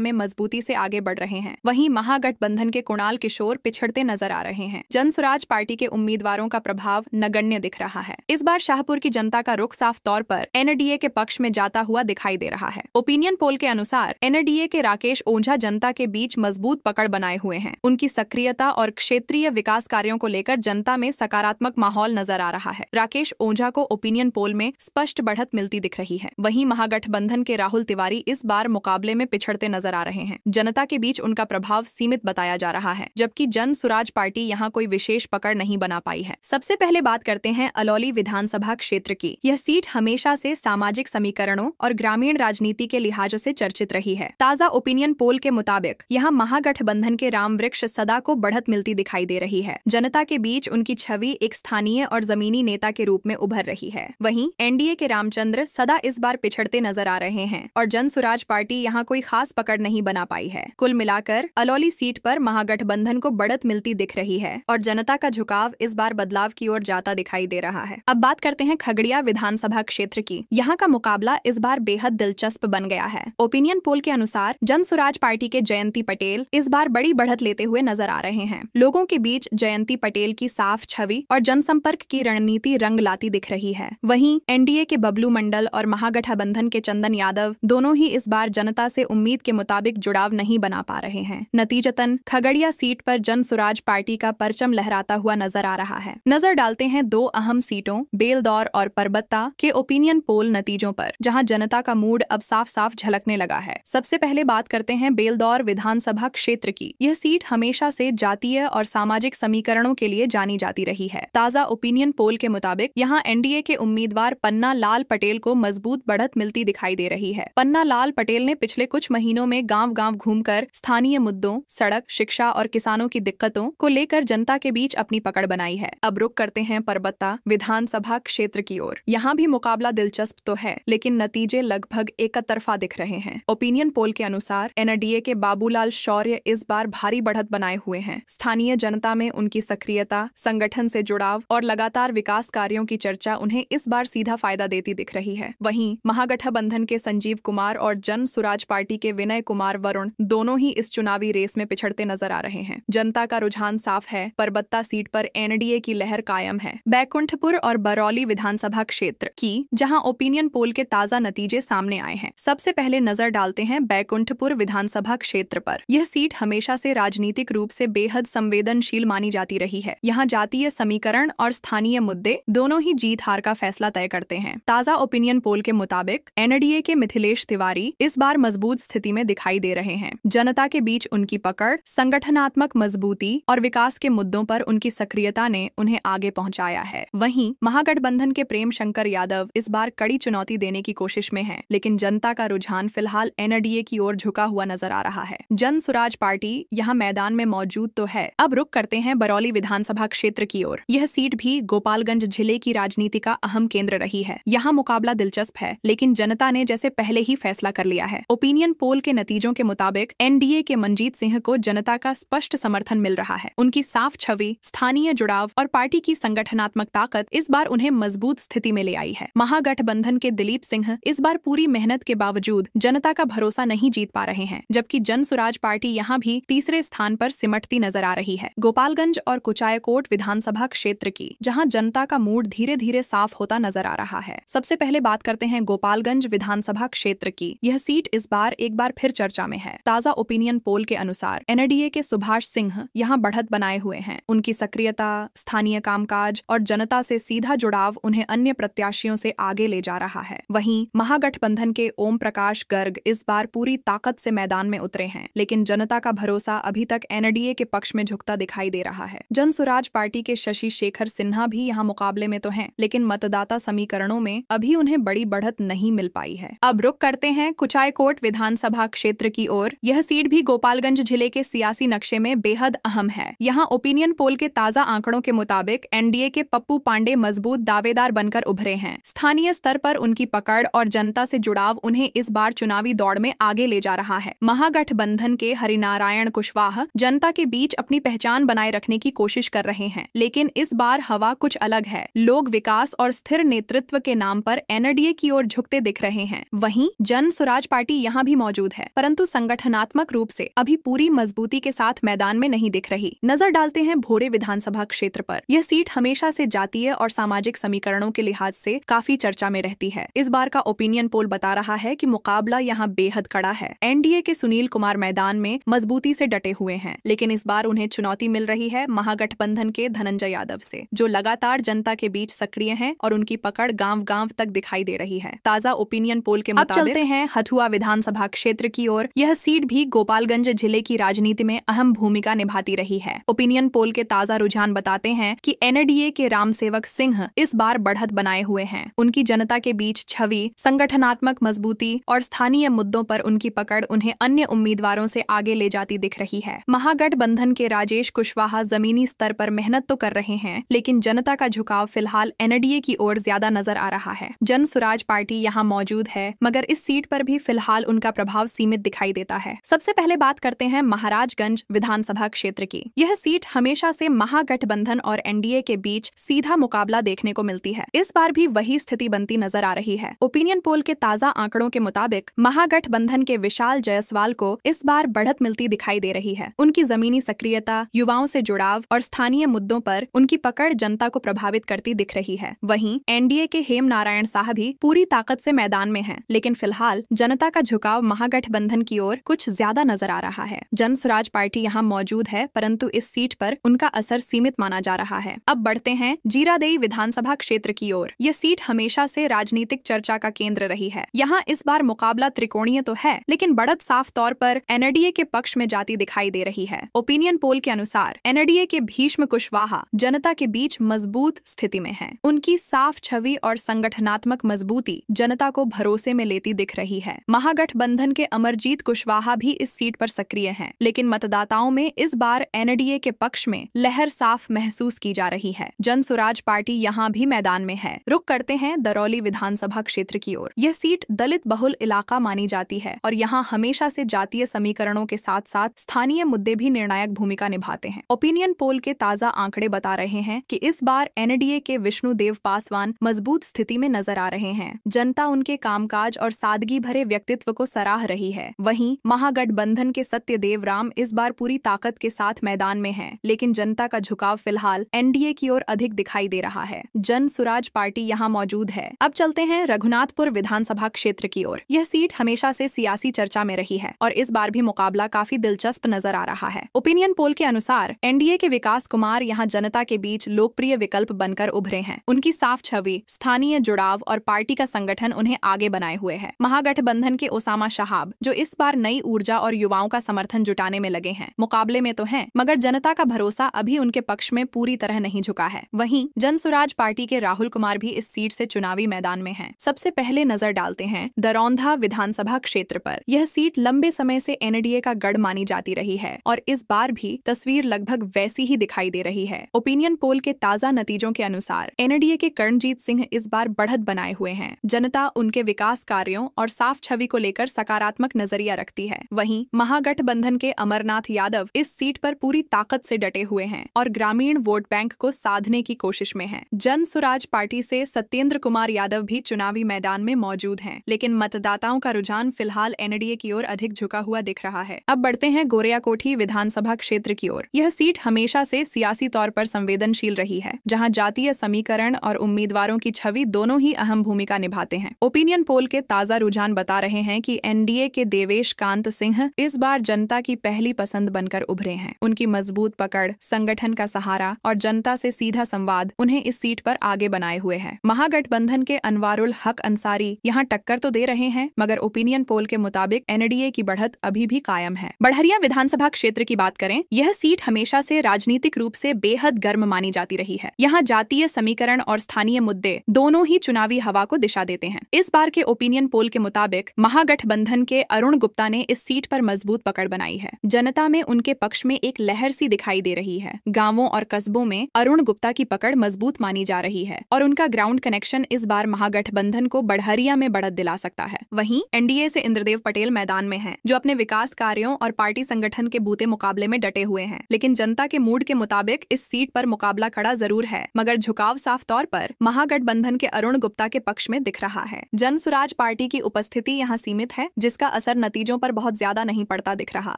में मजबूती से आगे बढ़ रहे हैं। वहीं महागठबंधन के कुणाल किशोर पिछड़ते नजर आ रहे हैं। जन सुराज पार्टी के उम्मीदवारों का प्रभाव नगण्य दिख रहा है। इस बार शाहपुर की जनता का रुख साफ तौर पर एनडीए के पक्ष में जाता हुआ दिखाई दे रहा है। ओपिनियन पोल के अनुसार एनडीए के राकेश ओझा जनता के बीच मजबूत पकड़ बनाए हुए हैं। उनकी सक्रियता और क्षेत्रीय विकास कार्यों को लेकर जनता में सकारात्मक माहौल नजर आ रहा है। राकेश ओझा को ओपिनियन पोल में स्पष्ट बढ़त मिलती दिख रही है। वहीं महागठबंधन के राहुल तिवारी इस बार मुकाबले में पिछड़ते नजर आ रहे हैं। जनता के बीच उनका प्रभाव सीमित बताया जा रहा है, जबकि जन सुराज पार्टी यहाँ कोई विशेष पकड़ नहीं बना पाई है। सबसे पहले बात करते हैं अलौली विधानसभा क्षेत्र की। यह सीट हमेशा से सामाजिक समीकरणों और ग्रामीण राजनीति के लिहाज से चर्चित रही है। ताजा ओपिनियन पोल के मुताबिक यहाँ महागठबंधन के राम वृक्ष सदा को बढ़त मिलती दिखाई दे रही है। जनता के बीच उनकी छवि एक स्थानीय और जमीनी नेता के रूप में उभर रही है। वहीं एनडीए के रामचंद्र सदा इस बार पिछड़ते नजर आ रहे हैं और जन सुराज पार्टी यहाँ कोई खास पकड़ नहीं बना पाई है। कुल मिलाकर अलौली सीट पर महागठबंधन को बढ़त मिलती दिख रही है और जनता का झुकाव इस बार बदलाव की ओर जाता दिखाई दे रहा है। अब बात करते हैं खगड़िया विधानसभा क्षेत्र की। यहाँ का मुकाबला इस बार बेहद दिलचस्प बन गया है। ओपिनियन पोल के अनुसार जन सुराज पार्टी के जयंती पटेल इस बार बड़ी बढ़त लेते हुए नजर आ रहे हैं। लोगों के बीच जयंती पटेल की साफ छवि और जनसंपर्क की रणनीति रंग लाती दिख रही है। वहीं एनडीए के बबलू मंडल और महागठबंधन के चंदन यादव दोनों ही इस बार जनता से उम्मीद के मुताबिक जुड़ाव नहीं बना पा रहे हैं। नतीजतन खगड़िया सीट पर जन सुराज पार्टी का परचम लहराता हुआ नजर आ रहा है। नजर डालते हैं दो अहम सीटों बेलदौर और परबत्ता के ओपिनियन पोल नतीजों पर, जहां जनता का मूड अब साफ साफ झलकने लगा है। सबसे पहले बात करते हैं बेलदौर विधानसभा क्षेत्र की। यह सीट हमेशा से जातीय और सामाजिक समीकरणों के लिए जानी जाती रही है। ताजा ओपिनियन पोल के मुताबिक यहाँ एनडीए के उम्मीदवार पन्ना लाल पटेल को मजबूत बढ़त मिलती दिखाई दे रही है। पन्ना लाल पटेल ने पिछले कुछ महीनों में गांव-गांव घूमकर स्थानीय मुद्दों, सड़क, शिक्षा और किसानों की दिक्कतों को लेकर जनता के बीच अपनी पकड़ बनाई है। अब रुक करते हैं परबत्ता विधानसभा क्षेत्र की ओर। यहाँ भी मुकाबला दिलचस्प तो है, लेकिन नतीजे लगभग एकतरफा दिख रहे हैं। ओपिनियन पोल के अनुसार एनडीए के बाबूलाल शौर्य इस बार भारी बढ़त बनाए हुए हैं। स्थानीय जनता में उनकी सक्रियता, संगठन से जुड़ाव और लगातार विकास कार्यों की चर्चा उन्हें इस बार सीधा फायदा देती दिख रही है। वहीं महागठबंधन के संजीव कुमार और जन सुराज पार्टी के विनय कुमार वरुण दोनों ही इस चुनावी रेस में पिछड़ते नजर आ रहे हैं। जनता का रुझान साफ है, परबत्ता सीट पर एनडीए की लहर कायम है। बैकुंठपुर और बरौली विधानसभा क्षेत्र की, जहां ओपिनियन पोल के ताजा नतीजे सामने आए हैं। सबसे पहले नजर डालते हैं बैकुंठपुर विधानसभा क्षेत्र पर। यह सीट हमेशा से राजनीतिक रूप से बेहद संवेदनशील मानी जाती रही है। यहाँ जातीय समीकरण और स्थानीय मुद्दे दोनों ही जीत हार का फैसला तय करते हैं। ताजा ओपिनियन पोल के मुताबिक एनडीए के मिथिलेश तिवारी इस बार मजबूत स्थिति में दिखाई दे रहे हैं। जनता के बीच उनकी पकड़, संगठनात्मक मजबूती और विकास के मुद्दों पर उनकी सक्रियता ने उन्हें आगे पहुंचाया है। वहीं महागठबंधन के प्रेम शंकर यादव इस बार कड़ी चुनौती देने की कोशिश में हैं, लेकिन जनता का रुझान फिलहाल एनडीए की ओर झुका हुआ नजर आ रहा है। जन सुराज पार्टी यहाँ मैदान में मौजूद तो है। अब रुक करते हैं बरौली विधानसभा क्षेत्र की ओर। यह सीट भी गोपालगंज जिले की राजनीति का अहम केंद्र रही है। यहाँ मुकाबला दिलचस्प है, लेकिन जनता ने जैसे पहले ही फैसला कर लिया है। ओपिनियन पोल के नतीजों के मुताबिक एनडीए के मनजीत सिंह को जनता का स्पष्ट समर्थन मिल रहा है। उनकी साफ छवि, स्थानीय जुड़ाव और पार्टी की संगठनात्मक ताकत इस बार उन्हें मजबूत स्थिति में ले आई है। महागठबंधन के दिलीप सिंह इस बार पूरी मेहनत के बावजूद जनता का भरोसा नहीं जीत पा रहे हैं, जबकि जन सुराज पार्टी यहाँ भी तीसरे स्थान पर सिमटती नजर आ रही है। गोपालगंज और कुचायकोट विधानसभा क्षेत्र की, जहाँ जनता का मूड धीरे धीरे साफ होता नजर आ रहा है। सबसे पहले बात करते हैं गोपालगंज विधानसभा क्षेत्र की। यह सीट इस बार एक बार फिर चर्चा में है। ताजा ओपिनियन पोल के अनुसार एनडीए के सुभाष सिंह यहाँ बढ़त बनाए हुए हैं। उनकी सक्रियता, स्थानीय कामकाज और जनता से सीधा जुड़ाव उन्हें अन्य प्रत्याशियों से आगे ले जा रहा है। वहीं महागठबंधन के ओम प्रकाश गर्ग इस बार पूरी ताकत से मैदान में उतरे हैं, लेकिन जनता का भरोसा अभी तक एनडीए के पक्ष में झुकता दिखाई दे रहा है। जन सुराज पार्टी के शशि शेखर सिन्हा भी यहाँ मुकाबले में तो हैं, लेकिन मतदाता समीकरणों में अभी उन्हें बड़ी बढ़त नहीं मिल पाई है। अब रुक करते हैं कुचायकोट विधानसभा क्षेत्र की ओर। यह सीट भी गोपालगंज जिले के सियासी नक्शे में बेहद अहम है। यहाँ ओपिनियन पोल के ताजा आंकड़ों के मुताबिक एनडीए के पप्पू पांडे मजबूत दावेदार बनकर उभरे हैं। स्थानीय स्तर पर उनकी पकड़ और जनता से जुड़ाव उन्हें इस बार चुनावी दौड़ में आगे ले जा रहा है। महागठबंधन के हरिनारायण कुशवाहा जनता के बीच अपनी पहचान बनाए रखने की कोशिश कर रहे हैं, लेकिन इस बार हवा कुछ अलग है। लोग विकास और स्थिर नेतृत्व के नाम पर एनडीए की ओर झुकते दिख रहे हैं। वहीं जन सुराज पार्टी यहाँ भी मौजूद है, परंतु संगठनात्मक रूप से अभी पूरी मजबूती के साथ मैदान में नहीं दिख रही। नजर डालते हैं भोरे विधानसभा क्षेत्र पर। यह सीट हमेशा से जातीय और सामाजिक समीकरणों के लिहाज से काफी चर्चा में रहती है। इस बार का ओपिनियन पोल बता रहा है कि मुकाबला यहाँ बेहद कड़ा है। एनडीए के सुनील कुमार मैदान में मजबूती से डटे हुए हैं, लेकिन इस बार उन्हें चुनौती मिल रही है महागठबंधन के धनंजय यादव से, जो लगातार जनता के बीच सक्रिय हैं और उनकी पकड़ गांव-गांव तक दिखाई दे रही है। ताजा ओपिनियन पोल के मुताबिक चलते हैं हथुआ विधानसभा क्षेत्र की ओर। यह सीट भी गोपालगंज जिले की राजनीति में अहम भूमिका निभाती रही है। ओपिनियन पोल के ताजा रुझान बताते हैं कि एनडीए के रामसेवक सिंह इस बार बढ़त बनाए हुए हैं। उनकी जनता के बीच छवि, संगठनात्मक मजबूती और स्थानीय मुद्दों पर उनकी पकड़ उन्हें अन्य उम्मीदवारों से आगे ले जाती दिख रही है। महागठबंधन के राजेश कुशवाहा जमीनी स्तर पर मेहनत तो कर रहे हैं, लेकिन जनता का झुकाव फिलहाल एनडीए की ओर ज्यादा नजर आ रहा है। जन सुराज पार्टी यहाँ मौजूद है, मगर इस सीट पर भी फिलहाल उनका प्रभाव सीमित दिखाई देता है। सबसे पहले बात करते हैं महाराजगंज विधानसभा क्षेत्र की। यह सीट हमेशा से महागठबंधन और एनडीए के बीच सीधा मुकाबला देखने को मिलती है। इस बार भी वही स्थिति बनती नजर आ रही है। ओपिनियन पोल के ताजा आंकड़ों के मुताबिक महागठबंधन के विशाल जायसवाल को इस बार बढ़त मिलती दिखाई दे रही है। उनकी जमीनी सक्रियता, युवाओं से जुड़ाव और स्थानीय मुद्दों पर उनकी पकड़ जनता को प्रभावित करती दिख रही है। वहीं एनडीए के हेम नारायण साह भी पूरी ताकत से मैदान में हैं, लेकिन फिलहाल जनता का झुकाव महागठबंधन की ओर कुछ ज्यादा नजर आ रहा है। जन सुराज पार्टी यहाँ मौजूद है, परंतु इस सीट पर उनका असर सीमित माना जा रहा है। अब बढ़ते हैं जीरादेई विधानसभा क्षेत्र की ओर। यह सीट हमेशा से राजनीतिक चर्चा का केंद्र रही है। यहाँ इस बार मुकाबला त्रिकोणीय तो है, लेकिन बढ़त साफ तौर पर एनडीए के पक्ष में जाती दिखाई दे रही है। ओपिनियन पोल के अनुसार एनडीए के भीष्म कुशवाहा जनता के बीच मजबूत स्थिति में है। उनकी साफ छवि और संगठनात्मक मजबूती जनता को भरोसे में लेती दिख रही है। महागठबंधन के अमरजीत कुशवाहा भी इस सीट पर सक्रिय हैं, लेकिन मतदाताओं में इस बार एनडीए के पक्ष में लहर साफ महसूस की जा रही है। जन सुराज पार्टी यहाँ भी मैदान में है। रुक करते हैं दरौली विधानसभा क्षेत्र की ओर। यह सीट दलित बहुल इलाका मानी जाती है और यहाँ हमेशा से जातीय समीकरणों के साथ साथ स्थानीय मुद्दे भी निर्णायक भूमिका निभाते हैं। ओपिनियन पोल के ताजा आंकड़े बता रहे हैं कि इस बार एनडीए के विष्णुदेव पासवान मजबूत स्थिति में नजर आ रहे हैं। जनता उनके कामकाज और सादगी भरे व्यक्तित्व को सराह रही है। वहीं महागठबंधन के सत्यदेव राम इस बार पूरी ताकत के साथ मैदान में हैं, लेकिन जनता का झुकाव फिलहाल एनडीए की ओर अधिक दिखाई दे रहा है। जन सुराज पार्टी यहाँ मौजूद है। अब चलते हैं रघुनाथपुर विधानसभा क्षेत्र की ओर। यह सीट हमेशा से सियासी चर्चा में रही है और इस बार भी मुकाबला काफी दिलचस्प नजर आ रहा है। ओपिनियन पोल के अनुसार एनडीए के विकास कुमार यहाँ जनता के बीच लोकप्रिय विकल्प बनकर उभरे हैं। उनकी साफ छवि, स्थानीय जुड़ाव और पार्टी का संगठन उन्हें आगे बनाए हुए है। महागठबंधन के ओसामा शहाब, जो इस बार नई ऊर्जा और युवाओं का समर्थन जुटाने में लगे हैं, मुकाबले में तो हैं, मगर जनता का भरोसा अभी उनके पक्ष में पूरी तरह नहीं झुका है। वहीं जन सुराज पार्टी के राहुल कुमार भी इस सीट से चुनावी मैदान में हैं। सबसे पहले नजर डालते हैं दरौंधा विधानसभा क्षेत्र पर। यह सीट लंबे समय से एनडीए का गढ़ मानी जाती रही है और इस बार भी तस्वीर लगभग वैसी ही दिखाई दे रही है। ओपिनियन पोल के ताजा नतीजों के अनुसार एनडीए के कर्णजीत सिंह इस बार बढ़त बनाए हुए हैं। जनता उनके विकास कार्यों और साफ छवि को लेकर सकारात्मक नजरिया रखती है। वहीं महागठबंधन के अमरनाथ यादव इस सीट पर पूरी ताकत से डटे हुए हैं और ग्रामीण वोट बैंक को साधने की कोशिश में हैं। जन सुराज पार्टी से सत्येंद्र कुमार यादव भी चुनावी मैदान में मौजूद हैं, लेकिन मतदाताओं का रुझान फिलहाल एनडीए की ओर अधिक झुका हुआ दिख रहा है। अब बढ़ते हैं गोरियाकोठी विधानसभा क्षेत्र की ओर। यह सीट हमेशा से सियासी तौर पर संवेदनशील रही है, जहां जातीय समीकरण और उम्मीदवारों की छवि दोनों ही अहम भूमिका निभाते हैं। ओपिनियन पोल के ताजा रुझान बता रहे हैं कि एनडीए के देवेश कांत सिंह इस बार जनता की पहली पसंद बनकर उभरे हैं। उनकी मजबूत पकड़, संगठन का सहारा और जनता से सीधा संवाद उन्हें इस सीट पर आगे बनाए हुए है। महागठबंधन के अनवारुल हक अंसारी यहाँ टक्कर तो दे रहे हैं, मगर ओपिनियन पोल के मुताबिक एनडीए की बढ़त अभी भी कायम है। बढ़हरिया विधानसभा क्षेत्र की बात करें, यह सीट हमेशा से राजनीतिक रूप से बेहद गर्म मानी जाती रही है। यहाँ जातीय समीकरण और स्थानीय मुद्दे दोनों ही चुनावी हवा को दिशा देते हैं। इस बार के ओपिनियन पोल के मुताबिक महागठबंधन के अरुण गुप्ता ने इस सीट पर मजबूत पकड़ बनाई है। जनता में उनके पक्ष में एक लहर सी दिखाई दे रही है। गांवों और कस्बों में अरुण गुप्ता की पकड़ मजबूत मानी जा रही है और उनका ग्राउंड कनेक्शन इस बार महागठबंधन को बढ़हरिया में बढ़त दिला सकता है। वहीं एनडीए से इंद्रदेव पटेल मैदान में हैं, जो अपने विकास कार्यों और पार्टी संगठन के बूते मुकाबले में डटे हुए हैं। लेकिन जनता के मूड के मुताबिक इस सीट पर मुकाबला खड़ा जरूर है, मगर झुकाव साफ तौर पर महागठबंधन के अरुण गुप्ता के पक्ष में दिख रहा है। जन सुराज पार्टी की उपस्थिति यहाँ सीमित है, जिसका असर नतीजों पर बहुत ज्यादा नहीं पड़ता दिख रहा।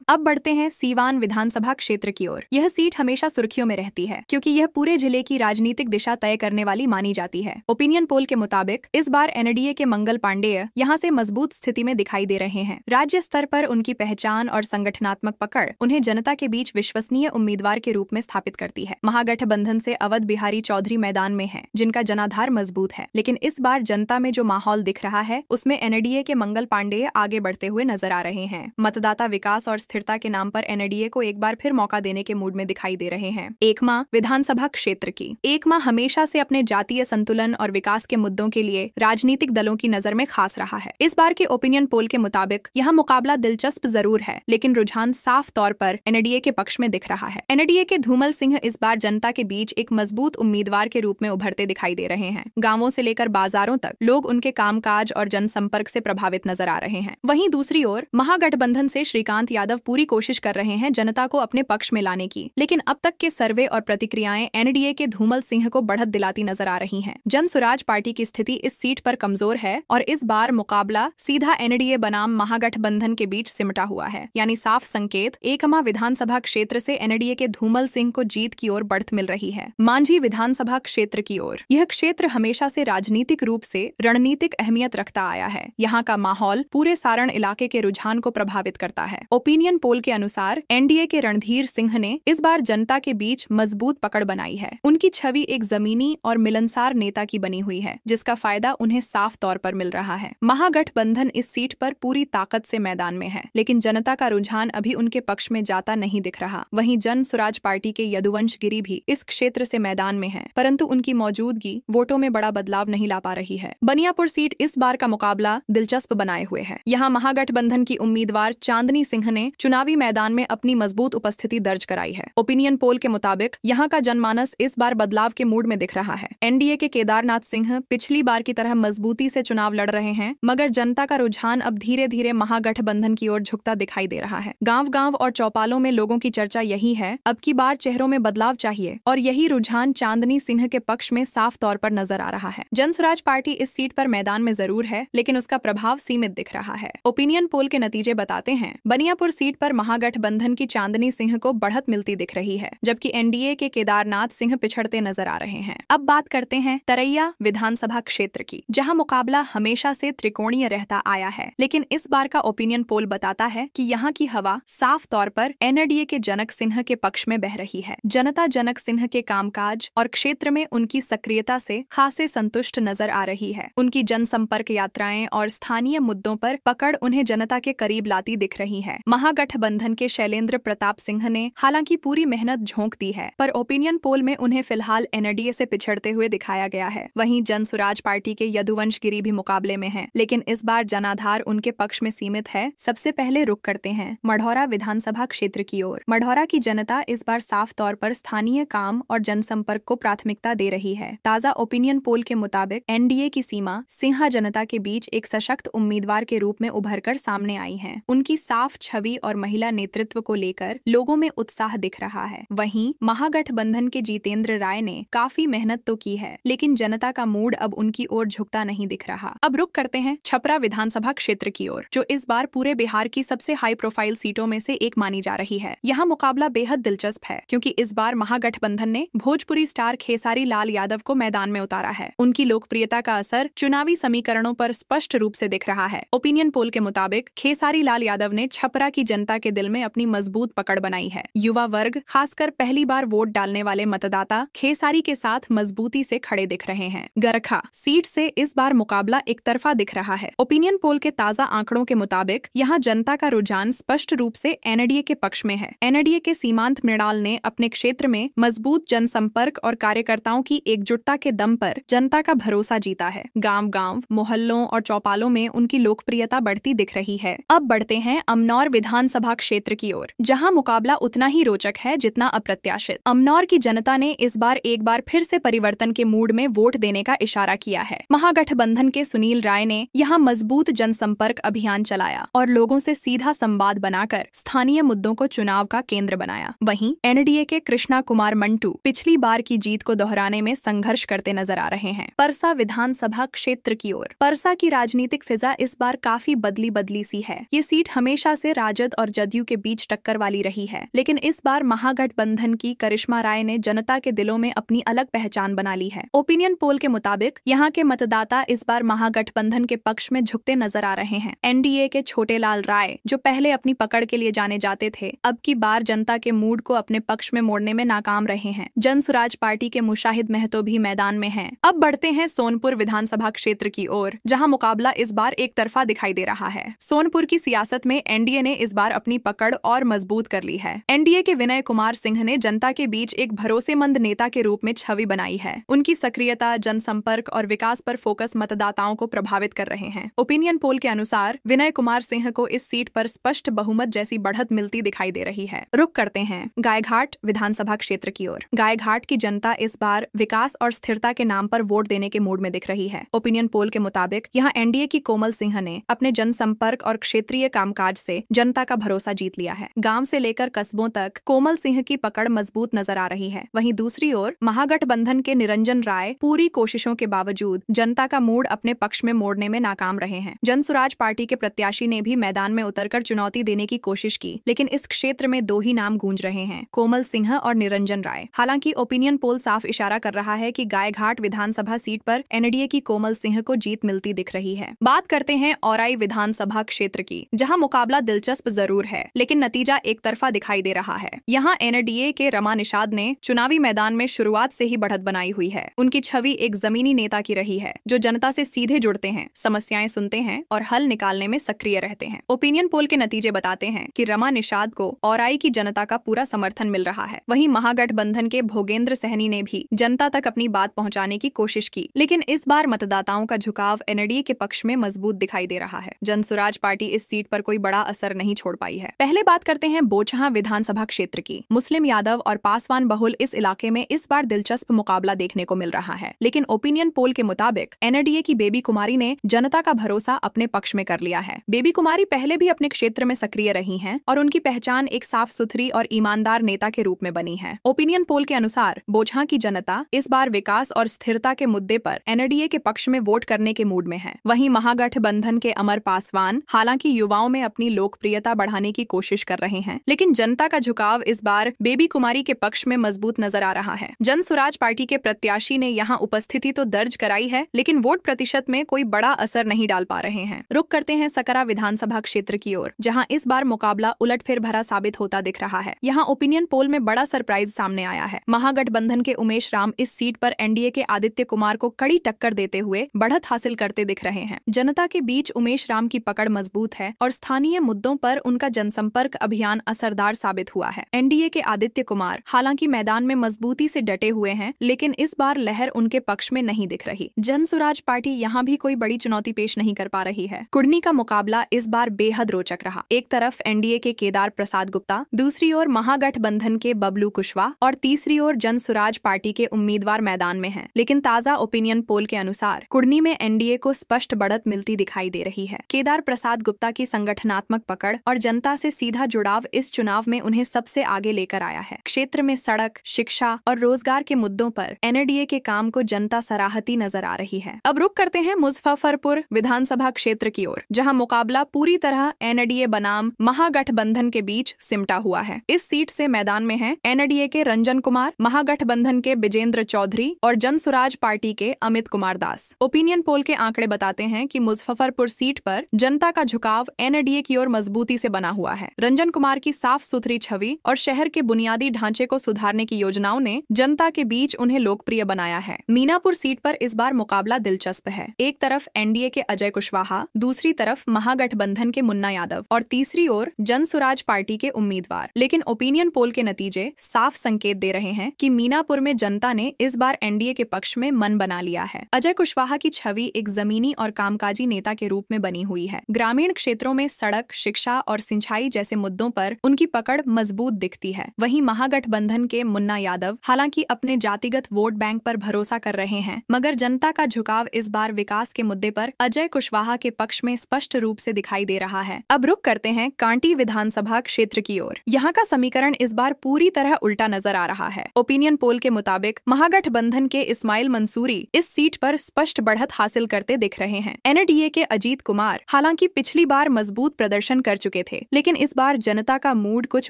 अब बढ़ते हैं सीवान विधानसभा क्षेत्र की ओर। यह सीट हमेशा सुर्खियों में रहती है, क्योंकि यह पूरे जिले की राजनीतिक दिशा तय करने वाली मानी जाती है। ओपिनियन पोल के मुताबिक इस बार एनडीए के मंगल पांडेय यहाँ से मजबूत स्थिति में दिखाई दे रहे हैं। राज्य स्तर पर उनकी पहचान और संगठनात्मक पकड़ उन्हें जनता के बीच विश्वसनीय उम्मीदवार के रूप में स्थापित करती है। महागठबंधन से अवध बिहारी चौधरी मैदान में है, जिनका जनाधार मजबूत है, लेकिन इस बार जनता में जो माहौल दिख रहा है उसमें एनडीए के मंगल पांडेय आगे बढ़ते हुए नजर आ रहे हैं। मतदाता विकास और स्थिरता के नाम पर एनडीए को एक बार फिर मौका देने के मूड में दिखाई दे रहे हैं। एकमा विधानसभा क्षेत्र की एकमा हमेशा से अपने जातीय संतुलन और विकास के मुद्दों के लिए राजनीतिक दलों की नजर में खास रहा है। इस बार के ओपिनियन पोल के मुताबिक यह मुकाबला दिलचस्प जरूर है, लेकिन रुझान साफ तौर पर एनडीए के पक्ष में दिख रहा है। एनडीए के धूमल सिंह इस बार जनता के बीच एक मजबूत उम्मीदवार के रूप में उभरते दिखाई दे रहे हैं। गांवों से लेकर बाजारों तक लोग उनके कामकाज और जनसंपर्क से प्रभावित नजर आ रहे हैं। वहीं दूसरी ओर महागठबंधन से श्रीकांत यादव पूरी कोशिश कर रहे हैं जनता को अपने पक्ष में लाने की, लेकिन अब तक के सर्वे और प्रतिक्रियाएं एनडीए के धूमल सिंह को बढ़त दिलाती नजर आ रही हैं। जन सुराज पार्टी की स्थिति इस सीट पर कमजोर है और इस बार मुकाबला सीधा एनडीए बनाम महागठबंधन के बीच सिमटा हुआ है, यानी साफ संकेत एकमा विधानसभा क्षेत्र से एनडीए के धूमल सिंह को जीत की ओर बढ़त मिल रही है। मांझी विधानसभा क्षेत्र की ओर यह क्षेत्र हमेशा से राजनीतिक रूप से रणनीतिक अहमियत रखता आया है। यहाँ का माहौल पूरे सारण इलाके के रुझान को प्रभावित करता है। ओपिनियन पोल के अनुसार एनडीए के रणधीर सिंह ने इस बार जनता के बीच मजबूत पकड़ बनाई है। उनकी छवि एक जमीनी और मिलनसार नेता की बनी हुई है, जिसका फायदा उन्हें साफ तौर पर मिल रहा है। महागठबंधन इस सीट पर पूरी ताकत से मैदान में है, लेकिन जनता का रुझान अभी उनके पक्ष में जाता नहीं दिख रहा। वहीं जन सुराज पार्टी के यदुवंश गिरी भी इस क्षेत्र से मैदान में है, परंतु उनकी मौजूदगी वोटों में बड़ा बदलाव नहीं ला पा रही है। बनियापुर सीट इस बार का मुकाबला दिलचस्प बनाए हुए है। यहाँ महागठबंधन की उम्मीदवार चांदनी सिंह ने चुनावी मैदान में अपनी मजबूत उपस्थिति दर्ज कराई है। ओपिनियन पोल के मुताबिक यहाँ का जनमानस इस बार बदलाव के मूड में दिख रहा है। एनडीए के केदारनाथ सिंह पिछली बार की तरह मजबूती से चुनाव लड़ रहे हैं, मगर जनता का रुझान अब धीरे धीरे महागठबंधन की ओर झुकता दिखाई दे रहा है। गांव-गांव और चौपालों में लोगों की चर्चा यही है, अब की बार चेहरों में बदलाव चाहिए, और यही रुझान चांदनी सिंह के पक्ष में साफ तौर पर नजर आ रहा है। जन सुराज पार्टी इस सीट पर मैदान में जरूर है, लेकिन उसका प्रभाव सीमित दिख रहा है। ओपिनियन पोल के नतीजे बताते हैं बनियापुर सीट पर महागठबंधन की चांदनी सिंह को बढ़त मिलती दिख रही है, जबकि एनडीए के केदारनाथ सिंह पिछड़ते नजर आ रहे हैं। अब बात करते हैं तरैया विधानसभा क्षेत्र की, जहां मुकाबला हमेशा से त्रिकोणीय रहता आया है, लेकिन इस बार का ओपिनियन पोल बताता है कि यहाँ की हवा साफ तौर पर एनडीए के जनक सिंह के पक्ष में बह रही है। जनता जनक सिंह के कामकाज और क्षेत्र में उनकी सक्रियता से खासे संतुष्ट नजर आ रही है। उनकी जनसंपर्क यात्राएं और स्थानीय मुद्दों पर पकड़ उन्हें जनता के करीब लाती दिख रही है। महागठबंधन के शैलेंद्र प्रताप सिंह ने हालांकि पूरी मेहनत झोंक दी है, पर ओपिनियन पोल में उन्हें फिलहाल एनडीए से पिछड़ते हुए दिखाया गया है। वहीं जन सुराज पार्टी के यदुवंश गिरी भी मुकाबले में हैं, लेकिन इस बार जनाधार उनके पक्ष में सीमित है। सबसे पहले रुख करते हैं मढ़ौरा विधानसभा क्षेत्र की ओर। मढ़ौरा की जनता इस बार साफ तौर पर स्थानीय स्थानीय काम और जनसंपर्क को प्राथमिकता दे रही है। ताजा ओपिनियन पोल के मुताबिक एनडीए की सीमा सिन्हा जनता के बीच एक सशक्त उम्मीदवार के रूप में उभरकर सामने आई हैं। उनकी साफ छवि और महिला नेतृत्व को लेकर लोगों में उत्साह दिख रहा है। वहीं महागठबंधन के जितेंद्र राय ने काफी मेहनत तो की है, लेकिन जनता का मूड अब उनकी ओर झुकता नहीं दिख रहा। अब रुक करते हैं छपरा विधानसभा क्षेत्र की ओर, जो इस बार पूरे बिहार की सबसे हाई प्रोफाइल सीटों में से एक मानी जा रही है। यहाँ मुकाबला बेहद दिलचस्प है, क्योंकि इस बार महागठबंधन ने भोजपुरी स्टार खेसारी लाल यादव को मैदान में उतारा है। उनकी लोकप्रियता का असर चुनावी समीकरणों पर स्पष्ट रूप से दिख रहा है। ओपिनियन पोल के मुताबिक खेसारी लाल यादव ने छपरा की जनता के दिल में अपनी मजबूत पकड़ बनाई है। युवा वर्ग, खासकर पहली बार वोट डालने वाले मतदाता खेसारी के साथ मजबूती से खड़े दिख रहे हैं। गरखा सीट से इस बार मुकाबला एक तरफा दिख रहा है। ओपिनियन पोल के ताजा आंकड़ों के मुताबिक यहाँ जनता का रुझान स्पष्ट रूप से एनडीए के पक्ष में है। एनडीए के सीमांत मृणाल ने अपने क्षेत्र में मजबूत जनसंपर्क और कार्यकर्ताओं की एकजुटता के दम पर जनता का भरोसा जीता है। गांव-गांव, मोहल्लों और चौपालों में उनकी लोकप्रियता बढ़ती दिख रही है। अब बढ़ते हैं अमनौर विधानसभा क्षेत्र की ओर, जहां मुकाबला उतना ही रोचक है जितना अप्रत्याशित। अमनौर की जनता ने इस बार एक बार फिर से परिवर्तन के मूड में वोट देने का इशारा किया है। महागठबंधन के सुनील राय ने यहाँ मजबूत जनसंपर्क अभियान चलाया और लोगों से सीधा संवाद बनाकर स्थानीय मुद्दों को चुनाव का केंद्र बनाया। वहीं एनडीए के कृष्णा कुमार मंटू पिछली बार की जीत को दोहराने में संघर्ष करते नजर आ रहे हैं। परसा विधानसभा क्षेत्र की ओर, परसा की राजनीतिक फिजा इस बार काफी बदली सी है। ये सीट हमेशा से राजद और जदयू के बीच टक्कर वाली रही है, लेकिन इस बार महागठबंधन की करिश्मा राय ने जनता के दिलों में अपनी अलग पहचान बना ली है। ओपिनियन पोल के मुताबिक यहाँ के मतदाता इस बार महागठबंधन के पक्ष में झुकते नजर आ रहे हैं। एनडीए के छोटे लाल राय, जो पहले अपनी पकड़ के लिए जाने जाते थे, अब की बार जनता के मूड को अपने पक्ष में मोड़ने में नाकाम रहे हैं। जन सुराज पार्टी के मुशाहिद महतो भी मैदान में हैं। अब बढ़ते हैं सोनपुर विधानसभा क्षेत्र की ओर, जहां मुकाबला इस बार एक तरफा दिखाई दे रहा है। सोनपुर की सियासत में एनडीए ने इस बार अपनी पकड़ और मजबूत कर ली है। एनडीए के विनय कुमार सिंह ने जनता के बीच एक भरोसेमंद नेता के रूप में छवि बनाई है। उनकी सक्रियता, जनसंपर्क और विकास पर फोकस मतदाताओं को प्रभावित कर रहे हैं। ओपिनियन पोल के अनुसार विनय कुमार सिंह को इस सीट पर स्पष्ट बहुमत जैसी बढ़त मिलती दिखाई दे रही है। रुक करते हैं गायघाट विधानसभा क्षेत्र की ओर। गायघाट की जनता इस बार विकास और स्थिरता के नाम पर वोट देने के मूड में दिख रही है। ओपिनियन पोल के मुताबिक यहाँ एनडीए की कोमल सिंह ने अपने जनसंपर्क और क्षेत्रीय कामकाज से जनता का भरोसा जीत लिया है। गांव से लेकर कस्बों तक कोमल सिंह की पकड़ मजबूत नजर आ रही है। वहीं दूसरी ओर महागठबंधन के निरंजन राय पूरी कोशिशों के बावजूद जनता का मूड अपने पक्ष में मोड़ने में नाकाम रहे हैं। जन सुराज पार्टी के प्रत्याशी ने भी मैदान में उतरकर चुनौती देने की कोशिश की, लेकिन इस क्षेत्र में दो ही नाम गूंज रहे हैं, कोमल सिंह और निरंजन राय। हालांकि ओपिनियन पोल साफ इशारा कर रहा है कि गायघाट विधानसभा सीट पर एनडीए की कोमल सिंह को जीत मिलती दिख रही है। बात करते हैं औराई विधानसभा क्षेत्र की, जहां मुकाबला दिलचस्प जरूर है, लेकिन नतीजा एक तरफा दिखाई दे रहा है। यहाँ एनडीए के रमा निषाद ने चुनावी मैदान में शुरुआत से ही बढ़त बनाई हुई है। उनकी छवि एक जमीनी नेता की रही है, जो जनता से सीधे जुड़ते हैं, समस्याएं सुनते हैं और हल निकालने में सक्रिय रहते हैं। ओपिनियन पोल के नतीजे बताते हैं कि रमा निषाद को औराई की जनता का पूरा समर्थन मिल रहा है। वहीं महागठबंधन के भोगेंद्र सहनी ने भी जनता तक अपनी बात पहुंचाने की कोशिश की, लेकिन इस बार मतदाताओं का झुकाव एनडीए के पक्ष में मजबूत दिखाई दे रहा है। जन सुराज पार्टी इस सीट पर कोई बड़ा असर नहीं छोड़ पाई है। पहले बात करते हैं बोचहा विधानसभा क्षेत्र की। मुस्लिम यादव और पासवान बहुल इस इलाके में इस बार दिलचस्प मुकाबला देखने को मिल रहा है, लेकिन ओपिनियन पोल के मुताबिक एनडीए की बेबी कुमारी ने जनता का भरोसा अपने पक्ष में कर लिया है। बेबी कुमारी पहले भी अपने क्षेत्र में सक्रिय रही हैं और उनकी पहचान एक साफ सुथरी और ईमानदार नेता के रूप में बनी है। ओपिनियन पोल के अनुसार बोचहा की जनता इस बार विकास और स्थिरता के मुद्दे पर एनडीए के पक्ष में वोट करने के मूड में है। वहीं महागठबंधन के अमर पासवान हालांकि युवाओं में अपनी लोकप्रियता बढ़ाने की कोशिश कर रहे हैं, लेकिन जनता का झुकाव इस बार बेबी कुमारी के पक्ष में मजबूत नजर आ रहा है। जन सुराज पार्टी के प्रत्याशी ने यहाँ उपस्थिति तो दर्ज कराई है, लेकिन वोट प्रतिशत में कोई बड़ा असर नहीं डाल पा रहे हैं। रुक करते हैं सकरा विधानसभा क्षेत्र की ओर, जहां इस बार मुकाबला उलटफेर भरा साबित होता दिख रहा है। यहाँ ओपिनियन पोल में बड़ा सरप्राइज सामने आया है। महागठबंधन के उमेश राम इस सीट पर एनडीए के आदित्य कुमार को कड़ी टक्कर देते हुए बढ़त हासिल करते दिख रहे हैं। जनता के बीच उमेश राम की पकड़ मजबूत है और स्थानीय मुद्दों पर उनका जनसंपर्क अभियान असरदार साबित हुआ है। एनडीए के आदित्य कुमार हालांकि मैदान में मजबूती से डटे हुए हैं, लेकिन इस बार लहर उनके पक्ष में नहीं दिख रही। जन सुराज पार्टी यहाँ भी कोई बड़ी चुनौती पेश नहीं कर पा रही है। कुर्नी का मुकाबला इस बार बेहद रोचक रहा। एक तरफ एनडीए के केदार प्रसाद गुप्ता, दूसरी ओर महागठबंधन के बबलू कुशवाहा। कुशवाहा और तीसरी ओर जन सुराज पार्टी के उम्मीदवार मैदान में हैं। लेकिन ताजा ओपिनियन पोल के अनुसार कुर्नी में एनडीए को स्पष्ट बढ़त मिलती दिखाई दे रही है। केदार प्रसाद गुप्ता की संगठनात्मक पकड़ और जनता से सीधा जुड़ाव इस चुनाव में उन्हें सबसे आगे लेकर आया है। क्षेत्र में सड़क, शिक्षा और रोजगार के मुद्दों पर एनडीए के काम को जनता सराहती नजर आ रही है। अब रुक करते हैं मुजफ्फरपुर विधानसभा क्षेत्र की ओर, जहां मुकाबला पूरी तरह एनडीए बनाम महागठबंधन के बीच सिमटा हुआ है। इस सीट से मैदान में है एनडीए के रंजन कुमार, महागठबंधन के विजेंद्र चौधरी और जनसुराज पार्टी के अमित कुमार दास। ओपिनियन पोल के आंकड़े बताते हैं कि मुजफ्फरपुर सीट पर जनता का झुकाव एनडीए की ओर मजबूती से बना हुआ है। रंजन कुमार की साफ सुथरी छवि और शहर के बुनियादी ढांचे को सुधारने की योजनाओं ने जनता के बीच उन्हें लोकप्रिय बनाया है। मीनापुर सीट पर इस बार मुकाबला दिलचस्प है। एक तरफ एनडीए के अजय कुशवाहा, दूसरी तरफ महागठबंधन के मुन्ना यादव और तीसरी ओर जनसुराज पार्टी के उम्मीदवार। लेकिन ओपिनियन पोल के नतीजे साफ संकेत दे रहे हैं कि मीनापुर में जनता ने इस बार एनडीए के पक्ष में मन बना लिया है। अजय कुशवाहा की छवि एक जमीनी और कामकाजी नेता के रूप में बनी हुई है। ग्रामीण क्षेत्रों में सड़क, शिक्षा और सिंचाई जैसे मुद्दों पर उनकी पकड़ मजबूत दिखती है। वहीं महागठबंधन के मुन्ना यादव हालांकि अपने जातिगत वोट बैंक पर भरोसा कर रहे हैं, मगर जनता का झुकाव इस बार विकास के मुद्दे पर अजय कुशवाहा के पक्ष में स्पष्ट रूप से दिखाई दे रहा है। अब रुक करते हैं कांटी विधानसभा क्षेत्र की ओर। यहाँ का समीकरण इस बार पूरी तरह उल्टा नजर आ रहा है। ओपिनियन पोल के मुताबिक महागठबंधन के इस्माइल मंसूरी इस सीट पर स्पष्ट बढ़त हासिल करते दिख रहे हैं। एनडीए के अजीत कुमार हालांकि पिछली बार मजबूत प्रदर्शन कर चुके थे, लेकिन इस बार जनता का मूड कुछ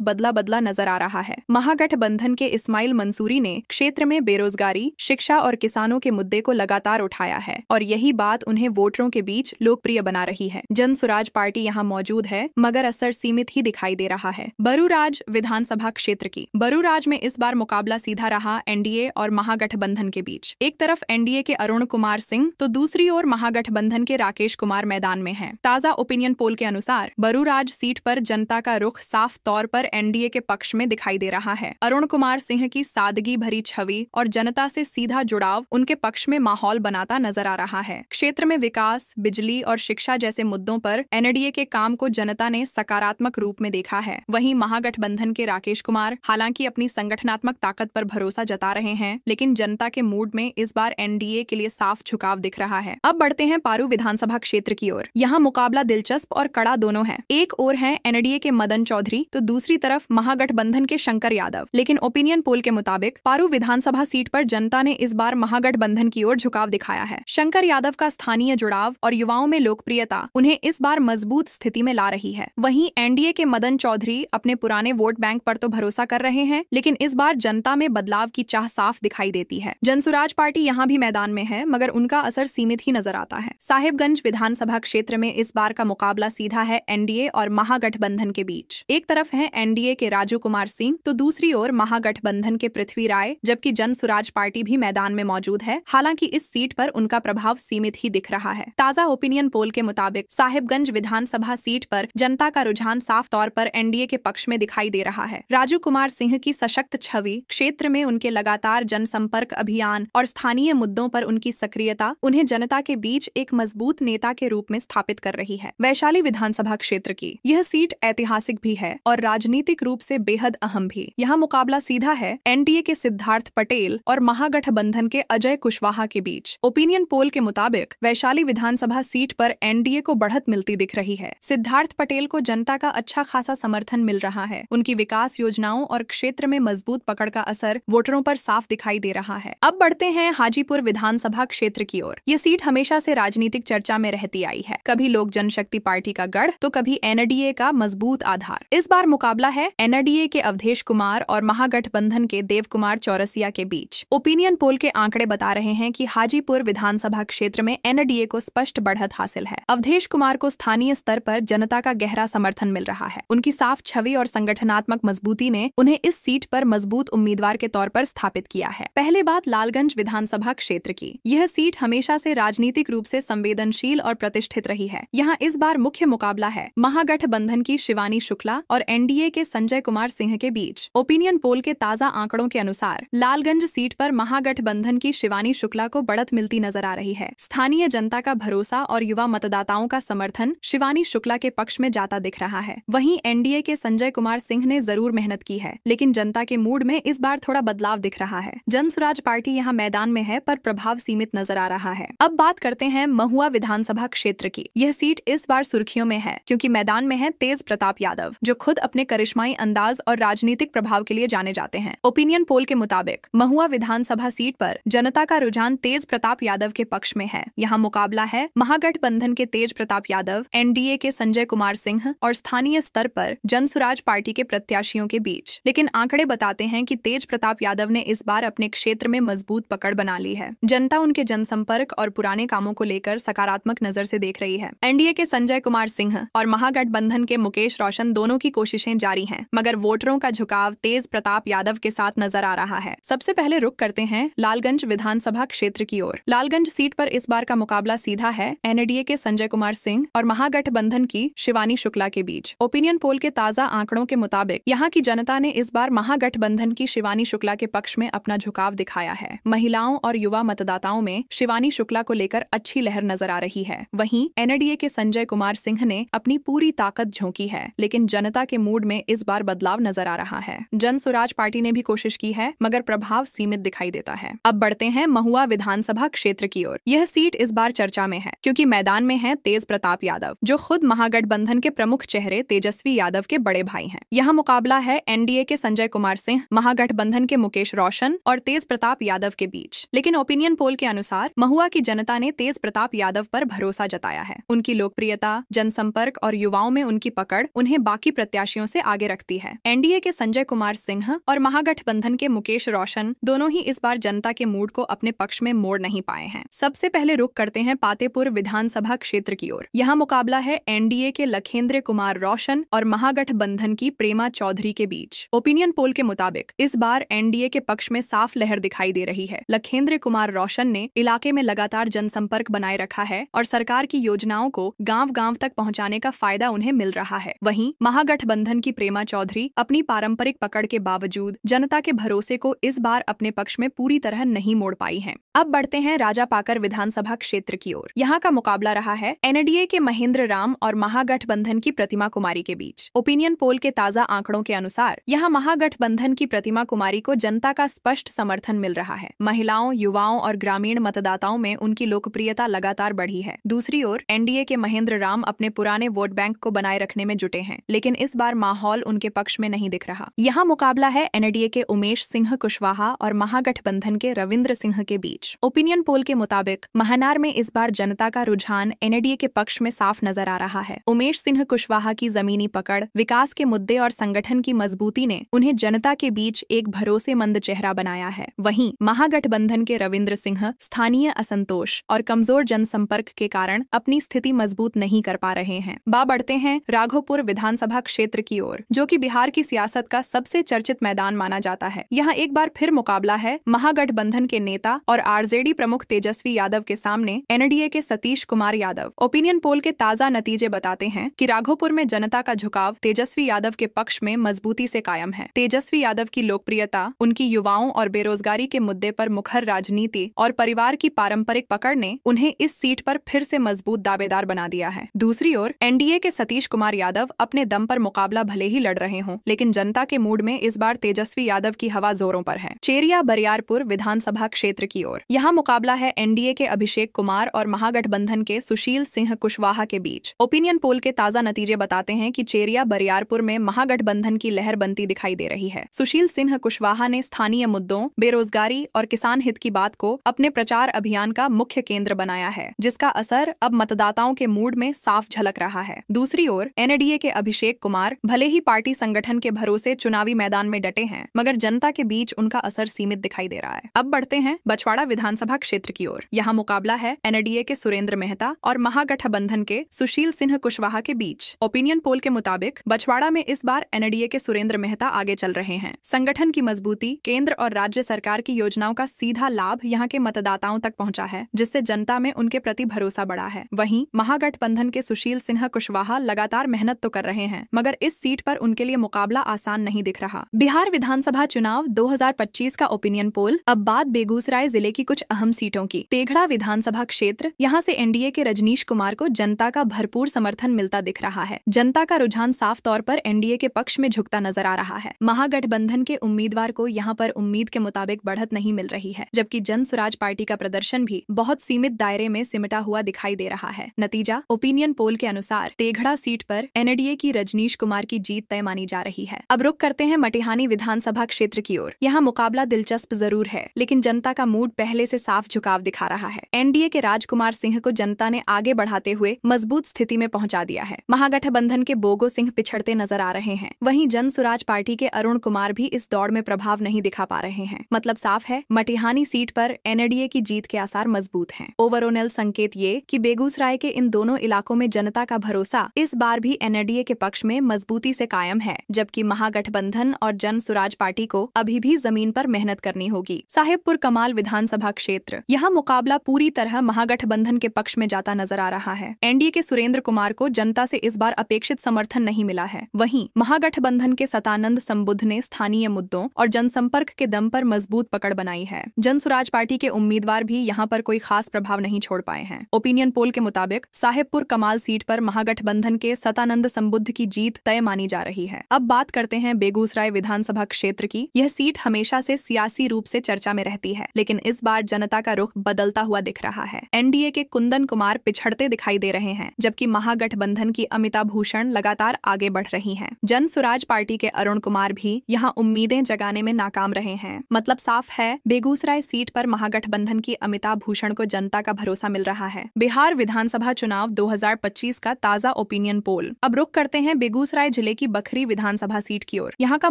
बदला बदला नजर आ रहा है। महागठबंधन के इस्माइल मंसूरी ने क्षेत्र में बेरोजगारी, शिक्षा और किसानों के मुद्दे को लगातार उठाया है और यही बात उन्हें वोटरों के बीच लोकप्रिय बना रही है। जन सुराज पार्टी यहाँ मौजूद है, मगर असर सीमित ही दिखाई दे रहा है। बरूराज विधानसभा क्षेत्र की बरूराज में इस बार मुकाबला सीधा रहा एनडीए और महागठबंधन के बीच। एक तरफ एनडीए के अरुण कुमार सिंह तो दूसरी ओर महागठबंधन के राकेश कुमार मैदान में हैं। ताजा ओपिनियन पोल के अनुसार बरूराज सीट पर जनता का रुख साफ तौर पर एनडीए के पक्ष में दिखाई दे रहा है। अरुण कुमार सिंह की सादगी भरी छवि और जनता से सीधा जुड़ाव उनके पक्ष में माहौल बनाता नजर आ रहा है। क्षेत्र में विकास, बिजली और शिक्षा जैसे मुद्दों पर एनडीए के काम को जनता ने सकारात्मक रूप में देखा है। वहीं महागठबंधन के राकेश कुमार हालांकि अपनी संगठनात्मक ताकत पर भरोसा जता रहे हैं, लेकिन जनता के मूड में इस बार एनडीए के लिए साफ झुकाव दिख रहा है। अब बढ़ते हैं पारू विधानसभा क्षेत्र की ओर। यहाँ मुकाबला दिलचस्प और कड़ा दोनों है। एक ओर है एनडीए के मदन चौधरी तो दूसरी तरफ महागठबंधन के शंकर यादव। लेकिन ओपिनियन पोल के मुताबिक पारू विधानसभा सीट पर जनता ने इस बार महागठबंधन की ओर झुकाव दिखाया है। शंकर यादव का स्थानीय जुड़ाव और युवाओं में लोकप्रियता उन्हें इस बार मजबूत स्थिति में ला रही है। वहीं एनडीए के मदन चौधरी अपने पुराने वोट बैंक पर तो भरोसा कर रहे हैं, लेकिन इस बार जनता में बदलाव की चाह साफ दिखाई देती है। जनसुराज पार्टी यहाँ भी मैदान में है, मगर उनका असर सीमित ही नजर आता है। साहिबगंज विधानसभा क्षेत्र में इस बार का मुकाबला सीधा है एनडीए और महागठबंधन के बीच। एक तरफ है एनडीए के राजू कुमार सिंह तो दूसरी ओर महागठबंधन के पृथ्वी राय, जबकि जनसुराज पार्टी भी मैदान में मौजूद है। हालांकि इस सीट पर उनका प्रभाव सीमित ही दिख रहा है। ताजा ओपिनियन पोल के मुताबिक साहिबगंज विधानसभा सीट पर जनता का रुझान साफ तौर पर एनडीए के पक्ष में दिखाई दे रहा है। राजू कुमार सिंह की सशक्त छवि, क्षेत्र में उनके लगातार जनसंपर्क अभियान और स्थानीय मुद्दों पर उनकी सक्रियता उन्हें जनता के बीच एक मजबूत नेता के रूप में स्थापित कर रही है। वैशाली विधानसभा क्षेत्र की यह सीट ऐतिहासिक भी है और राजनीतिक रूप से बेहद अहम भी। यहाँ मुकाबला सीधा है एनडीए के सिद्धार्थ पटेल और महागठबंधन के अजय कुशवाहा के बीच। ओपिनियन पोल के मुताबिक वैशाली विधानसभा सीट पर एनडीए को बढ़त मिलती दिख रही है। सिद्धार्थ पटेल को जनता का अच्छा खासा समर्थन मिल रहा है। उनकी विकास योजनाओं और क्षेत्र में मजबूत पकड़ का असर वोटरों पर साफ दिखाई दे रहा है। अब बढ़ते हैं हाजीपुर विधानसभा क्षेत्र की ओर। ये सीट हमेशा से राजनीतिक चर्चा में रहती आई है। कभी लोक जनशक्ति पार्टी का गढ़ तो कभी एनडीए का मजबूत आधार। इस बार मुकाबला है एनडीए के अवधेश कुमार और महागठबंधन के देव कुमार चौरसिया के बीच। ओपिनियन पोल के आंकड़े बता रहे हैं कि हाजीपुर विधानसभा क्षेत्र में एनडीए को स्पष्ट बढ़त हासिल है। अवधेश कुमार को स्थानीय स्तर पर जनता का गहरा समर्थन मिल रहा है। उनकी साफ छवि और संगठनात्मक मजबूती ने उन्हें इस सीट पर मजबूत उम्मीदवार के तौर पर स्थापित किया है। पहले बात लालगंज विधानसभा क्षेत्र की। यह सीट हमेशा से राजनीतिक रूप से संवेदनशील और प्रतिष्ठित रही है। यहाँ इस बार मुख्य मुकाबला है महागठबंधन की शिवानी शुक्ला और एनडीए के संजय कुमार सिंह के बीच। ओपिनियन पोल के ताजा आंकड़ों के अनुसार लालगंज सीट पर महागठबंधन की शिवानी शुक्ला को बढ़त मिलती नजर आ रही है। स्थानीय जनता का भरोसा और युवा मतदाताओं का समर्थन शिवानी शुक्ला के पक्ष में जाता दिख रहा है। वहीं एनडीए के संजय कुमार सिंह ने जरूर मेहनत की है, लेकिन जनता जनता के मूड में इस बार थोड़ा बदलाव दिख रहा है। जनसुराज पार्टी यहाँ मैदान में है पर प्रभाव सीमित नजर आ रहा है। अब बात करते हैं महुआ विधानसभा क्षेत्र की। यह सीट इस बार सुर्खियों में है क्योंकि मैदान में है तेज प्रताप यादव, जो खुद अपने करिश्माई अंदाज और राजनीतिक प्रभाव के लिए जाने जाते हैं। ओपिनियन पोल के मुताबिक महुआ विधानसभा सीट पर जनता का रुझान तेज प्रताप यादव के पक्ष में है। यहाँ मुकाबला है महागठबंधन के तेज प्रताप यादव, एनडीए के संजय कुमार सिंह और स्थानीय स्तर पर जनसुराज पार्टी के प्रत्याशियों के बीच। लेकिन आंकड़े बताते हैं कि तेज प्रताप यादव ने इस बार अपने क्षेत्र में मजबूत पकड़ बना ली है। जनता उनके जनसंपर्क और पुराने कामों को लेकर सकारात्मक नजर से देख रही है। एनडीए के संजय कुमार सिंह और महागठबंधन के मुकेश रोशन दोनों की कोशिशें जारी हैं, मगर वोटरों का झुकाव तेज प्रताप यादव के साथ नजर आ रहा है। सबसे पहले रुख करते हैं लालगंज विधानसभा क्षेत्र की ओर। लालगंज सीट पर इस बार का मुकाबला सीधा है एनडीए के संजय कुमार सिंह और महागठबंधन की शिवानी शुक्ला के बीच। ओपिनियन पोल के ताजा आंकड़ों के मुताबिक यहाँ की जनता ने इस बार महागठबंधन की शिवानी शुक्ला के पक्ष में अपना झुकाव दिखाया है। महिलाओं और युवा मतदाताओं में शिवानी शुक्ला को लेकर अच्छी लहर नजर आ रही है। वहीं एनडीए के संजय कुमार सिंह ने अपनी पूरी ताकत झोंकी है, लेकिन जनता के मूड में इस बार बदलाव नजर आ रहा है। जनसुराज पार्टी ने भी कोशिश की है, मगर प्रभाव सीमित दिखाई देता है। अब बढ़ते हैं महुआ विधानसभा क्षेत्र की ओर। यह सीट इस बार चर्चा में है क्योंकि मैदान में है तेज प्रताप यादव, जो खुद महागठबंधन के प्रमुख चेहरे तेजस्वी यादव के बड़े भाई हैं। यहाँ मुकाबला है एनडीए के संजय कुमार सिंह, महागठबंधन के मुकेश रोशन और तेज प्रताप यादव के बीच। लेकिन ओपिनियन पोल के अनुसार महुआ की जनता ने तेज प्रताप यादव पर भरोसा जताया है। उनकी लोकप्रियता, जनसंपर्क और युवाओं में उनकी पकड़ उन्हें बाकी प्रत्याशियों से आगे रखती है। एनडीए के संजय कुमार सिंह और महागठबंधन के मुकेश रोशन दोनों ही इस बार जनता के मूड को अपने पक्ष में मोड़ नहीं पाए हैं। सबसे पहले रुख करते हैं पातेपुर विधानसभा क्षेत्र की ओर। यहाँ मुकाबला है एनडीए के लखेंद्र कुमार रोशन और महागठबंधन की प्रेमा चौधरी के बीच। ओपिनियन पोल के मुताबिक इस बार एनडीए के पक्ष में साफ लहर दिखाई दे रही है। लखेंद्र कुमार रोशन ने इलाके में लगातार जनसंपर्क बनाए रखा है और सरकार की योजनाओं को गांव-गांव तक पहुंचाने का फायदा उन्हें मिल रहा है। वहीं महागठबंधन की प्रेमा चौधरी अपनी पारंपरिक पकड़ के बावजूद जनता के भरोसे को इस बार अपने पक्ष में पूरी तरह नहीं मोड़ पाई है। अब बढ़ते हैं राजापाकर विधानसभा क्षेत्र की ओर। यहाँ का मुकाबला रहा है एनडीए के महेंद्र राम और महागठबंधन की प्रतिमा कुमारी के बीच। ओपिनियन पोल के ताजा आंकड़ों के अनुसार यहाँ महागठबंधन की प्रतिमा कुमारी को जनता का स्पष्ट समर्थन मिल रहा है। महिलाओं, युवाओं और ग्रामीण मतदाताओं में उनकी लोकप्रियता लगातार बढ़ी है। दूसरी ओर एनडीए के महेंद्र राम अपने पुराने वोट बैंक को बनाए रखने में जुटे हैं, लेकिन इस बार माहौल उनके पक्ष में नहीं दिख रहा। यहाँ मुकाबला है एनडीए के उमेश सिंह कुशवाहा और महागठबंधन के रविंद्र सिंह के बीच। ओपिनियन पोल के मुताबिक महानार में इस बार जनता का रुझान एनडीए के पक्ष में साफ नजर आ रहा है। उमेश सिंह कुशवाहा की जमीनी पकड़, विकास के मुद्दे और संगठन की मजबूती ने उन्हें जनता के बीच एक भरोसेमंद चेहरा बनाया है। वहीं महागठबंधन के रविंद्र सिंह स्थानीय असंतोष और कमजोर जनसंपर्क के कारण अपनी स्थिति मजबूत नहीं कर पा रहे हैं। बढ़ते हैं राघोपुर विधानसभा क्षेत्र की ओर, जो कि बिहार की सियासत का सबसे चर्चित मैदान माना जाता है। यहाँ एक बार फिर मुकाबला है महागठबंधन के नेता और आरजेडी प्रमुख तेजस्वी यादव के सामने एनडीए के सतीश कुमार यादव। ओपिनियन पोल के ताजा नतीजे बताते हैं कि राघोपुर में जनता का झुकाव तेजस्वी यादव के पक्ष में मजबूती से कायम है। तेजस्वी यादव की लोकप्रियता, उनकी युवाओं और बेरोजगारी के मुद्दे पर मुखर राजनीति और परिवार की पारंपरिक पकड़ ने उन्हें इस सीट पर फिर से मजबूत दावेदार बना दिया है। दूसरी ओर एनडीए के सतीश कुमार यादव अपने दम पर मुकाबला भले ही लड़ रहे हों, लेकिन जनता के मूड में इस बार तेजस्वी यादव की हवा जोरों पर है। चेरिया बरियारपुर विधानसभा क्षेत्र की ओर यहाँ मुकाबला है एनडीए के अभिषेक कुमार और महागठबंधन के सुशील सिंह कुशवाहा के बीच। ओपिनियन पोल के ताजा नतीजे बताते हैं कि चेरिया बरियारपुर में महागठबंधन की लहर बनती दिखाई दे रही है। सुशील सिंह कुशवाहा ने स्थानीय मुद्दों, बेरोजगारी और किसान हित की बात को अपने प्रचार अभियान का मुख्य केंद्र बनाया है, जिसका असर अब मतदाताओं के मूड में साफ झलक रहा है। दूसरी ओर एनडीए के अभिषेक कुमार भले ही पार्टी संगठन के भरोसे चुनावी मैदान में डटे हैं, मगर जनता के बीच उनका असर सीमित दिखाई दे रहा है। अब बढ़ते हैं बछवाड़ा विधानसभा क्षेत्र की ओर। यहाँ मुकाबला है एनडीए के सुरेंद्र मेहता और महागठबंधन के सुशील सिंह कुशवाहा के बीच। ओपिनियन पोल के मुताबिक बछवाड़ा में इस बार एनडीए के सुरेंद्र मेहता आगे चल रहे हैं। संगठन की मजबूती, केंद्र और राज्य सरकार की योजनाओं का सीधा लाभ यहाँ के मतदाताओं तक पहुँचा है, जिससे जनता में उनके प्रति भरोसा बढ़ा है। वहीं महागठबंधन के सुशील सिंह कुशवाहा लगातार मेहनत तो कर रहे हैं, मगर इस सीट पर उनके लिए मुकाबला आसान नहीं दिख रहा। बिहार विधानसभा चुनाव 2025 का ओपिनियन पोल। अब बात बेगूसराय जिले की कुछ अहम सीटों की। तेघड़ा विधानसभा क्षेत्र, यहाँ से एनडीए के रजनीश कुमार को जनता का भरपूर समर्थन मिलता दिख रहा है। जनता का रुझान साफ तौर पर एनडीए के पक्ष में झुकता नजर आ रहा है। महागठबंधन के उम्मीदवार को यहाँ पर उम्मीद के मुताबिक बढ़त नहीं मिल रही है, जबकि जन स्वराज पार्टी का प्रदर्शन भी बहुत सीमित दायरे में सिमटा हुआ दिखाई दे रहा है। नतीजा, ओपिनियन पोल के अनुसार तेघड़ा सीट पर एनडीए की रजनीश कुमार की जीत तय मानी जा रही है। अब रुक करते हैं मटिहानी विधानसभा क्षेत्र की ओर। यहाँ मुकाबला दिलचस्प जरूर है, लेकिन जनता का मूड पहले से साफ झुकाव दिखा रहा है। एनडीए के राजकुमार सिंह को जनता ने आगे बढ़ाते हुए मजबूत स्थिति में पहुंचा दिया है। महागठबंधन के बोगो सिंह पिछड़ते नजर आ रहे हैं। वहीं जन स्वराज पार्टी के अरुण कुमार भी इस दौड़ में प्रभाव नहीं दिखा पा रहे हैं। मतलब साफ है, मटिहानी सीट पर एनडीए की जीत के आसार मजबूत हैं। ओवरऑल संकेत ये कि बेगूसराय के इन दोनों इलाकों में जनता का भरोसा इस बार भी एनडीए के पक्ष में मजबूती से कायम है, जबकि महागठबंधन और जन स्वराज पार्टी को अभी भी जमीन पर मेहनत करनी होगी। साहेबपुर कमाल विधानसभा क्षेत्र, यहाँ मुकाबला पूरी तरह महागठबंधन के पक्ष में जाता नजर आ रहा है। एनडीए के सुरेंद्र कुमार को जनता से इस बार अपेक्षित समर्थन नहीं मिला है। वहीं महागठबंधन के सतानंद संबुद्ध ने स्थानीय मुद्दों और जनसंपर्क के दम पर मजबूत पकड़ बनाई है। जन स्वराज पार्टी के उम्मीदवार भी यहाँ पर कोई खास प्रभाव नहीं छोड़ पाए हैं। ओपिनियन पोल के मुताबिक साहेबपुर कमाल सीट पर महागठबंधन के सतानंद संबुद्ध की जीत तय मानी जा रही है। अब बात करते हैं बेगूसराय विधानसभा क्षेत्र की। यह सीट हमेशा से सियासी रूप से चर्चा में रहती है, लेकिन इस बार जनता का रुख बदलता हुआ दिख रहा है। एनडीए के कुंदन कुमार पिछड़ते दिखाई दे रहे हैं, जबकि महागठबंधन की अमिता भूषण लगातार आगे बढ़ रही हैं। जन स्वराज पार्टी के अरुण कुमार भी यहाँ उम्मीदें जगाने में नाकाम रहे हैं। मतलब साफ है, बेगूसराय सीट पर महागठबंधन की अमिता भूषण को जनता का भरोसा मिल रहा है। बिहार विधानसभा चुनाव 2025 का ताजा ओपिनियन पोल। अब रुक करते हैं बेगूसराय जिले की बखरी विधानसभा सीट की ओर। यहाँ का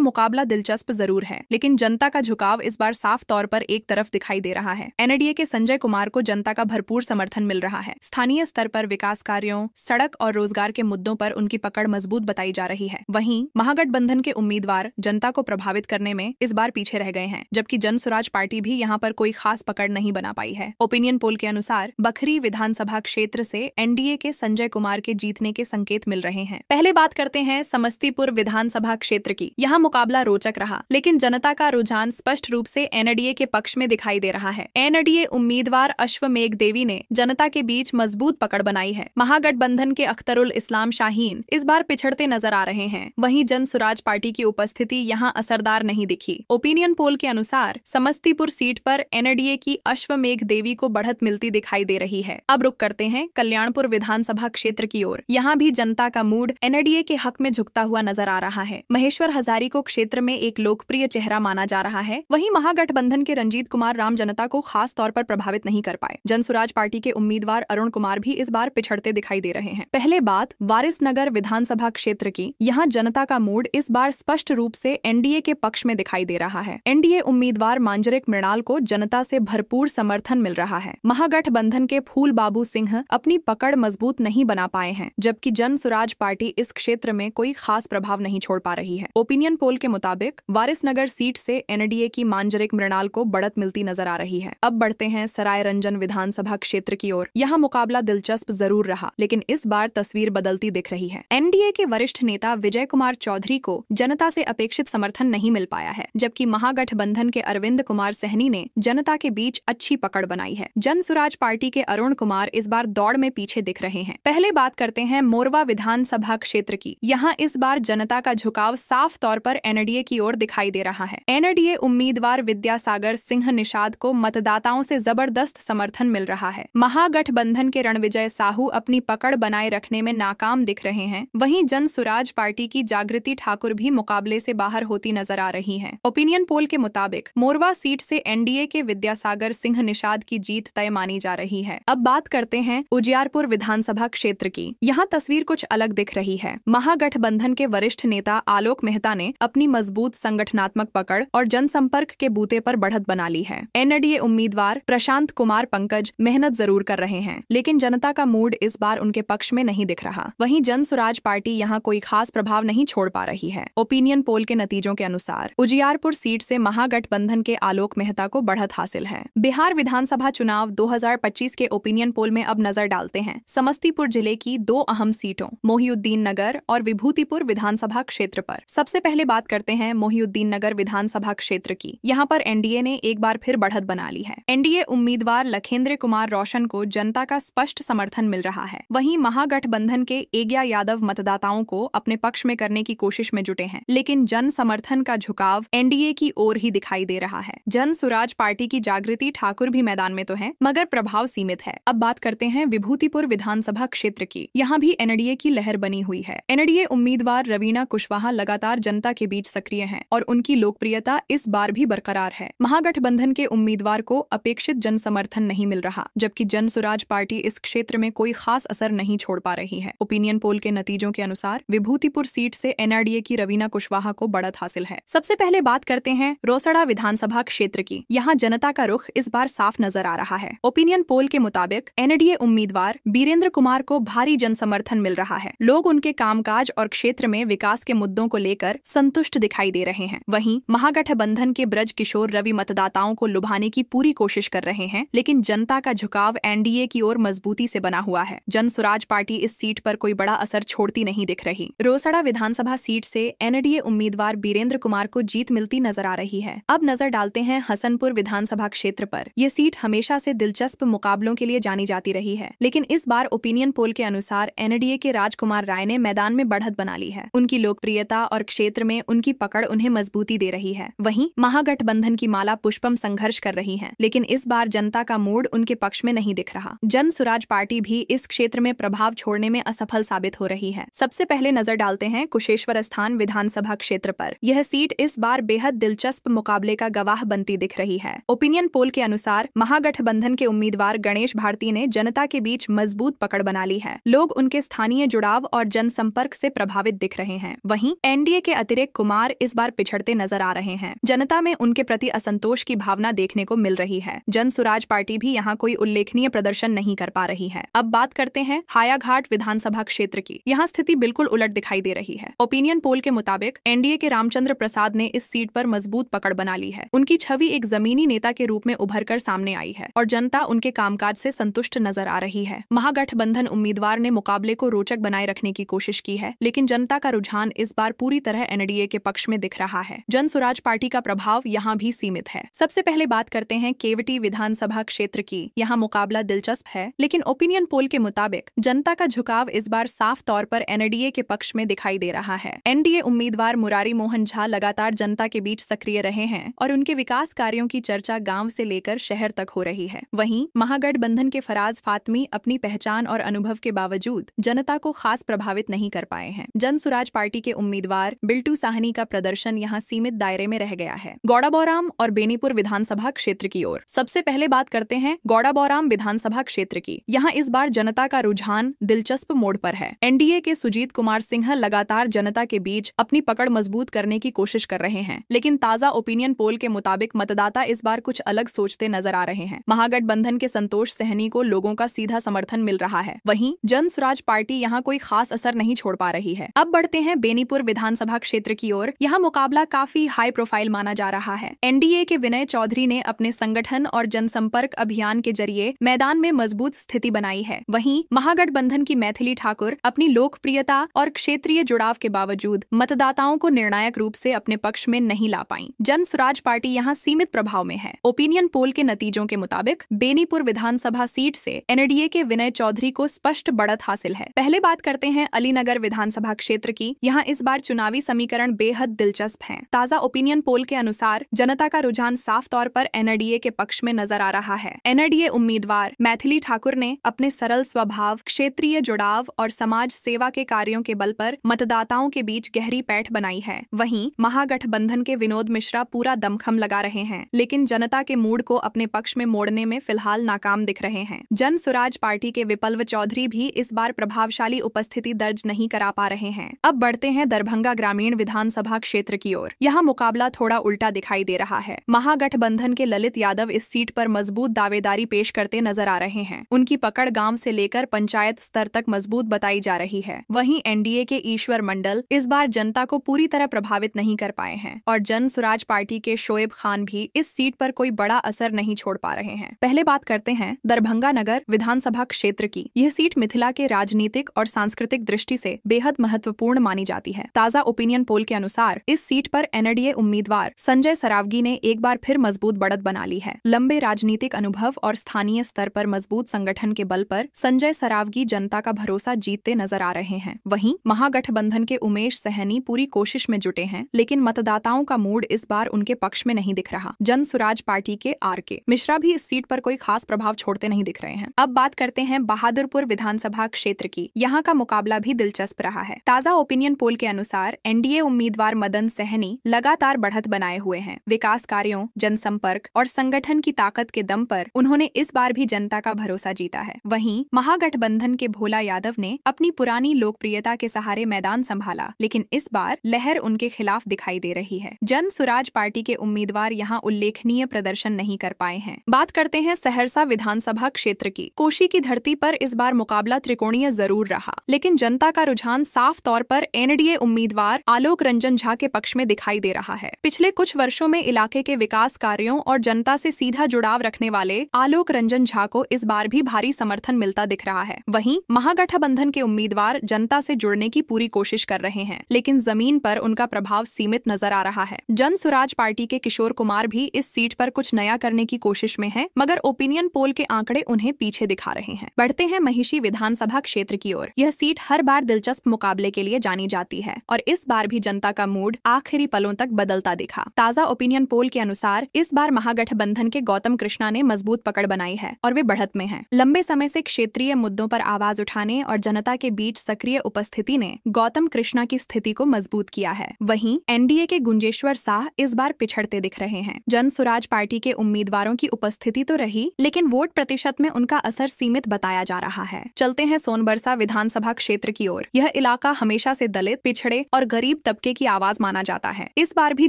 मुकाबला दिलचस्प जरूर है, लेकिन जनता का झुकाव इस बार साफ तौर पर एक तरफ दिखाई दे रहा है। एनडीए के संजय कुमार को जनता का भरपूर समर्थन मिल रहा है। स्थानीय स्तर पर विकास कार्यों, सड़क और रोजगार के मुद्दों पर उनकी पकड़ मजबूत बताई जा रही है। वहीं महागठबंधन के उम्मीदवार जनता को प्रभावित करने में इस बार पीछे रह गए हैं, जबकि जन स्वराज पार्टी भी यहाँ पर कोई खास पकड़ नहीं बना पाई है। ओपिनियन पोल के अनुसार बखरी विधानसभा क्षेत्र से एनडीए के संजय कुमार के जीतने के संकेत मिल रहे हैं। पहले बात करते हैं समस्तीपुर विधानसभा क्षेत्र की। यहाँ मुकाबला रोचक रहा, लेकिन जनता का रुझान स्पष्ट रूप से एनडीए के पक्ष में दिखाई दे रहा है। एनडीए उम्मीदवार अश्वमेघ देवी ने जनता के बीच मजबूत पकड़ बनाई है। महागठबंधन के अख्तरुल इस्लाम शाहीन इस बार पिछड़ते नजर आ रहे हैं। वहीं जन स्वराज पार्टी की उपस्थिति यहाँ असरदार नहीं दिखी। ओपिनियन पोल के अनुसार समस्तीपुर सीट पर एनडीए की अश्वमेघ देवी को बढ़त मिलती दिखाई दे रही है। अब रुक करते हैं कल्याणपुर विधानसभा क्षेत्र की ओर। यहाँ भी जनता का मूड एनडीए के हक में झुकता हुआ नजर आ रहा है। महेश्वर हजारी को क्षेत्र में एक लोकप्रिय चेहरा माना जा रहा है। वहीं महागठबंधन के रंजीत कुमार राम जनता को खास तौर पर प्रभावित नहीं कर पाए। जन स्वराज पार्टी के उम्मीदवार अरुण कुमार भी इस बार पिछड़ते दिखाई दे रहे हैं। पहले बात वारिसनगर विधानसभा क्षेत्र की। यहाँ जनता का मूड इस बार स्पष्ट रूप से एनडीए के पक्ष में दिखाई दे रहा है। एनडीए उम्मीदवार मांजरेक मृणाल को जनता से भरपूर समर्थन मिल रहा है। महागठबंधन के फूल बाबू सिंह अपनी पकड़ मजबूत नहीं बना पाए हैं, जबकि जन स्वराज पार्टी इस क्षेत्र में कोई खास प्रभाव नहीं छोड़ पा रही है। ओपिनियन पोल के मुताबिक वारिसनगर सीट से एनडीए की मांजरेक मृणाल को बढ़त मिलती नजर आ रही है। अब बढ़ते हैं सराय रंजन विधानसभा क्षेत्र की ओर। यहाँ मुकाबला दिलचस्प जरूर रहा, लेकिन इस बार तस्वीर बदलती दिख रही है। एनडीए के वरिष्ठ नेता विजय कुमार चौधरी को जनता से अपेक्षित समर्थन नहीं मिल पाया है, जबकि महागठबंधन के अरविंद कुमार सहनी ने जनता के बीच अच्छी पकड़ बनाई है। जन स्वराज पार्टी के अरुण कुमार इस बार दौड़ में पीछे दिख रहे हैं। पहले बात करते हैं मोरवा विधानसभा क्षेत्र की। यहाँ इस बार जनता का झुकाव साफ तौर पर एनडीए की ओर दिखाई दे रहा है। एनडीए उम्मीदवार विद्यासागर सिंह निषाद को मतदाताओं से जबरदस्त समर्थन मिल रहा है। महागठबंधन के रणविजय साहू अपनी पकड़ बनाए रखने में नाकाम दिख रहे हैं। वहीं जन स्वराज पार्टी की जागृति ठाकुर भी मुकाबले से बाहर होती नजर आ रही हैं। ओपिनियन पोल के मुताबिक मोरवा सीट से एनडीए के विद्यासागर सिंह निषाद की जीत तय मानी जा रही है। अब बात करते हैं उजियारपुर विधानसभा क्षेत्र की। यहाँ तस्वीर कुछ अलग दिख रही है। महागठबंधन के वरिष्ठ नेता आलोक मेहता ने अपनी मजबूत संगठनात्मक पकड़ और जनसंपर्क के बूते पर बढ़त बना ली है। एनडीए उम्मीदवार प्रशांत कुमार पंकज मेहनत जरूर कर रहे हैं, लेकिन जनता का मूड इस बार उनके पक्ष में नहीं दिख रहा। वहीं जन स्वराज पार्टी यहाँ कोई खास प्रभाव नहीं छोड़ पा रही है। ओपिनियन पोल के नतीजों के अनुसार उजियारपुर सीट से महागठबंधन के आलोक मेहता को बढ़त हासिल है। बिहार विधानसभा चुनाव 2025 के ओपिनियन पोल में अब नजर डालते हैं समस्तीपुर जिले की दो अहम सीटों मोहिउद्दीन नगर और विभूतिपुर विधानसभा क्षेत्र पर। सबसे पहले बात करते हैं मोहिउद्दीन नगर विधानसभा क्षेत्र की। यहाँ पर एनडीए ने एक बार फिर बढ़त बना ली है। एनडीए उम्मीदवार लखेंद्र कुमार रोशन को जनता का स्पष्ट समर्थन मिल रहा है। वहीं महागठबंधन के एग्या यादव मतदाताओं को अपने पक्ष में करने की कोशिश में जुटे हैं, लेकिन जन जन समर्थन का झुकाव एनडीए की ओर ही दिखाई दे रहा है। जन सुराज पार्टी की जागृति ठाकुर भी मैदान में तो है, मगर प्रभाव सीमित है। अब बात करते हैं विभूतिपुर विधानसभा क्षेत्र की। यहाँ भी एनडीए की लहर बनी हुई है। एनडीए उम्मीदवार रवीना कुशवाहा लगातार जनता के बीच सक्रिय हैं और उनकी लोकप्रियता इस बार भी बरकरार है। महागठबंधन के उम्मीदवार को अपेक्षित जन समर्थन नहीं मिल रहा, जबकि जन सुराज पार्टी इस क्षेत्र में कोई खास असर नहीं छोड़ पा रही है। ओपिनियन पोल के नतीजों के अनुसार विभूतिपुर सीट से एनडीए की रवीना कुशवाहा को बढ़त हासिल है। सबसे पहले बात करते हैं रोसड़ा विधानसभा क्षेत्र की। यहाँ जनता का रुख इस बार साफ नजर आ रहा है। ओपिनियन पोल के मुताबिक एनडीए उम्मीदवार बीरेंद्र कुमार को भारी जन समर्थन मिल रहा है। लोग उनके कामकाज और क्षेत्र में विकास के मुद्दों को लेकर संतुष्ट दिखाई दे रहे हैं। वहीं महागठबंधन के ब्रज किशोर रवि मतदाताओं को लुभाने की पूरी कोशिश कर रहे हैं, लेकिन जनता का झुकाव एनडीए की ओर मजबूती से बना हुआ है। जन सुराज पार्टी इस सीट पर कोई बड़ा असर छोड़ती नहीं दिख रही। रोसड़ा विधानसभा सीट से एनडीए उम्मीदवार बीरेंद्र कुमार को जीत मिलती नजर आ रही है। अब नजर डालते हैं हसनपुर विधानसभा क्षेत्र पर। यह सीट हमेशा से दिलचस्प मुकाबलों के लिए जानी जाती रही है, लेकिन इस बार ओपिनियन पोल के अनुसार एनडीए के राजकुमार राय ने मैदान में बढ़त बना ली है। उनकी लोकप्रियता और क्षेत्र में उनकी पकड़ उन्हें मजबूती दे रही है। वहीं महागठबंधन की माला पुष्पम संघर्ष कर रही है, लेकिन इस बार जनता का मूड उनके पक्ष में नहीं दिख रहा। जन सुराज पार्टी भी इस क्षेत्र में प्रभाव छोड़ने में असफल साबित हो रही है। सबसे पहले नजर डालते हैं कुशेश्वर स्थान विधानसभा क्षेत्र पर। यह सीट इस बार बेहद दिलचस्प मुकाबले का गवाह बनती दिख रही है। ओपिनियन पोल के अनुसार महागठबंधन के उम्मीदवार गणेश भारती ने जनता के बीच मजबूत पकड़ बना ली है। लोग उनके स्थानीय जुड़ाव और जनसंपर्क से प्रभावित दिख रहे हैं। वहीं एनडीए के अतिरिक्त कुमार इस बार पिछड़ते नजर आ रहे हैं। जनता में उनके प्रति असंतोष की भावना देखने को मिल रही है। जन सुराज पार्टी भी यहाँ कोई उल्लेखनीय प्रदर्शन नहीं कर पा रही है। अब बात करते हैं हायाघाट विधानसभा क्षेत्र की। यहाँ स्थिति बिल्कुल उलट दिखाई दे रही है। ओपिनियन पोल के मुताबिक एनडीए के रामचंद्र प्रसाद ने इस सीट पर मजबूत पकड़ बना ली है। उनकी छवि एक जमीनी नेता के रूप में उभर कर सामने आई है और जनता उनके कामकाज से संतुष्ट नजर आ रही है। महागठबंधन उम्मीदवार ने मुकाबले को रोचक बनाए रखने की कोशिश की है, लेकिन जनता का रुझान इस बार पूरी तरह एनडीए के पक्ष में दिख रहा है। जन सुराज पार्टी का प्रभाव यहाँ भी सीमित है। सबसे पहले बात करते हैं केवटी विधानसभा क्षेत्र की। यहाँ मुकाबला दिलचस्प है, लेकिन ओपिनियन पोल के मुताबिक जनता का झुकाव इस बार साफ तौर पर एनडीए के पक्ष में दिखाई दे रहा है। एनडीए उम्मीदवार मुरारी मोहन झा लगातार जनता के बीच सक्रिय रहे हैं और उनके विकास कार्यों की चर्चा गांव से लेकर शहर तक हो रही है। वहीं महागठबंधन के फराज फातमी अपनी पहचान और अनुभव के बावजूद जनता को खास प्रभावित नहीं कर पाए हैं। जन सुराज पार्टी के उम्मीदवार बिल्टू साहनी का प्रदर्शन यहाँ सीमित दायरे में रह गया है। गौड़ाबौराम और बेनीपुर विधानसभा क्षेत्र की ओर सबसे पहले बात करते हैं गौड़ाबौराम विधानसभा क्षेत्र की। यहाँ इस बार जनता का रुझान दिलचस्प मोड़ पर है। एनडीए के सुजीत कुमार सिंह लगातार जनता के बीच अपनी पकड़ मजबूत करने की कोशिश कर रहे हैं, लेकिन ताजा ओपिनियन पोल के मुताबिक मतदाता इस बार कुछ अलग सोचते नजर आ रहे हैं। महागठबंधन के संतोष सहनी को लोगों का सीधा समर्थन मिल रहा है। वहीं जन सुराज पार्टी यहाँ कोई खास असर नहीं छोड़ पा रही है। अब बढ़ते हैं बेनीपुर विधानसभा क्षेत्र की ओर। यहाँ मुकाबला काफी हाई प्रोफाइल माना जा रहा है। एनडीए के विनय चौधरी ने अपने संगठन और जनसंपर्क अभियान के जरिए मैदान में मजबूत स्थिति बनाई है। वहीं महागठबंधन की मैथिली ठाकुर अपनी लोकप्रियता और क्षेत्रीय जुड़ाव के बावजूद मतदाताओं को निर्णायक रूप से अपने पक्ष में नहीं ला पाई। जन सुराज पार्टी यहाँ सीमित प्रभाव में है। ओपिनियन पोल के नतीजों के मुताबिक बेनीपुर विधानसभा सीट से एनडीए के विनय चौधरी को स्पष्ट बढ़त हासिल है। पहले बात करते हैं अलीनगर विधानसभा क्षेत्र की। यहाँ इस बार चुनावी समीकरण बेहद दिलचस्प है। ताजा ओपिनियन पोल के अनुसार जनता का रुझान साफ तौर पर एनडीए के पक्ष में नजर आ रहा है। एनडीए उम्मीदवार मैथिली ठाकुर ने अपने सरल स्वभाव, क्षेत्रीय जुड़ाव और समाज सेवा के कार्यों के बल पर मतदाताओं के बीच गहरी पैठ बनाई है। वहीं महागठबंधन के विनोद मिश्रा पूरा दमखम लगा रहे हैं, लेकिन जनता के मूड को अपने पक्ष में मोड़ने में फिलहाल नाकाम दिख रहे हैं। जन सुराज पार्टी के विपल्व चौधरी भी इस बार प्रभावशाली उपस्थिति दर्ज नहीं करा पा रहे हैं। अब बढ़ते हैं दरभंगा ग्रामीण विधानसभा क्षेत्र की ओर। यहाँ मुकाबला थोड़ा उल्टा दिखाई दे रहा है। महागठबंधन के ललित यादव इस सीट पर मजबूत दावेदारी पेश करते नजर आ रहे हैं। उनकी पकड़ गांव से लेकर पंचायत स्तर तक मजबूत बताई जा रही है। वहीं एनडीए के ईश्वर मंडल इस बार जनता को पूरी तरह प्रभावित नहीं कर पाए हैं और जन सुराज पार्टी के शोएब खान भी इस सीट पर कोई बड़ा असर नहीं छोड़ पा रहे हैं। पहले बात करते हैं दरभंगा नगर विधानसभा क्षेत्र की। यह सीट मिथिला के राजनीतिक और सांस्कृतिक दृष्टि से बेहद महत्वपूर्ण मानी जाती है। ताजा ओपिनियन पोल के अनुसार इस सीट पर एनडीए उम्मीदवार संजय सरावगी ने एक बार फिर मजबूत बढ़त बना ली है। लंबे राजनीतिक अनुभव और स्थानीय स्तर पर मजबूत संगठन के बल पर संजय सरावगी जनता का भरोसा जीतते नजर आ रहे हैं। वहीं महागठबंधन के उमेश सहनी पूरी कोशिश में जुटे हैं, लेकिन मतदाताओं का मूड इस बार उनके पक्ष में नहीं दिख रहा। जन सुराज पार्टी के RK मिश्रा भी इस सीट पर कोई खास प्रभाव छोड़ते नहीं दिख रहे हैं। अब बात करते हैं बहादुरपुर विधानसभा क्षेत्र की। यहाँ का मुकाबला भी दिलचस्प रहा है। ताजा ओपिनियन पोल के अनुसार NDA उम्मीदवार मदन सहनी लगातार बढ़त बनाए हुए हैं। विकास कार्यों, जनसंपर्क और संगठन की ताकत के दम पर उन्होंने इस बार भी जनता का भरोसा जीता है। वहीं महागठबंधन के भोला यादव ने अपनी पुरानी लोकप्रियता के सहारे मैदान संभाला, लेकिन इस बार लहर उनके खिलाफ दिखाई दे रही है। जन सुराज पार्टी के उम्मीदवार यहाँ उल्लेखनीय प्रदर्शन नहीं कर पाए हैं। बात करते हैं सहरसा विधानसभा क्षेत्र की। कोशी की धरती पर इस बार मुकाबला त्रिकोणीय जरूर रहा, लेकिन जनता का रुझान साफ तौर पर NDA उम्मीदवार आलोक रंजन झा के पक्ष में दिखाई दे रहा है। पिछले कुछ वर्षों में इलाके के विकास कार्यों और जनता से सीधा जुड़ाव रखने वाले आलोक रंजन झा को इस बार भी भारी समर्थन मिलता दिख रहा है। वहीं महागठबंधन के उम्मीदवार जनता से जुड़ने की पूरी कोशिश कर रहे हैं, लेकिन जमीन पर उनका प्रभाव सीमित नजर आ रहा है। जन सुराज पार्टी के किशोर कुमार भी इस सीट पर कुछ नया करने की कोशिश में हैं, मगर ओपिनियन पोल के आंकड़े उन्हें पीछे दिखा रहे हैं। बढ़ते हैं महिषी विधानसभा क्षेत्र की ओर। यह सीट हर बार दिलचस्प मुकाबले के लिए जानी जाती है और इस बार भी जनता का मूड आखिरी पलों तक बदलता दिखा। ताजा ओपिनियन पोल के अनुसार इस बार महागठबंधन के गौतम कृष्णा ने मजबूत पकड़ बनाई है और वे बढ़त में हैं। लंबे समय से क्षेत्रीय मुद्दों पर आवाज उठाने और जनता के बीच सक्रिय उपस्थिति ने गौतम कृष्णा की स्थिति को मजबूत किया है। वहीं NDA के गुंजेश्वर शाह इस बार पिछड़ते दिख रहे हैं। जन सुराज पार्टी के उम्मीदवारों की उपस्थिति तो रही, लेकिन वोट प्रतिशत में उनका असर सीमित बताया जा रहा है। चलते हैं सोनबरसा विधानसभा क्षेत्र की ओर। यह इलाका हमेशा से दलित, पिछड़े और गरीब तबके की आवाज माना जाता है। इस बार भी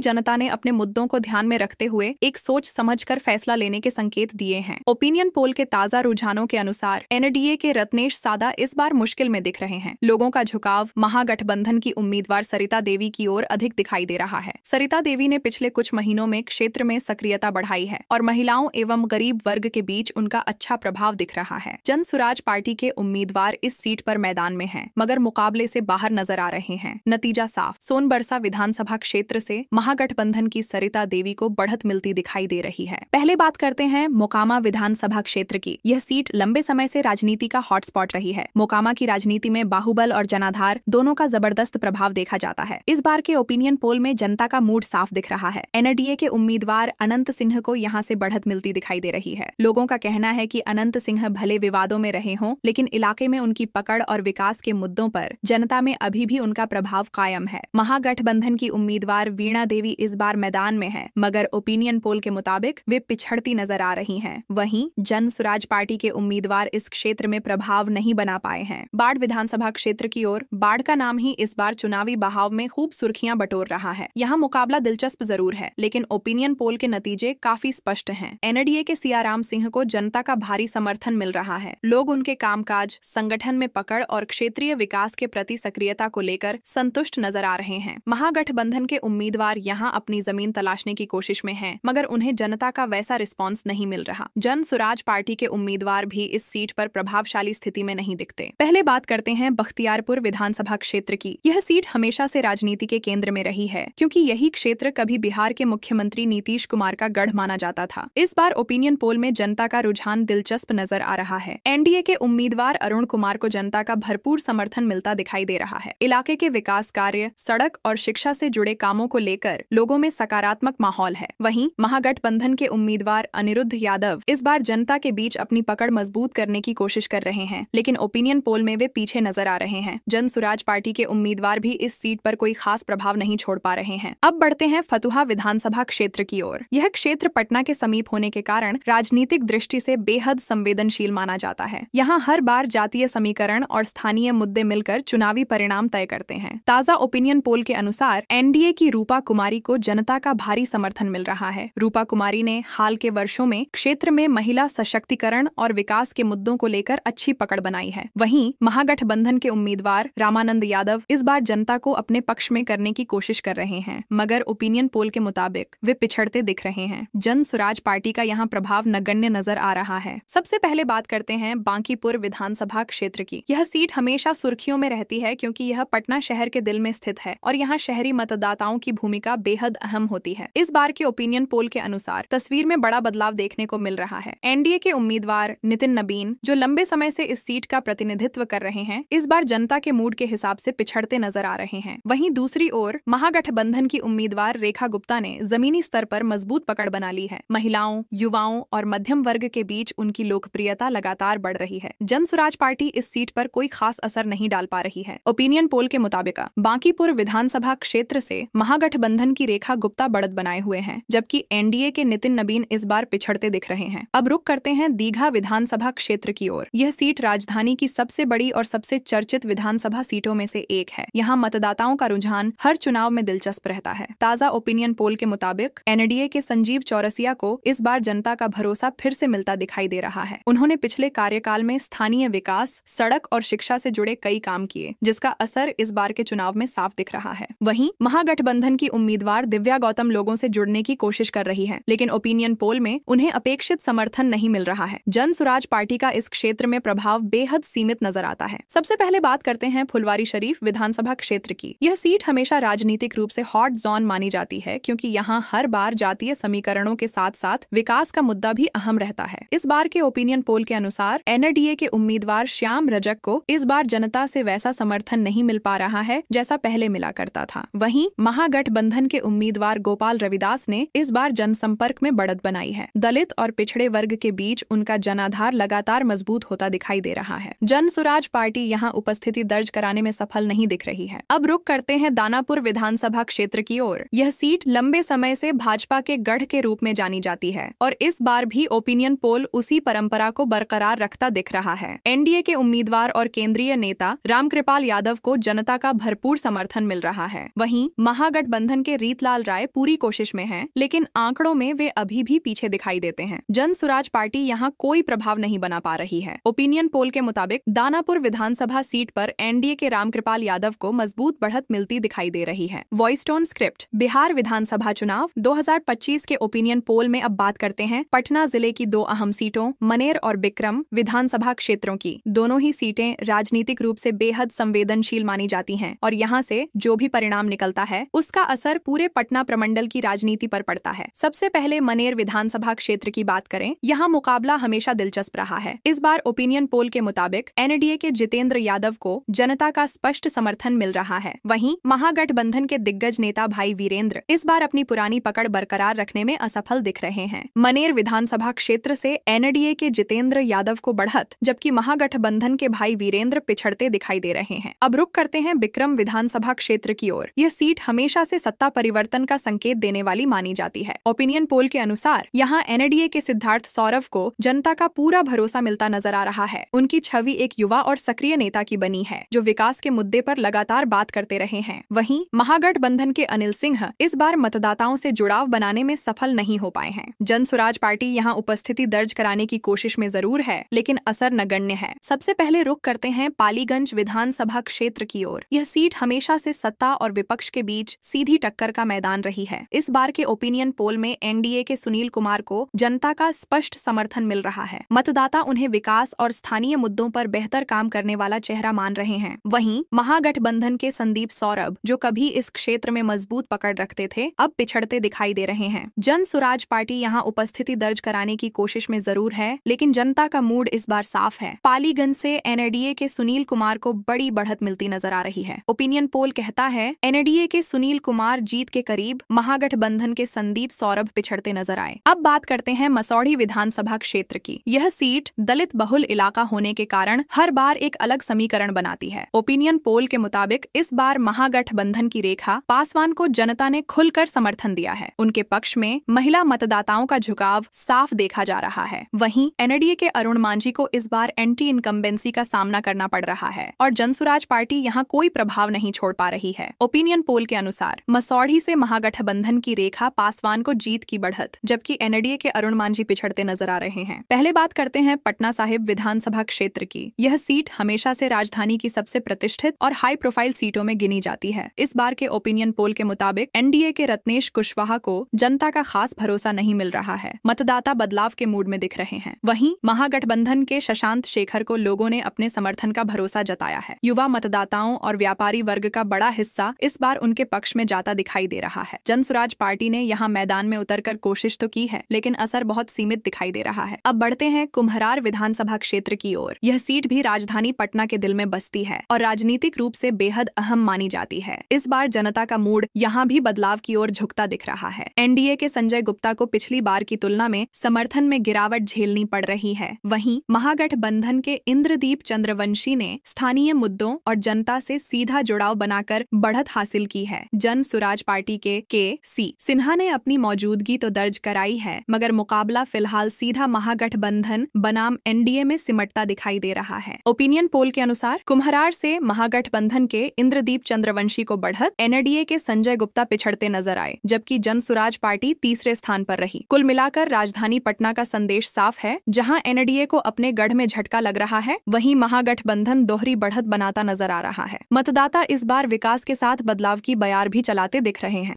जनता ने अपने मुद्दों को ध्यान में रखते हुए एक सोच समझकर फैसला लेने के संकेत दिए हैं। ओपिनियन पोल के ताजा रुझानों के अनुसार NDA के रत्नेश सादा इस बार मुश्किल में दिख रहे हैं। लोगों का झुकाव महागठबंधन की उम्मीदवार सरिता देवी की ओर अधिक दिखाई दे रहा है। सरिता देवी ने पिछले कुछ महीनों में क्षेत्र में सक्रियता बढ़ाई है और महिलाओं एवं गरीब वर्ग के बीच उनका अच्छा प्रभाव दिख रहा है। जन सुराज पार्टी के उम्मीदवार इस सीट पर मैदान में हैं, मगर मुकाबले से बाहर नजर आ रहे हैं। नतीजा साफ, सोनबरसा विधानसभा क्षेत्र से महागठबंधन की सरिता देवी को बढ़त मिलती दिखाई दे रही है। पहले बात करते हैं मोकामा विधानसभा क्षेत्र की। यह सीट लंबे समय से राजनीति का हॉटस्पॉट रही है। मोकामा की राजनीति में बाहुबल और जनाधार दोनों का जबरदस्त प्रभाव देखा जाता है। इस बार के ओपिनियन पोल में जनता का मूड साफ दिख रहा है। NDA के उम्मीदवार अनंत सिंह को यहां से बढ़त मिलती दिखाई दे रही है। लोगों का कहना है कि अनंत सिंह भले विवादों में रहे हों, लेकिन इलाके में उनकी पकड़ और विकास के मुद्दों पर जनता में अभी भी उनका प्रभाव कायम है। महागठबंधन की उम्मीदवार वीणा देवी इस बार मैदान में है, मगर ओपिनियन पोल के मुताबिक वे पिछड़ती नजर आ रही हैं। वहीं जन सुराज पार्टी के उम्मीदवार इस क्षेत्र में प्रभाव नहीं बना पाए हैं। बाढ़ विधानसभा क्षेत्र की ओर। बाढ़ का नाम ही इस बार चुनावी बहाव में खूब सुर्खियां बटोर रहा है। यहाँ मुकाबला दिलचस्प जरूर है, लेकिन ओपिनियन पोल के नतीजे काफी स्पष्ट हैं। NDA के सियाराम सिंह को जनता का भारी समर्थन मिल रहा है। लोग उनके कामकाज, संगठन में पकड़ और क्षेत्रीय विकास के प्रति सक्रियता को लेकर संतुष्ट नजर आ रहे हैं। महागठबंधन के उम्मीदवार यहाँ अपनी जमीन तलाशने की कोशिश में हैं, मगर उन्हें जनता का वैसा रिस्पॉन्स नहीं मिल रहा। जन सुराज पार्टी के उम्मीदवार भी इस सीट पर प्रभावशाली स्थिति में नहीं दिखते। पहले बात करते हैं बख्तियारपुर विधानसभा क्षेत्र की। यह सीट हमेशा से राजनीति के केंद्र में रही है, क्योंकि यही क्षेत्र कभी बिहार के मुख्यमंत्री नीतीश कुमार का गढ़ माना जाता था। इस बार ओपिनियन पोल में जनता का रुझान दिलचस्प नजर आ रहा है। NDA के उम्मीदवार अरुण कुमार को जनता का भरपूर समर्थन मिलता दिखाई दे रहा है। इलाके के विकास कार्य, सड़क और शिक्षा से जुड़े कामों को लेकर लोगों में सकारात्मक माहौल है। वहीं महागठबंधन के उम्मीदवार अनिरुद्ध यादव इस बार जनता के बीच अपनी पकड़ मजबूत करने की कोशिश कर रहे हैं, लेकिन ओपिनियन पोल में वे पीछे नजर आ रहे हैं। जन सुराज पार्टी के उम्मीदवार भी इस सीट पर कोई खास प्रभाव नहीं छोड़ पा रहे हैं। अब बढ़ते हैं फतुहा विधानसभा क्षेत्र की ओर। यह क्षेत्र पटना के समीप होने के कारण राजनीतिक दृष्टि से बेहद संवेदनशील माना जाता है। यहाँ हर बार जातीय समीकरण और स्थानीय मुद्दे मिलकर चुनावी परिणाम तय करते हैं। ताजा ओपिनियन पोल के अनुसार NDA की रूपा कुमारी को जनता का भारी समर्थन मिल रहा है। रूपा कुमारी ने हाल के वर्षों में क्षेत्र में महिला सशक्तिकरण और विकास के मुद्दों को लेकर अच्छी पकड़ बनाई है। वहीं महागठबंधन के उम्मीदवार रामानंद यादव इस बार जनता को अपने पक्ष में करने की कोशिश कर रहे हैं, मगर ओपिनियन पोल के मुताबिक वे पिछड़ते दिख रहे हैं। जन सुराज पार्टी का यहाँ प्रभाव नगण्य नजर आ रहा है। सबसे पहले बात करते हैं बांकीपुर विधानसभा क्षेत्र की। यह सीट हमेशा सुर्खियों में रहती है, क्योंकि यह पटना शहर के दिल में स्थित है और यहाँ शहरी मतदाताओं की भूमिका बेहद अहम होती है। इस बार के ओपिनियन पोल के अनुसार तस्वीर में बड़ा बदलाव देखने को मिल रहा है। NDA के उम्मीदवार नितिन नबीन, जो लंबे समय से इस सीट का प्रतिनिधित्व कर रहे हैं, इस बार जनता के मूड के हिसाब से पिछड़ते नजर आ रहे हैं। वहीं दूसरी दूसरी ओर महागठबंधन की उम्मीदवार रेखा गुप्ता ने जमीनी स्तर पर मजबूत पकड़ बना ली है। महिलाओं, युवाओं और मध्यम वर्ग के बीच उनकी लोकप्रियता लगातार बढ़ रही है। जन स्वराज पार्टी इस सीट पर कोई खास असर नहीं डाल पा रही है। ओपिनियन पोल के मुताबिक बांकीपुर विधानसभा क्षेत्र से महागठबंधन की रेखा गुप्ता बढ़त बनाए हुए हैं, जबकि एनडीए के नितिन नबीन इस बार पिछड़ते दिख रहे हैं। अब रुक करते हैं दीघा विधानसभा क्षेत्र की ओर। यह सीट राजधानी की सबसे बड़ी और सबसे चर्चित विधानसभा सीटों में से एक है। यहाँ मतदाताओं का रुझान हर चुनाव में दिलचस्प रहता है। ताजा ओपिनियन पोल के मुताबिक एनडीए के संजीव चौरसिया को इस बार जनता का भरोसा फिर से मिलता दिखाई दे रहा है। उन्होंने पिछले कार्यकाल में स्थानीय विकास, सड़क और शिक्षा से जुड़े कई काम किए, जिसका असर इस बार के चुनाव में साफ दिख रहा है। वहीं महागठबंधन की उम्मीदवार दिव्या गौतम लोगों से जुड़ने की कोशिश कर रही है, लेकिन ओपिनियन पोल में उन्हें अपेक्षित समर्थन नहीं मिल रहा है। जन स्वराज पार्टी का इस क्षेत्र में प्रभाव बेहद सीमित नजर आता है। सबसे पहले बात करते हैं फुलवारीशरीफ विधानसभा क्षेत्र की। यह सीट हमेशा राजनीतिक रूप से हॉट जोन मानी जाती है, क्योंकि यहाँ हर बार जातीय समीकरणों के साथ साथ विकास का मुद्दा भी अहम रहता है। इस बार के ओपिनियन पोल के अनुसार एनडीए के उम्मीदवार श्याम रजक को इस बार जनता से वैसा समर्थन नहीं मिल पा रहा है जैसा पहले मिला करता था। वहीं महागठबंधन के उम्मीदवार गोपाल रविदास ने इस बार जनसंपर्क में बढ़त बनाई है। दलित और पिछड़े वर्ग के बीच उनका जनाधार लगातार मजबूत होता दिखाई दे रहा है। जन स्वराज पार्टी यहाँ उपस्थिति दर्ज कराने में सफल नहीं दिख रही है। अब रुक करते हैं दानापुर विधानसभा क्षेत्र की ओर। यह सीट लंबे समय से भाजपा के गढ़ के रूप में जानी जाती है और इस बार भी ओपिनियन पोल उसी परंपरा को बरकरार रखता दिख रहा है। एनडीए के उम्मीदवार और केंद्रीय नेता रामकृपाल यादव को जनता का भरपूर समर्थन मिल रहा है। वहीं महागठबंधन के रीतलाल राय पूरी कोशिश में हैं, लेकिन आंकड़ों में वे अभी भी पीछे दिखाई देते हैं। जन स्वराज पार्टी यहाँ कोई प्रभाव नहीं बना पा रही है। ओपिनियन पोल के मुताबिक दानापुर विधानसभा सीट पर एनडीए के रामकृपाल यादव को मजबूत बढ़त मिलती दिखाई दे रही है। Voice tone script. बिहार विधानसभा चुनाव 2025 के ओपिनियन पोल में अब बात करते हैं पटना जिले की दो अहम सीटों मनेर और बिक्रम विधानसभा क्षेत्रों की। दोनों ही सीटें राजनीतिक रूप से बेहद संवेदनशील मानी जाती हैं और यहाँ से जो भी परिणाम निकलता है उसका असर पूरे पटना प्रमंडल की राजनीति पर पड़ता है। सबसे पहले मनेर विधानसभा क्षेत्र की बात करें, यहाँ मुकाबला हमेशा दिलचस्प रहा है। इस बार ओपिनियन पोल के मुताबिक एनडीए के जितेंद्र यादव को जनता का स्पष्ट समर्थन मिल रहा है। वहीं महागठबंधन के दिग्गज नेता भाई वीरेंद्र इस बार अपनी पुरानी पकड़ बरकरार रखने में असफल दिख रहे हैं। मनेर विधानसभा क्षेत्र से एनडीए के जितेंद्र यादव को बढ़त, जबकि महागठबंधन के भाई वीरेंद्र पिछड़ते दिखाई दे रहे हैं। अब रुक करते हैं बिक्रम विधानसभा क्षेत्र की ओर। यह सीट हमेशा से सत्ता परिवर्तन का संकेत देने वाली मानी जाती है। ओपिनियन पोल के अनुसार यहाँ एनडीए के सिद्धार्थ सौरभ को जनता का पूरा भरोसा मिलता नजर आ रहा है। उनकी छवि एक युवा और सक्रिय नेता की बनी है, जो विकास के मुद्दे पर लगातार बात करते रहे हैं। वहीं महागठबंधन के अनिल सिंह इस बार मतदाताओं से जुड़ाव बनाने में सफल नहीं हो पाए हैं। जन स्वराज पार्टी यहाँ उपस्थिति दर्ज कराने की कोशिश में जरूर है, लेकिन असर नगण्य है। सबसे पहले रुक करते हैं पालीगंज विधानसभा क्षेत्र की ओर। यह सीट हमेशा से सत्ता और विपक्ष के बीच सीधी टक्कर का मैदान रही है। इस बार के ओपिनियन पोल में एनडीए के सुनील कुमार को जनता का स्पष्ट समर्थन मिल रहा है। मतदाता उन्हें विकास और स्थानीय मुद्दों पर बेहतर काम करने वाला चेहरा मान रहे हैं। वहीं महागठबंधन के संदीप सौरभ, जो कभी इस क्षेत्र में मजबूत पकड़ रखते थे, अब पिछड़ते दिखाई दे रहे हैं। जन स्वराज पार्टी यहाँ उपस्थिति दर्ज कराने की कोशिश में जरूर है, लेकिन जनता का मूड इस बार साफ है। पालीगंज से एनडीए के सुनील कुमार को बड़ी बढ़त मिलती नजर आ रही है। ओपिनियन पोल कहता है एनडीए के सुनील कुमार जीत के करीब, महागठबंधन के संदीप सौरभ पिछड़ते नजर आए। अब बात करते हैं मसौढ़ी विधानसभा क्षेत्र की। यह सीट दलित बहुल इलाका होने के कारण हर बार एक अलग समीकरण बनाती है। ओपिनियन पोल के मुताबिक इस बार महागठबंधन की रेखा पासवान को जनता ने खुलकर समर्थन दिया है। उनके पक्ष में महिला मतदाताओं का झुकाव साफ देखा जा रहा है। वहीं एनडीए के अरुण मांझी को इस बार एंटी इनकम्बेंसी का सामना करना पड़ रहा है और जनसुराज पार्टी यहाँ कोई प्रभाव नहीं छोड़ पा रही है। ओपिनियन पोल के अनुसार मसौढ़ी से महागठबंधन की रेखा पासवान को जीत की बढ़त, जबकि एनडीए के अरुण मांझी पिछड़ते नजर आ रहे हैं। पहले बात करते हैं पटना साहिब विधानसभा क्षेत्र की। यह सीट हमेशा से राजधानी की सबसे प्रतिष्ठित और हाई प्रोफाइल सीटों में गिनी जाती है। इस बार के ओपिनियन पोल के मुताबिक एनडीए के रत्नेश कुशवाहा को जनता का खास भरोसा नहीं मिल रहा है। मतदाता बदलाव के मूड में दिख रहे हैं। वहीं महागठबंधन के शशांत शेखर को लोगों ने अपने समर्थन का भरोसा जताया है। युवा मतदाताओं और व्यापारी वर्ग का बड़ा हिस्सा इस बार उनके पक्ष में जाता दिखाई दे रहा है। जनसुराज पार्टी ने यहाँ मैदान में उतरकर कोशिश तो की है, लेकिन असर बहुत सीमित दिखाई दे रहा है। अब बढ़ते हैं कुम्हरार विधानसभा क्षेत्र की ओर। यह सीट भी राजधानी पटना के दिल में बसती है और राजनीतिक रूप से बेहद अहम मानी जाती है। इस बार जनता का मूड यहाँ भी बदलाव की ओर झुकता दिख रहा है। एनडीए के संजय गुप्ता को पिछली बार की तुलना में समर्थन में गिरावट झेलनी पड़ रही है। वहीं महागठबंधन के इंद्रदीप चंद्रवंशी ने स्थानीय मुद्दों और जनता से सीधा जुड़ाव बनाकर बढ़त हासिल की है। जन सुराज पार्टी के सी सिन्हा ने अपनी मौजूदगी तो दर्ज कराई है, मगर मुकाबला फिलहाल सीधा महागठबंधन बनाम एनडीए में सिमटता दिखाई दे रहा है। ओपिनियन पोल के अनुसार कुम्हरार से महागठबंधन के इंद्रदीप चंद्रवंशी को बढ़त, एनडीए के संजय गुप्ता पिछड़ते नजर आए, जबकि जन सुराज पार्टी तीसरे स्थान पर रही। कुल मिलाकर राजधानी पटना का संदेश साफ है, जहां एनडीए को अपने गढ़ में झटका लग रहा है, वहीं महागठबंधन दोहरी बढ़त बनाता नजर आ रहा है। मतदाता इस बार विकास के साथ बदलाव की बयार भी चलाते दिख रहे हैं।